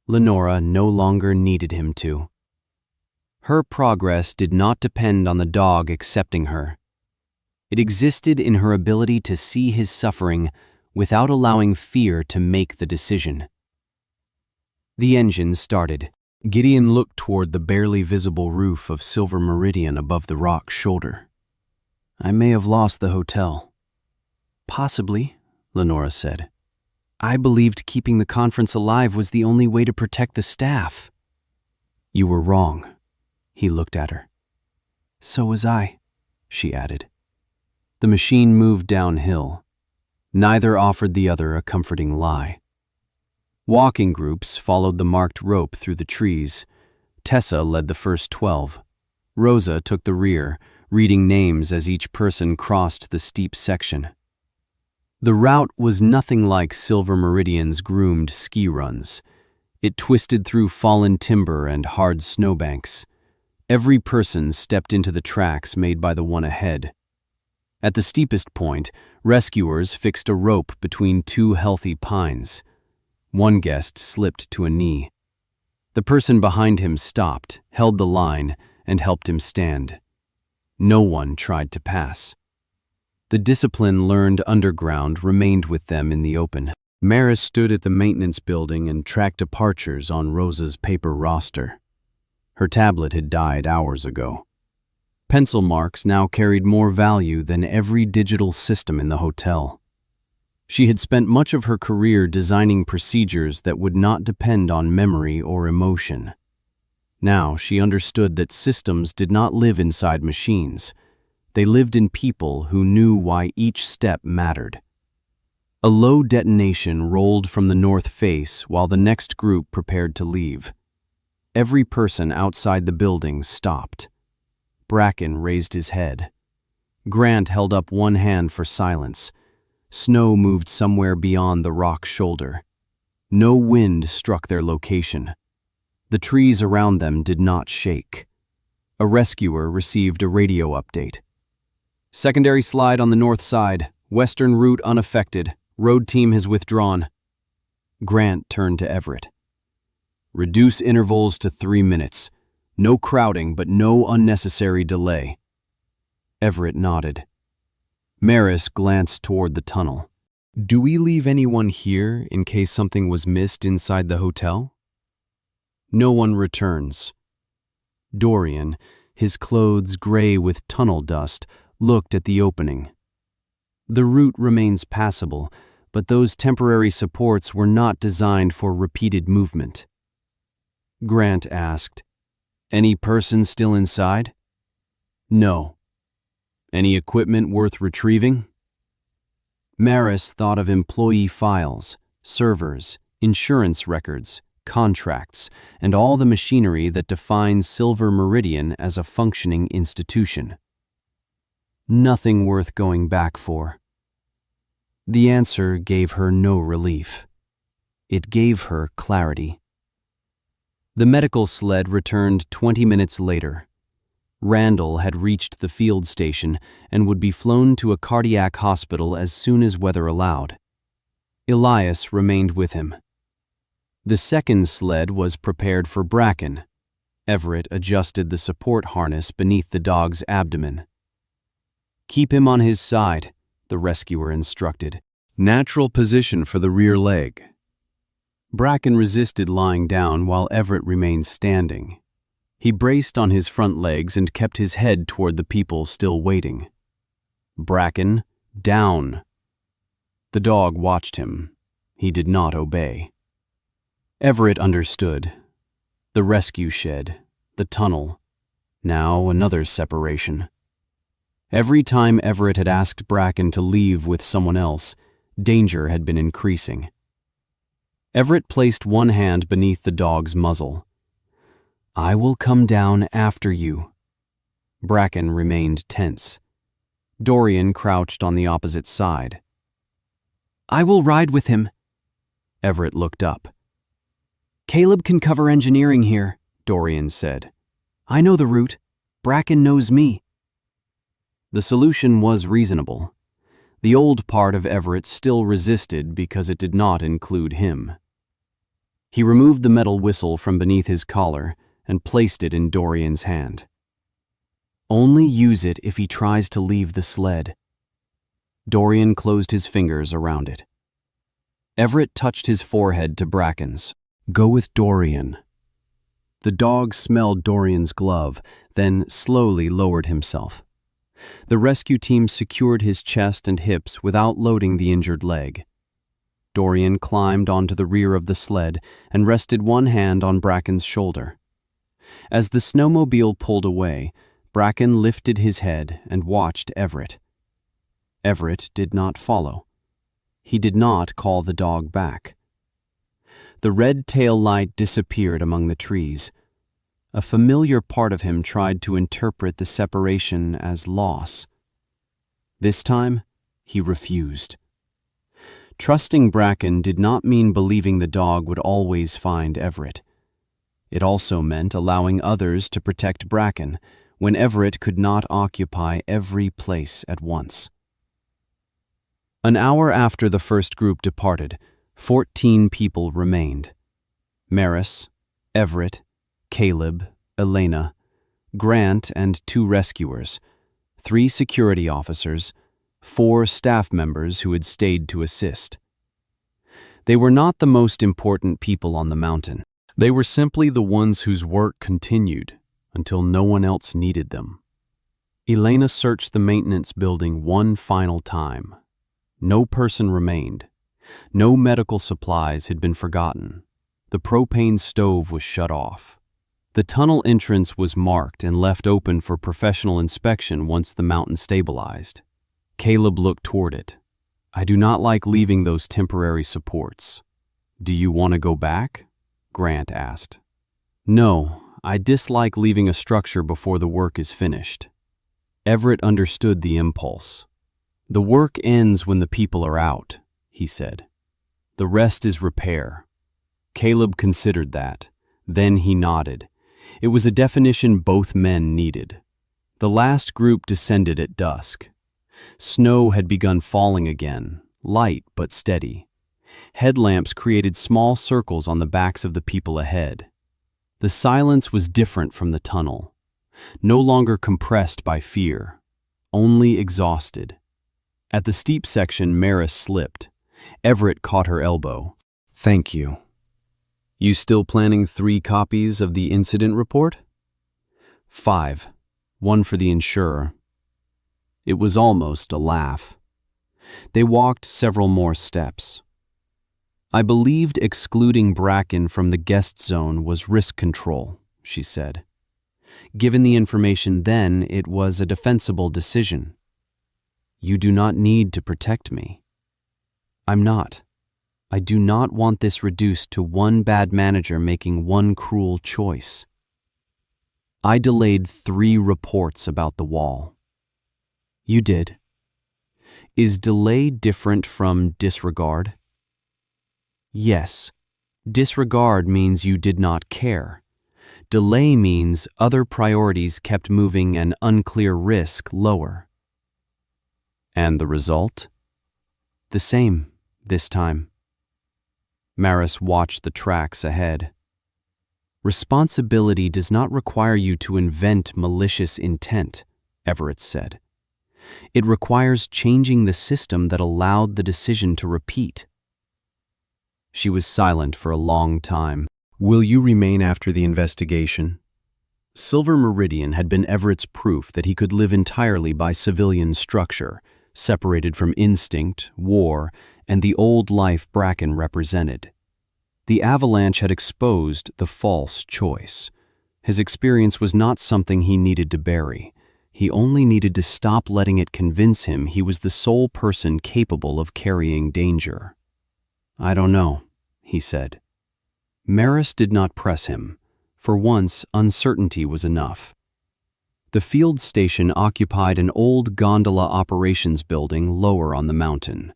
Lenora no longer needed him to. Her progress did not depend on the dog accepting her. It existed in her ability to see his suffering without allowing fear to make the decision. The engine started. Gideon looked toward the barely visible roof of Silver Meridian above the rock's shoulder. "I may have lost the hotel, Possibly, Lenora said. I believed keeping the conference alive was the only way to protect the staff. You were wrong. He looked at her. So was I, she added. The machine moved downhill. Neither offered the other a comforting lie. Walking groups followed the marked rope through the trees. Tessa led the first 12. Rosa took the rear, reading names as each person crossed the steep section. The route was nothing like Silver Meridian's groomed ski runs. It twisted through fallen timber and hard snowbanks. Every person stepped into the tracks made by the one ahead. At the steepest point, rescuers fixed a rope between two healthy pines. One guest slipped to a knee. The person behind him stopped, held the line, and helped him stand. No one tried to pass. The discipline learned underground remained with them in the open. Maris stood at the maintenance building and tracked departures on Rosa's paper roster. Her tablet had died hours ago. Pencil marks now carried more value than every digital system in the hotel. She had spent much of her career designing procedures that would not depend on memory or emotion. Now she understood that systems did not live inside machines. They lived in people who knew why each step mattered. A low detonation rolled from the north face while the next group prepared to leave. Every person outside the building stopped. Bracken raised his head. Grant held up one hand for silence. Snow moved somewhere beyond the rock shoulder. No wind struck their location. The trees around them did not shake. A rescuer received a radio update. Secondary slide on the north side. Western route unaffected. Road team has withdrawn. Grant turned to Everett. Reduce intervals to 3 minutes. No crowding, but no unnecessary delay. Everett nodded. Maris glanced toward the tunnel. Do we leave anyone here in case something was missed inside the hotel? No one returns. Dorian, his clothes gray with tunnel dust, looked at the opening. The route remains passable, but those temporary supports were not designed for repeated movement. Grant asked, Any person still inside? No. Any equipment worth retrieving? Maris thought of employee files, servers, insurance records, contracts, and all the machinery that defines Silver Meridian as a functioning institution. Nothing worth going back for. The answer gave her no relief. It gave her clarity. The medical sled returned 20 minutes later. Randall had reached the field station and would be flown to a cardiac hospital as soon as weather allowed. Elias remained with him. The second sled was prepared for Bracken. Everett adjusted the support harness beneath the dog's abdomen. Keep him on his side, the rescuer instructed. Natural position for the rear leg. Bracken resisted lying down while Everett remained standing. He braced on his front legs and kept his head toward the people still waiting. Bracken, down. The dog watched him. He did not obey. Everett understood. The rescue shed, the tunnel, now another separation. Every time Everett had asked Bracken to leave with someone else, danger had been increasing. Everett placed one hand beneath the dog's muzzle. I will come down after you. Bracken remained tense. Dorian crouched on the opposite side. I will ride with him. Everett looked up. Caleb can cover engineering here, Dorian said. I know the route. Bracken knows me. The solution was reasonable. The old part of Everett still resisted because it did not include him. He removed the metal whistle from beneath his collar and placed it in Dorian's hand. Only use it if he tries to leave the sled. Dorian closed his fingers around it. Everett touched his forehead to Bracken's. Go with Dorian. The dog smelled Dorian's glove, then slowly lowered himself. The rescue team secured his chest and hips without loading the injured leg. Dorian climbed onto the rear of the sled and rested one hand on Bracken's shoulder. As the snowmobile pulled away, Bracken lifted his head and watched Everett. Everett did not follow. He did not call the dog back. The red tail light disappeared among the trees. A familiar part of him tried to interpret the separation as loss. This time, he refused. Trusting Bracken did not mean believing the dog would always find Everett. It also meant allowing others to protect Bracken when Everett could not occupy every place at once. An hour after the first group departed, 14 people remained. Maris, Everett, Caleb, Elena, Grant and 2 rescuers, 3 security officers, 4 staff members who had stayed to assist. They were not the most important people on the mountain. They were simply the ones whose work continued until no one else needed them. Elena searched the maintenance building one final time. No person remained. No medical supplies had been forgotten. The propane stove was shut off. The tunnel entrance was marked and left open for professional inspection once the mountain stabilized. Caleb looked toward it. "I do not like leaving those temporary supports." "Do you want to go back?" Grant asked. "No, I dislike leaving a structure before the work is finished." Everett understood the impulse. "The work ends when the people are out," he said. "The rest is repair." Caleb considered that. Then he nodded. It was a definition both men needed. The last group descended at dusk. Snow had begun falling again, light but steady. Headlamps created small circles on the backs of the people ahead. The silence was different from the tunnel. No longer compressed by fear, only exhausted. At the steep section, Maris slipped. Everett caught her elbow. "Thank you. You still planning 3 copies of the incident report?" 5. 1 for the insurer. It was almost a laugh. They walked several more steps. "I believed excluding Bracken from the guest zone was risk control," she said. "Given the information then, it was a defensible decision. You do not need to protect me." "I'm not. I do not want this reduced to one bad manager making one cruel choice." "I delayed 3 reports about the wall." "You did. Is delay different from disregard?" "Yes. Disregard means you did not care. Delay means other priorities kept moving an unclear risk lower." "And the result?" "The same, this time." Maris watched the tracks ahead. "Responsibility does not require you to invent malicious intent," Everett said. "It requires changing the system that allowed the decision to repeat." She was silent for a long time. "Will you remain after the investigation?" Silver Meridian had been Everett's proof that he could live entirely by civilian structure, separated from instinct, war, and the old life Bracken represented. The avalanche had exposed the false choice. His experience was not something he needed to bury. He only needed to stop letting it convince him he was the sole person capable of carrying danger. "I don't know," he said. Maris did not press him. For once, uncertainty was enough. The field station occupied an old gondola operations building lower on the mountain.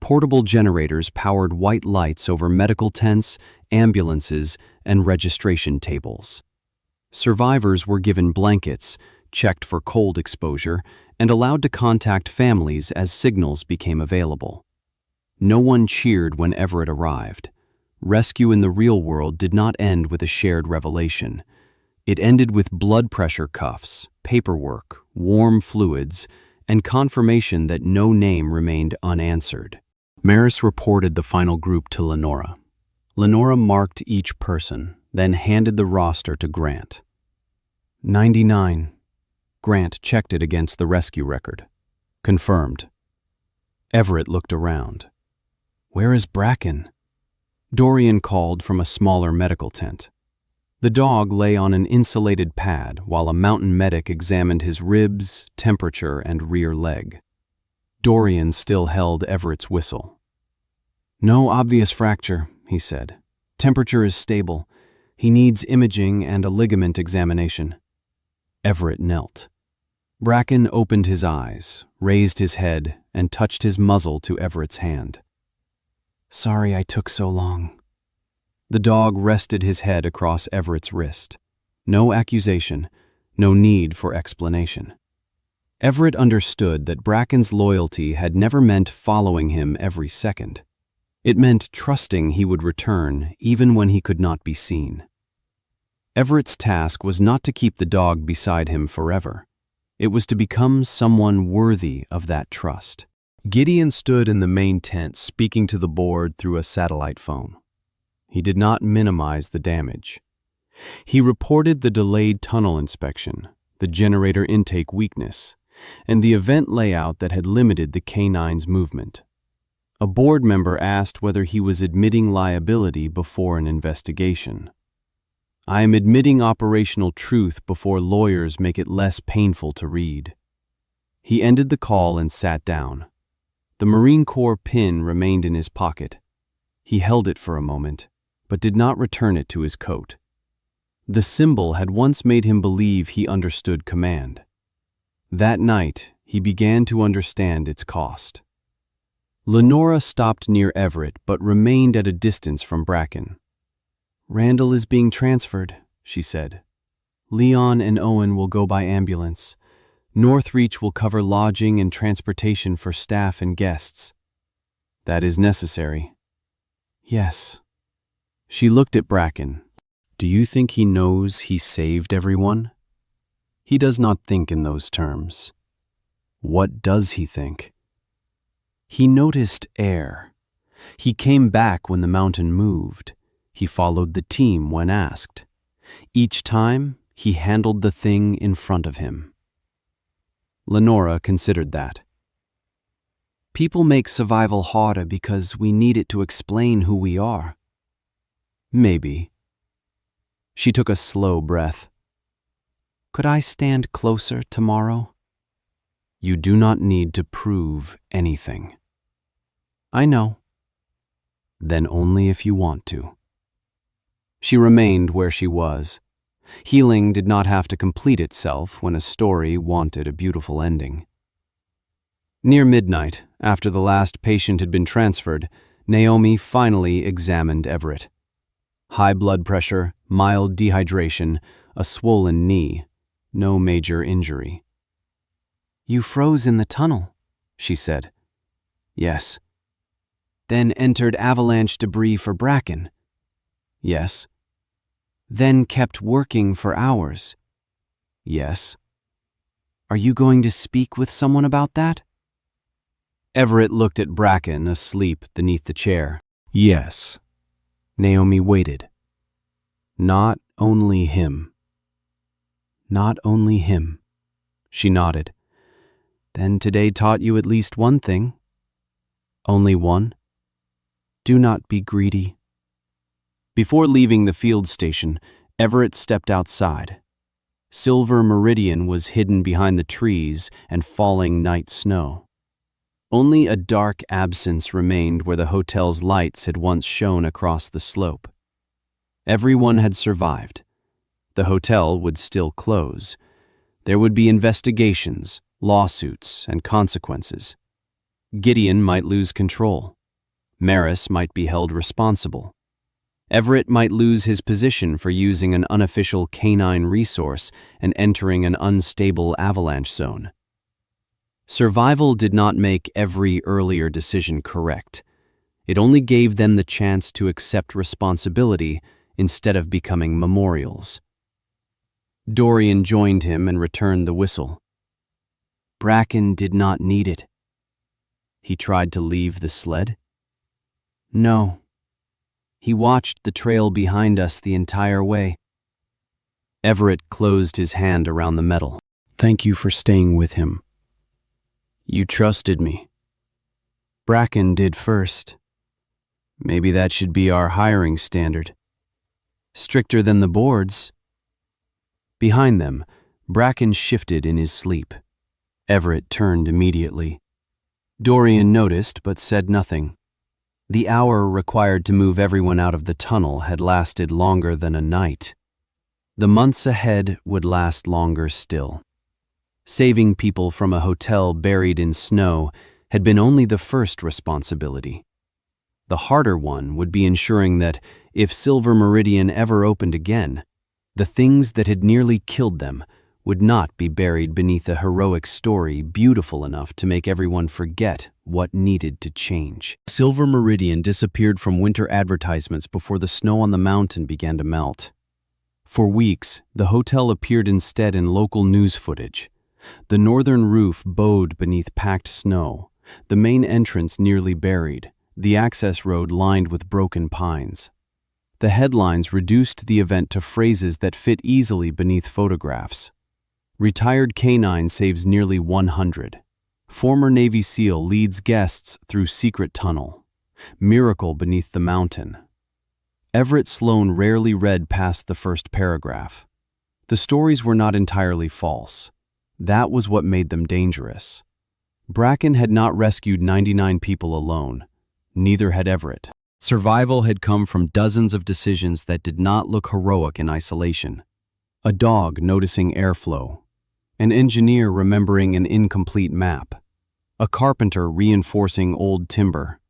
Portable generators powered white lights over medical tents, ambulances, and registration tables. Survivors were given blankets, checked for cold exposure, and allowed to contact families as signals became available. No one cheered when Everett arrived. Rescue in the real world did not end with a shared revelation. It ended with blood pressure cuffs, paperwork, warm fluids, and confirmation that no name remained unanswered. Maris reported the final group to Lenora. Lenora marked each person, then handed the roster to Grant. 99. Grant checked it against the rescue record. Confirmed. Everett looked around. Where is Bracken? Dorian called from a smaller medical tent. The dog lay on an insulated pad while a mountain medic examined his ribs, temperature, and rear leg. Dorian still held Everett's whistle. No obvious fracture, he said. Temperature is stable. He needs imaging and a ligament examination. Everett knelt. Bracken opened his eyes, raised his head, and touched his muzzle to Everett's hand. Sorry I took so long. The dog rested his head across Everett's wrist. No accusation, no need for explanation. Everett understood that Bracken's loyalty had never meant following him every second. It meant trusting he would return even when he could not be seen. Everett's task was not to keep the dog beside him forever. It was to become someone worthy of that trust. Gideon stood in the main tent speaking to the board through a satellite phone. He did not minimize the damage. He reported the delayed tunnel inspection, the generator intake weakness, and the event layout that had limited the K9's movement. A board member asked whether he was admitting liability before an investigation. I am admitting operational truth before lawyers make it less painful to read. He ended the call and sat down. The Marine Corps pin remained in his pocket. He held it for a moment, but did not return it to his coat. The symbol had once made him believe he understood command. That night, he began to understand its cost. Lenora stopped near Everett but remained at a distance from Bracken. Randall is being transferred, she said. Leon and Owen will go by ambulance. Northreach will cover lodging and transportation for staff and guests. That is necessary. Yes. She looked at Bracken. Do you think he knows he saved everyone? He does not think in those terms. What does he think? He noticed air. He came back when the mountain moved. He followed the team when asked. Each time, he handled the thing in front of him. Lenora considered that. People make survival harder because we need it to explain who we are. Maybe. She took a slow breath. Could I stand closer tomorrow? You do not need to prove anything. I know. Then only if you want to. She remained where she was. Healing did not have to complete itself when a story wanted a beautiful ending. Near midnight, after the last patient had been transferred, Naomi finally examined Everett. High blood pressure, mild dehydration, a swollen knee, no major injury. You froze in the tunnel, she said. Yes. Then entered avalanche debris for Bracken. Yes. Then kept working for hours. Yes. Are you going to speak with someone about that? Everett looked at Bracken asleep beneath the chair. Yes. Naomi waited. Not only him. Not only him. She nodded. Then today taught you at least one thing. Only one? Do not be greedy. Before leaving the field station, Everett stepped outside. Silver Meridian was hidden behind the trees and falling night snow. Only a dark absence remained where the hotel's lights had once shone across the slope. Everyone had survived. The hotel would still close. There would be investigations, lawsuits, and consequences. Gideon might lose control. Maris might be held responsible. Everett might lose his position for using an unofficial canine resource and entering an unstable avalanche zone. Survival did not make every earlier decision correct. It only gave them the chance to accept responsibility instead of becoming memorials. Dorian joined him and returned the whistle. Bracken did not need it. He tried to leave the sled? No. He watched the trail behind us the entire way. Everett closed his hand around the metal. Thank you for staying with him. You trusted me. Bracken did first. Maybe that should be our hiring standard. Stricter than the board's. Behind them, Bracken shifted in his sleep. Everett turned immediately. Dorian noticed but said nothing. The hour required to move everyone out of the tunnel had lasted longer than a night. The months ahead would last longer still. Saving people from a hotel buried in snow had been only the first responsibility. The harder one would be ensuring that, if Silver Meridian ever opened again, the things that had nearly killed them would not be buried beneath a heroic story beautiful enough to make everyone forget what needed to change. Silver Meridian disappeared from winter advertisements before the snow on the mountain began to melt. For weeks, the hotel appeared instead in local news footage. The northern roof bowed beneath packed snow, the main entrance nearly buried, the access road lined with broken pines. The headlines reduced the event to phrases that fit easily beneath photographs. Retired canine saves nearly 100. Former Navy SEAL leads guests through secret tunnel. Miracle beneath the mountain. Everett Sloan rarely read past the first paragraph. The stories were not entirely false. That was what made them dangerous. Bracken had not rescued 99 people alone. Neither had Everett. Survival had come from dozens of decisions that did not look heroic in isolation. A dog noticing airflow. An engineer remembering an incomplete map. A carpenter reinforcing old timber.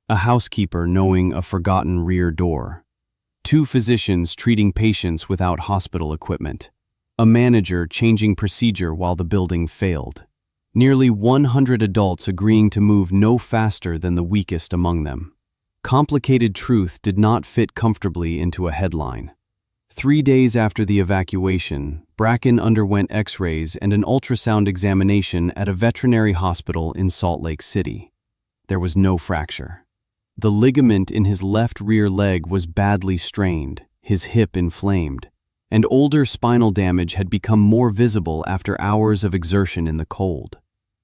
A housekeeper knowing a forgotten rear door. 2 physicians treating patients without hospital equipment. A manager changing procedure while the building failed. Nearly 100 adults agreeing to move no faster than the weakest among them. Complicated truth did not fit comfortably into a headline. 3 days after the evacuation, Bracken underwent X-rays and an ultrasound examination at a veterinary hospital in Salt Lake City. There was no fracture. The ligament in his left rear leg was badly strained, his hip inflamed, and older spinal damage had become more visible after hours of exertion in the cold.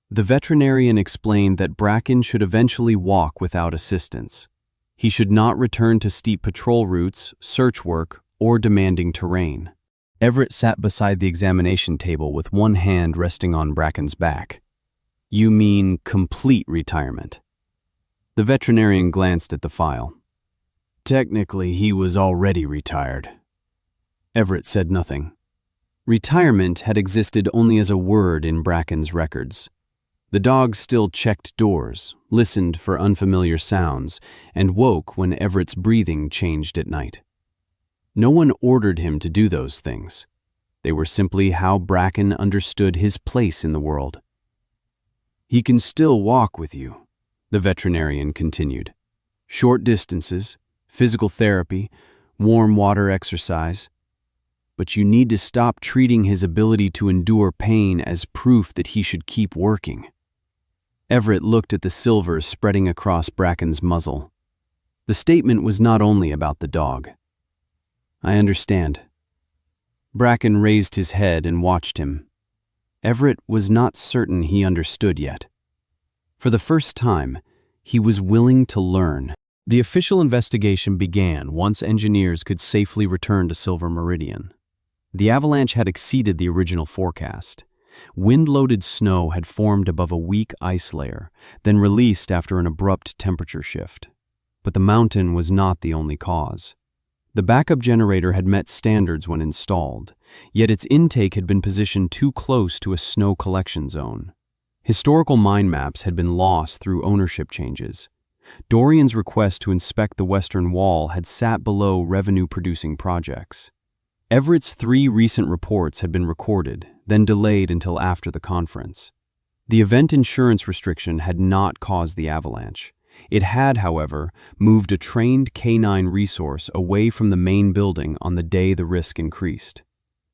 The veterinarian explained that Bracken should eventually walk without assistance. He should not return to steep patrol routes, search work, or demanding terrain. Everett sat beside the examination table with one hand resting on Bracken's back. You mean complete retirement? The veterinarian glanced at the file. Technically, he was already retired. Everett said nothing. Retirement had existed only as a word in Bracken's records. The dog still checked doors, listened for unfamiliar sounds, and woke when Everett's breathing changed at night. No one ordered him to do those things. They were simply how Bracken understood his place in the world. He can still walk with you, the veterinarian continued. Short distances, physical therapy, warm water exercise. But you need to stop treating his ability to endure pain as proof that he should keep working. Everett looked at the silver spreading across Bracken's muzzle. The statement was not only about the dog. I understand. Bracken raised his head and watched him. Everett was not certain he understood yet. For the first time, he was willing to learn. The official investigation began once engineers could safely return to Silver Meridian. The avalanche had exceeded the original forecast. Wind-loaded snow had formed above a weak ice layer, then released after an abrupt temperature shift. But the mountain was not the only cause. The backup generator had met standards when installed, yet its intake had been positioned too close to a snow collection zone. Historical mine maps had been lost through ownership changes. Dorian's request to inspect the western wall had sat below revenue-producing projects. Everett's 3 recent reports had been recorded, then delayed until after the conference. The event insurance restriction had not caused the avalanche. It had, however, moved a trained canine resource away from the main building on the day the risk increased.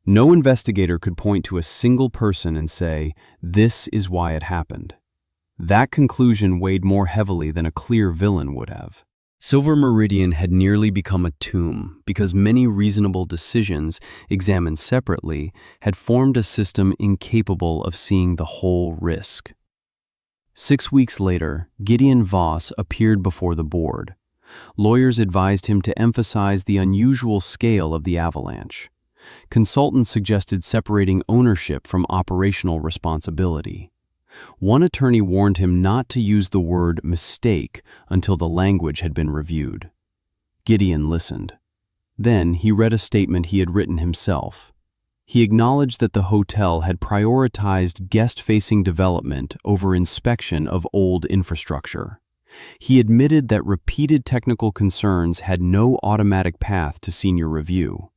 No investigator could point to a single person and say, "This is why it happened." That conclusion weighed more heavily than a clear villain would have. Silver Meridian had nearly become a tomb because many reasonable decisions, examined separately, had formed a system incapable of seeing the whole risk. 6 weeks later, Gideon Voss appeared before the board. Lawyers advised him to emphasize the unusual scale of the avalanche. Consultants suggested separating ownership from operational responsibility. One attorney warned him not to use the word mistake until the language had been reviewed. Gideon listened. Then he read a statement he had written himself. He acknowledged that the hotel had prioritized guest-facing development over inspection of old infrastructure. He admitted that repeated technical concerns had no automatic path to senior review.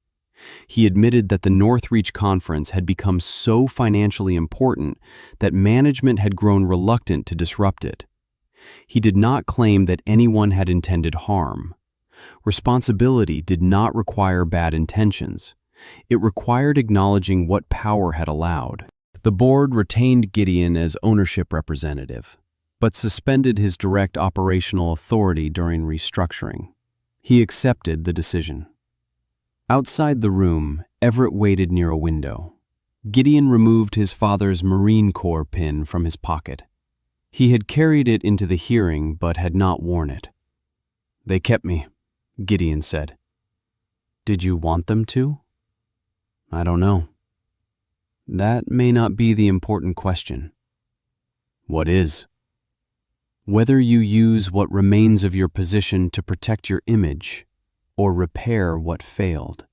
He admitted that the Northreach conference had become so financially important that management had grown reluctant to disrupt it. He did not claim that anyone had intended harm. Responsibility did not require bad intentions. It required acknowledging what power had allowed. The board retained Gideon as ownership representative, but suspended his direct operational authority during restructuring. He accepted the decision. Outside the room, Everett waited near a window. Gideon removed his father's Marine Corps pin from his pocket. He had carried it into the hearing but had not worn it. "They kept me," Gideon said. "Did you want them to?" "I don't know." "That may not be the important question." "What is?" "Whether you use what remains of your position to protect your image or repair what failed."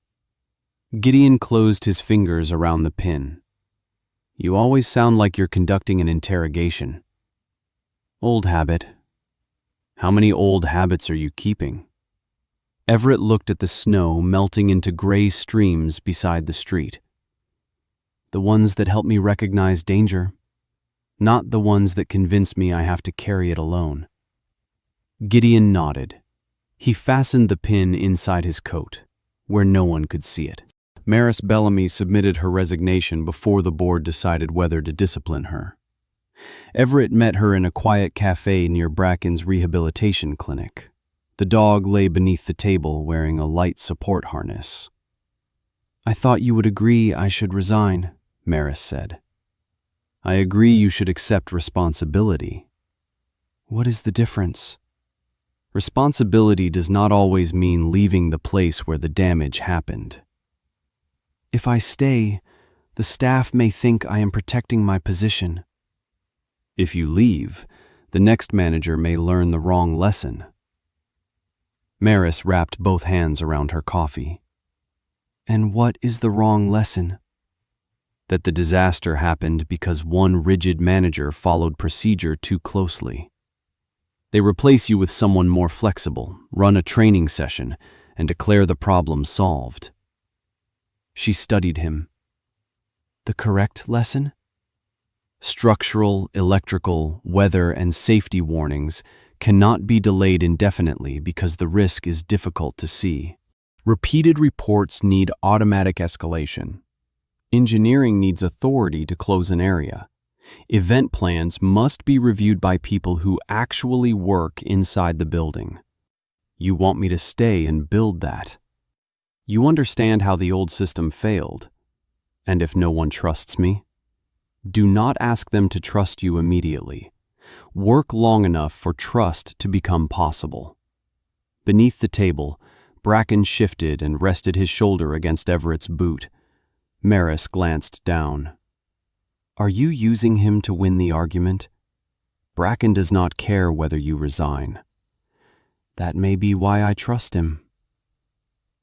Gideon closed his fingers around the pin. "You always sound like you're conducting an interrogation." "Old habit." "How many old habits are you keeping?" Everett looked at the snow melting into gray streams beside the street. "The ones that help me recognize danger, not the ones that convince me I have to carry it alone." Gideon nodded. He fastened the pin inside his coat, where no one could see it. Maris Bellamy submitted her resignation before the board decided whether to discipline her. Everett met her in a quiet cafe near Bracken's rehabilitation clinic. The dog lay beneath the table wearing a light support harness. "I thought you would agree I should resign," Maris said. "I agree you should accept responsibility." "What is the difference?" "Responsibility does not always mean leaving the place where the damage happened." "If I stay, the staff may think I am protecting my position." "If you leave, the next manager may learn the wrong lesson." Maris wrapped both hands around her coffee. "And what is the wrong lesson?" "That the disaster happened because one rigid manager followed procedure too closely. They replace you with someone more flexible, run a training session, and declare the problem solved." She studied him. "The correct lesson?" "Structural, electrical, weather, and safety warnings cannot be delayed indefinitely because the risk is difficult to see. Repeated reports need automatic escalation. Engineering needs authority to close an area. Event plans must be reviewed by people who actually work inside the building. You want me to stay and build that. You understand how the old system failed. And if no one trusts me, do not ask them to trust you immediately. Work long enough for trust to become possible." Beneath the table, Bracken shifted and rested his shoulder against Everett's boot. Maris glanced down. "Are you using him to win the argument? Bracken does not care whether you resign." "That may be why I trust him."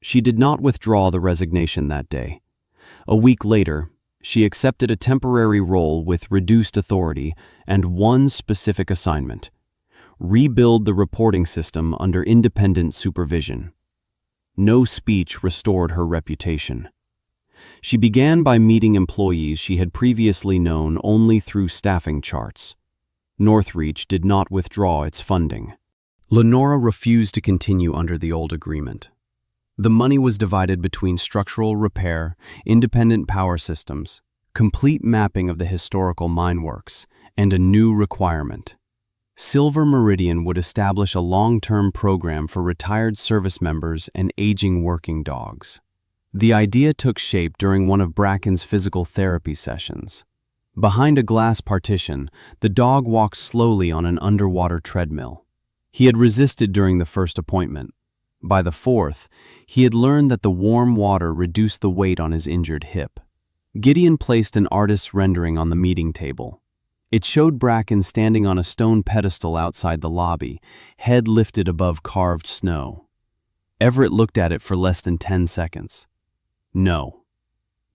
She did not withdraw the resignation that day. A week later, she accepted a temporary role with reduced authority and one specific assignment: rebuild the reporting system under independent supervision. No speech restored her reputation. She began by meeting employees she had previously known only through staffing charts. Northreach did not withdraw its funding. Lenora refused to continue under the old agreement. The money was divided between structural repair, independent power systems, complete mapping of the historical mine works, and a new requirement: Silver Meridian would establish a long-term program for retired service members and aging working dogs. The idea took shape during one of Bracken's physical therapy sessions. Behind a glass partition, the dog walked slowly on an underwater treadmill. He had resisted during the first appointment. By the fourth, he had learned that the warm water reduced the weight on his injured hip. Gideon placed an artist's rendering on the meeting table. It showed Bracken standing on a stone pedestal outside the lobby, head lifted above carved snow. Everett looked at it for less than 10 seconds. No.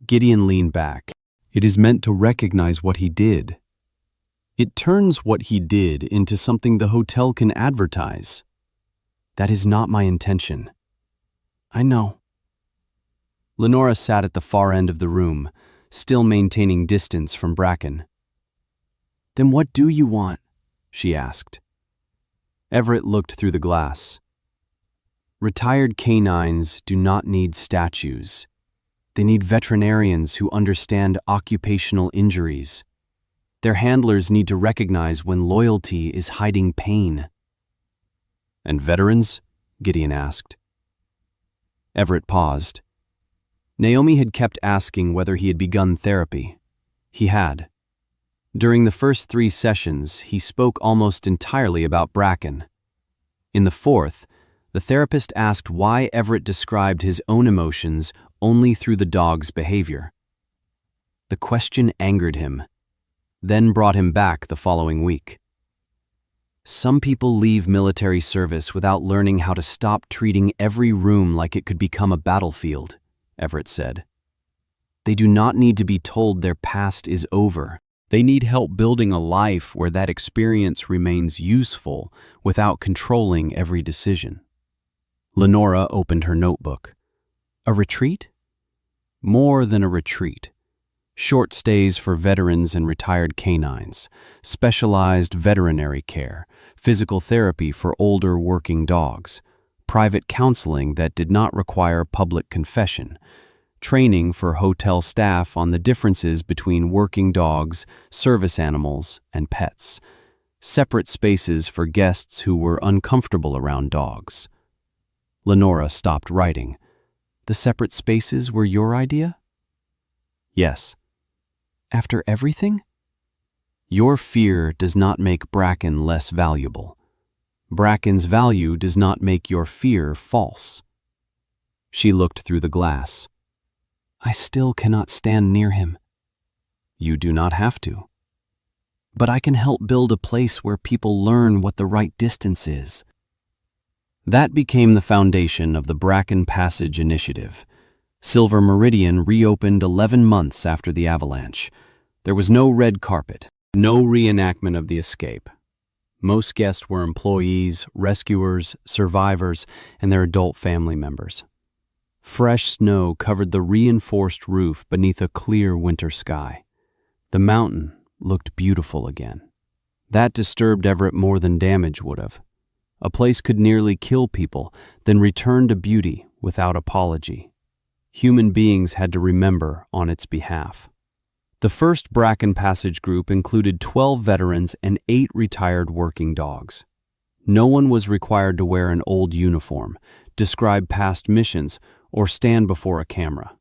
Gideon leaned back. It is meant to recognize what he did. It turns what he did into something the hotel can advertise. That is not my intention. I know. Lenora sat at the far end of the room, still maintaining distance from Bracken. Then what do you want? She asked. Everett looked through the glass. Retired canines do not need statues. They need veterinarians who understand occupational injuries. Their handlers need to recognize when loyalty is hiding pain. And veterans? Gideon asked. Everett paused. Naomi had kept asking whether he had begun therapy. He had. During the first 3 sessions, he spoke almost entirely about Bracken. In the fourth, the therapist asked why Everett described his own emotions only through the dog's behavior. The question angered him, then brought him back the following week. Some people leave military service without learning how to stop treating every room like it could become a battlefield, Everett said. They do not need to be told their past is over. They need help building a life where that experience remains useful without controlling every decision. Lenora opened her notebook. A retreat? More than a retreat. Short stays for veterans and retired canines, specialized veterinary care, physical therapy for older working dogs, private counseling that did not require public confession, training for hotel staff on the differences between working dogs, service animals, and pets, separate spaces for guests who were uncomfortable around dogs. Lenora stopped writing. The separate spaces were your idea? Yes. After everything? Your fear does not make Bracken less valuable. Bracken's value does not make your fear false. She looked through the glass. I still cannot stand near him. You do not have to. But I can help build a place where people learn what the right distance is. That became the foundation of the Bracken Passage Initiative. Silver Meridian reopened 11 months after the avalanche. There was no red carpet, no reenactment of the escape. Most guests were employees, rescuers, survivors, and their adult family members. Fresh snow covered the reinforced roof beneath a clear winter sky. The mountain looked beautiful again. That disturbed Everett more than damage would have. A place could nearly kill people, then return to beauty without apology. Human beings had to remember on its behalf. The first Bracken Passage group included 12 veterans and 8 retired working dogs. No one was required to wear an old uniform, describe past missions, or stand before a camera.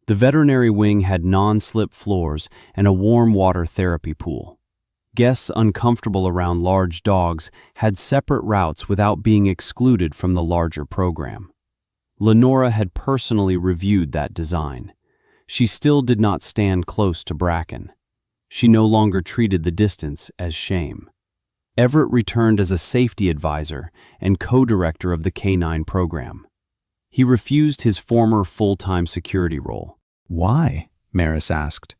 The veterinary wing had non-slip floors and a warm water therapy pool. Guests uncomfortable around large dogs had separate routes without being excluded from the larger program. Lenora had personally reviewed that design. She still did not stand close to Bracken. She no longer treated the distance as shame. Everett returned as a safety advisor and co-director of the K9 program. He refused his former full-time security role. Why? Maris asked.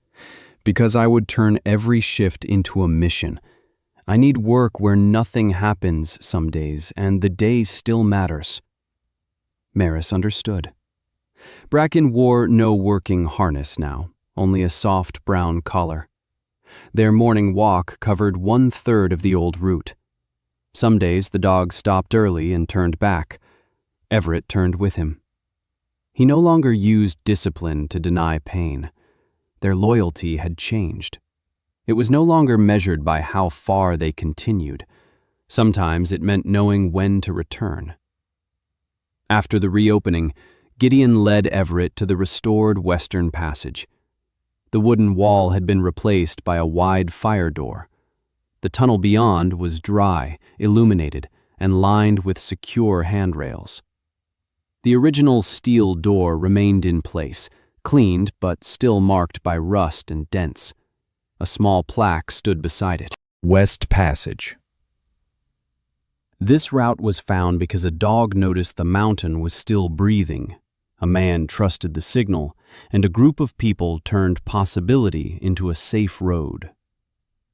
Because I would turn every shift into a mission. I need work where nothing happens some days, and the day still matters. Maris understood. Bracken wore no working harness now, only a soft brown collar. Their morning walk covered 1/3 of the old route. Some days the dog stopped early and turned back. Everett turned with him. He no longer used discipline to deny pain. Their loyalty had changed. It was no longer measured by how far they continued, Sometimes it meant knowing when to return. After the reopening, Gideon led Everett to the restored western passage. The wooden wall had been replaced by a wide fire door. The tunnel beyond was dry, illuminated, and lined with secure handrails. The original steel door remained in place, cleaned but still marked by rust and dents. A small plaque stood beside it. West Passage. This route was found because a dog noticed the mountain was still breathing. A man trusted the signal, and a group of people turned possibility into a safe road.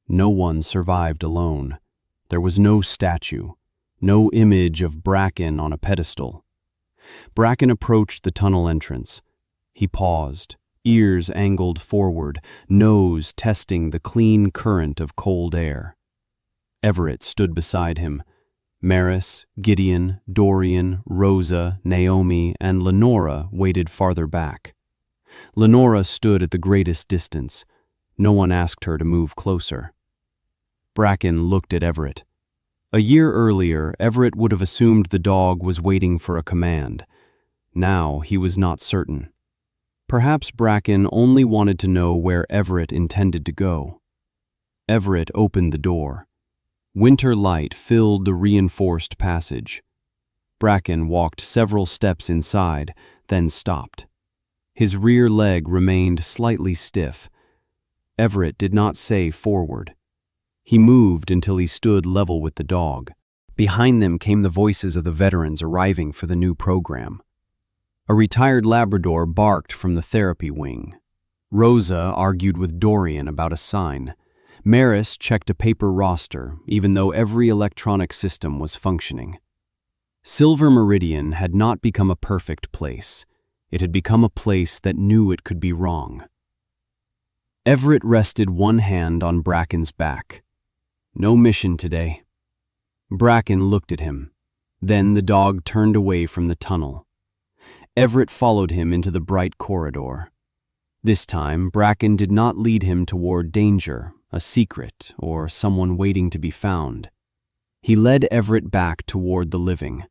No one survived alone. There was no statue, no image of Bracken on a pedestal. Bracken approached the tunnel entrance. He paused, ears angled forward, nose testing the clean current of cold air. Everett stood beside him. Maris, Gideon, Dorian, Rosa, Naomi, and Lenora waited farther back. Lenora stood at the greatest distance. No one asked her to move closer. Bracken looked at Everett. A year earlier, Everett would have assumed the dog was waiting for a command. Now he was not certain. Perhaps Bracken only wanted to know where Everett intended to go. Everett opened the door. Winter light filled the reinforced passage. Bracken walked several steps inside, then stopped. His rear leg remained slightly stiff. Everett did not say forward. He moved until he stood level with the dog. Behind them came the voices of the veterans arriving for the new program. A retired Labrador barked from the therapy wing. Rosa argued with Dorian about a sign. Maris checked a paper roster, even though every electronic system was functioning. Silver Meridian had not become a perfect place. It had become a place that knew it could be wrong. Everett rested one hand on Bracken's back. No mission today. Bracken looked at him. Then the dog turned away from the tunnel. Everett followed him into the bright corridor. This time, Bracken did not lead him toward danger, a secret, or someone waiting to be found. He led Everett back toward the living.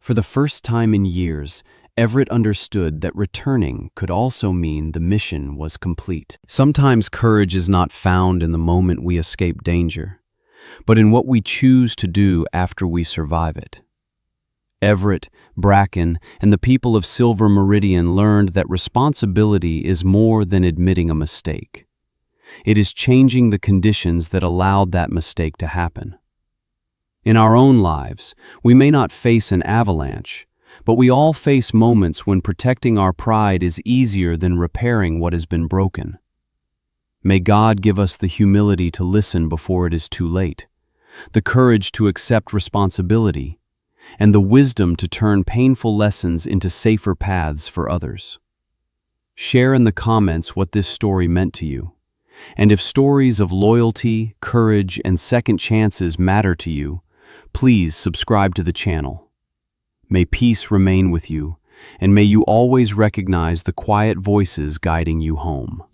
For the first time in years, Everett understood that returning could also mean the mission was complete. Sometimes courage is not found in the moment we escape danger, but in what we choose to do after we survive it. Everett, Bracken, and the people of Silver Meridian learned that responsibility is more than admitting a mistake. It is changing the conditions that allowed that mistake to happen. In our own lives, we may not face an avalanche, but we all face moments when protecting our pride is easier than repairing what has been broken. May God give us the humility to listen before it is too late, the courage to accept responsibility, and the wisdom to turn painful lessons into safer paths for others. Share in the comments what this story meant to you. And if stories of loyalty, courage, and second chances matter to you, please subscribe to the channel. May peace remain with you, and may you always recognize the quiet voices guiding you home.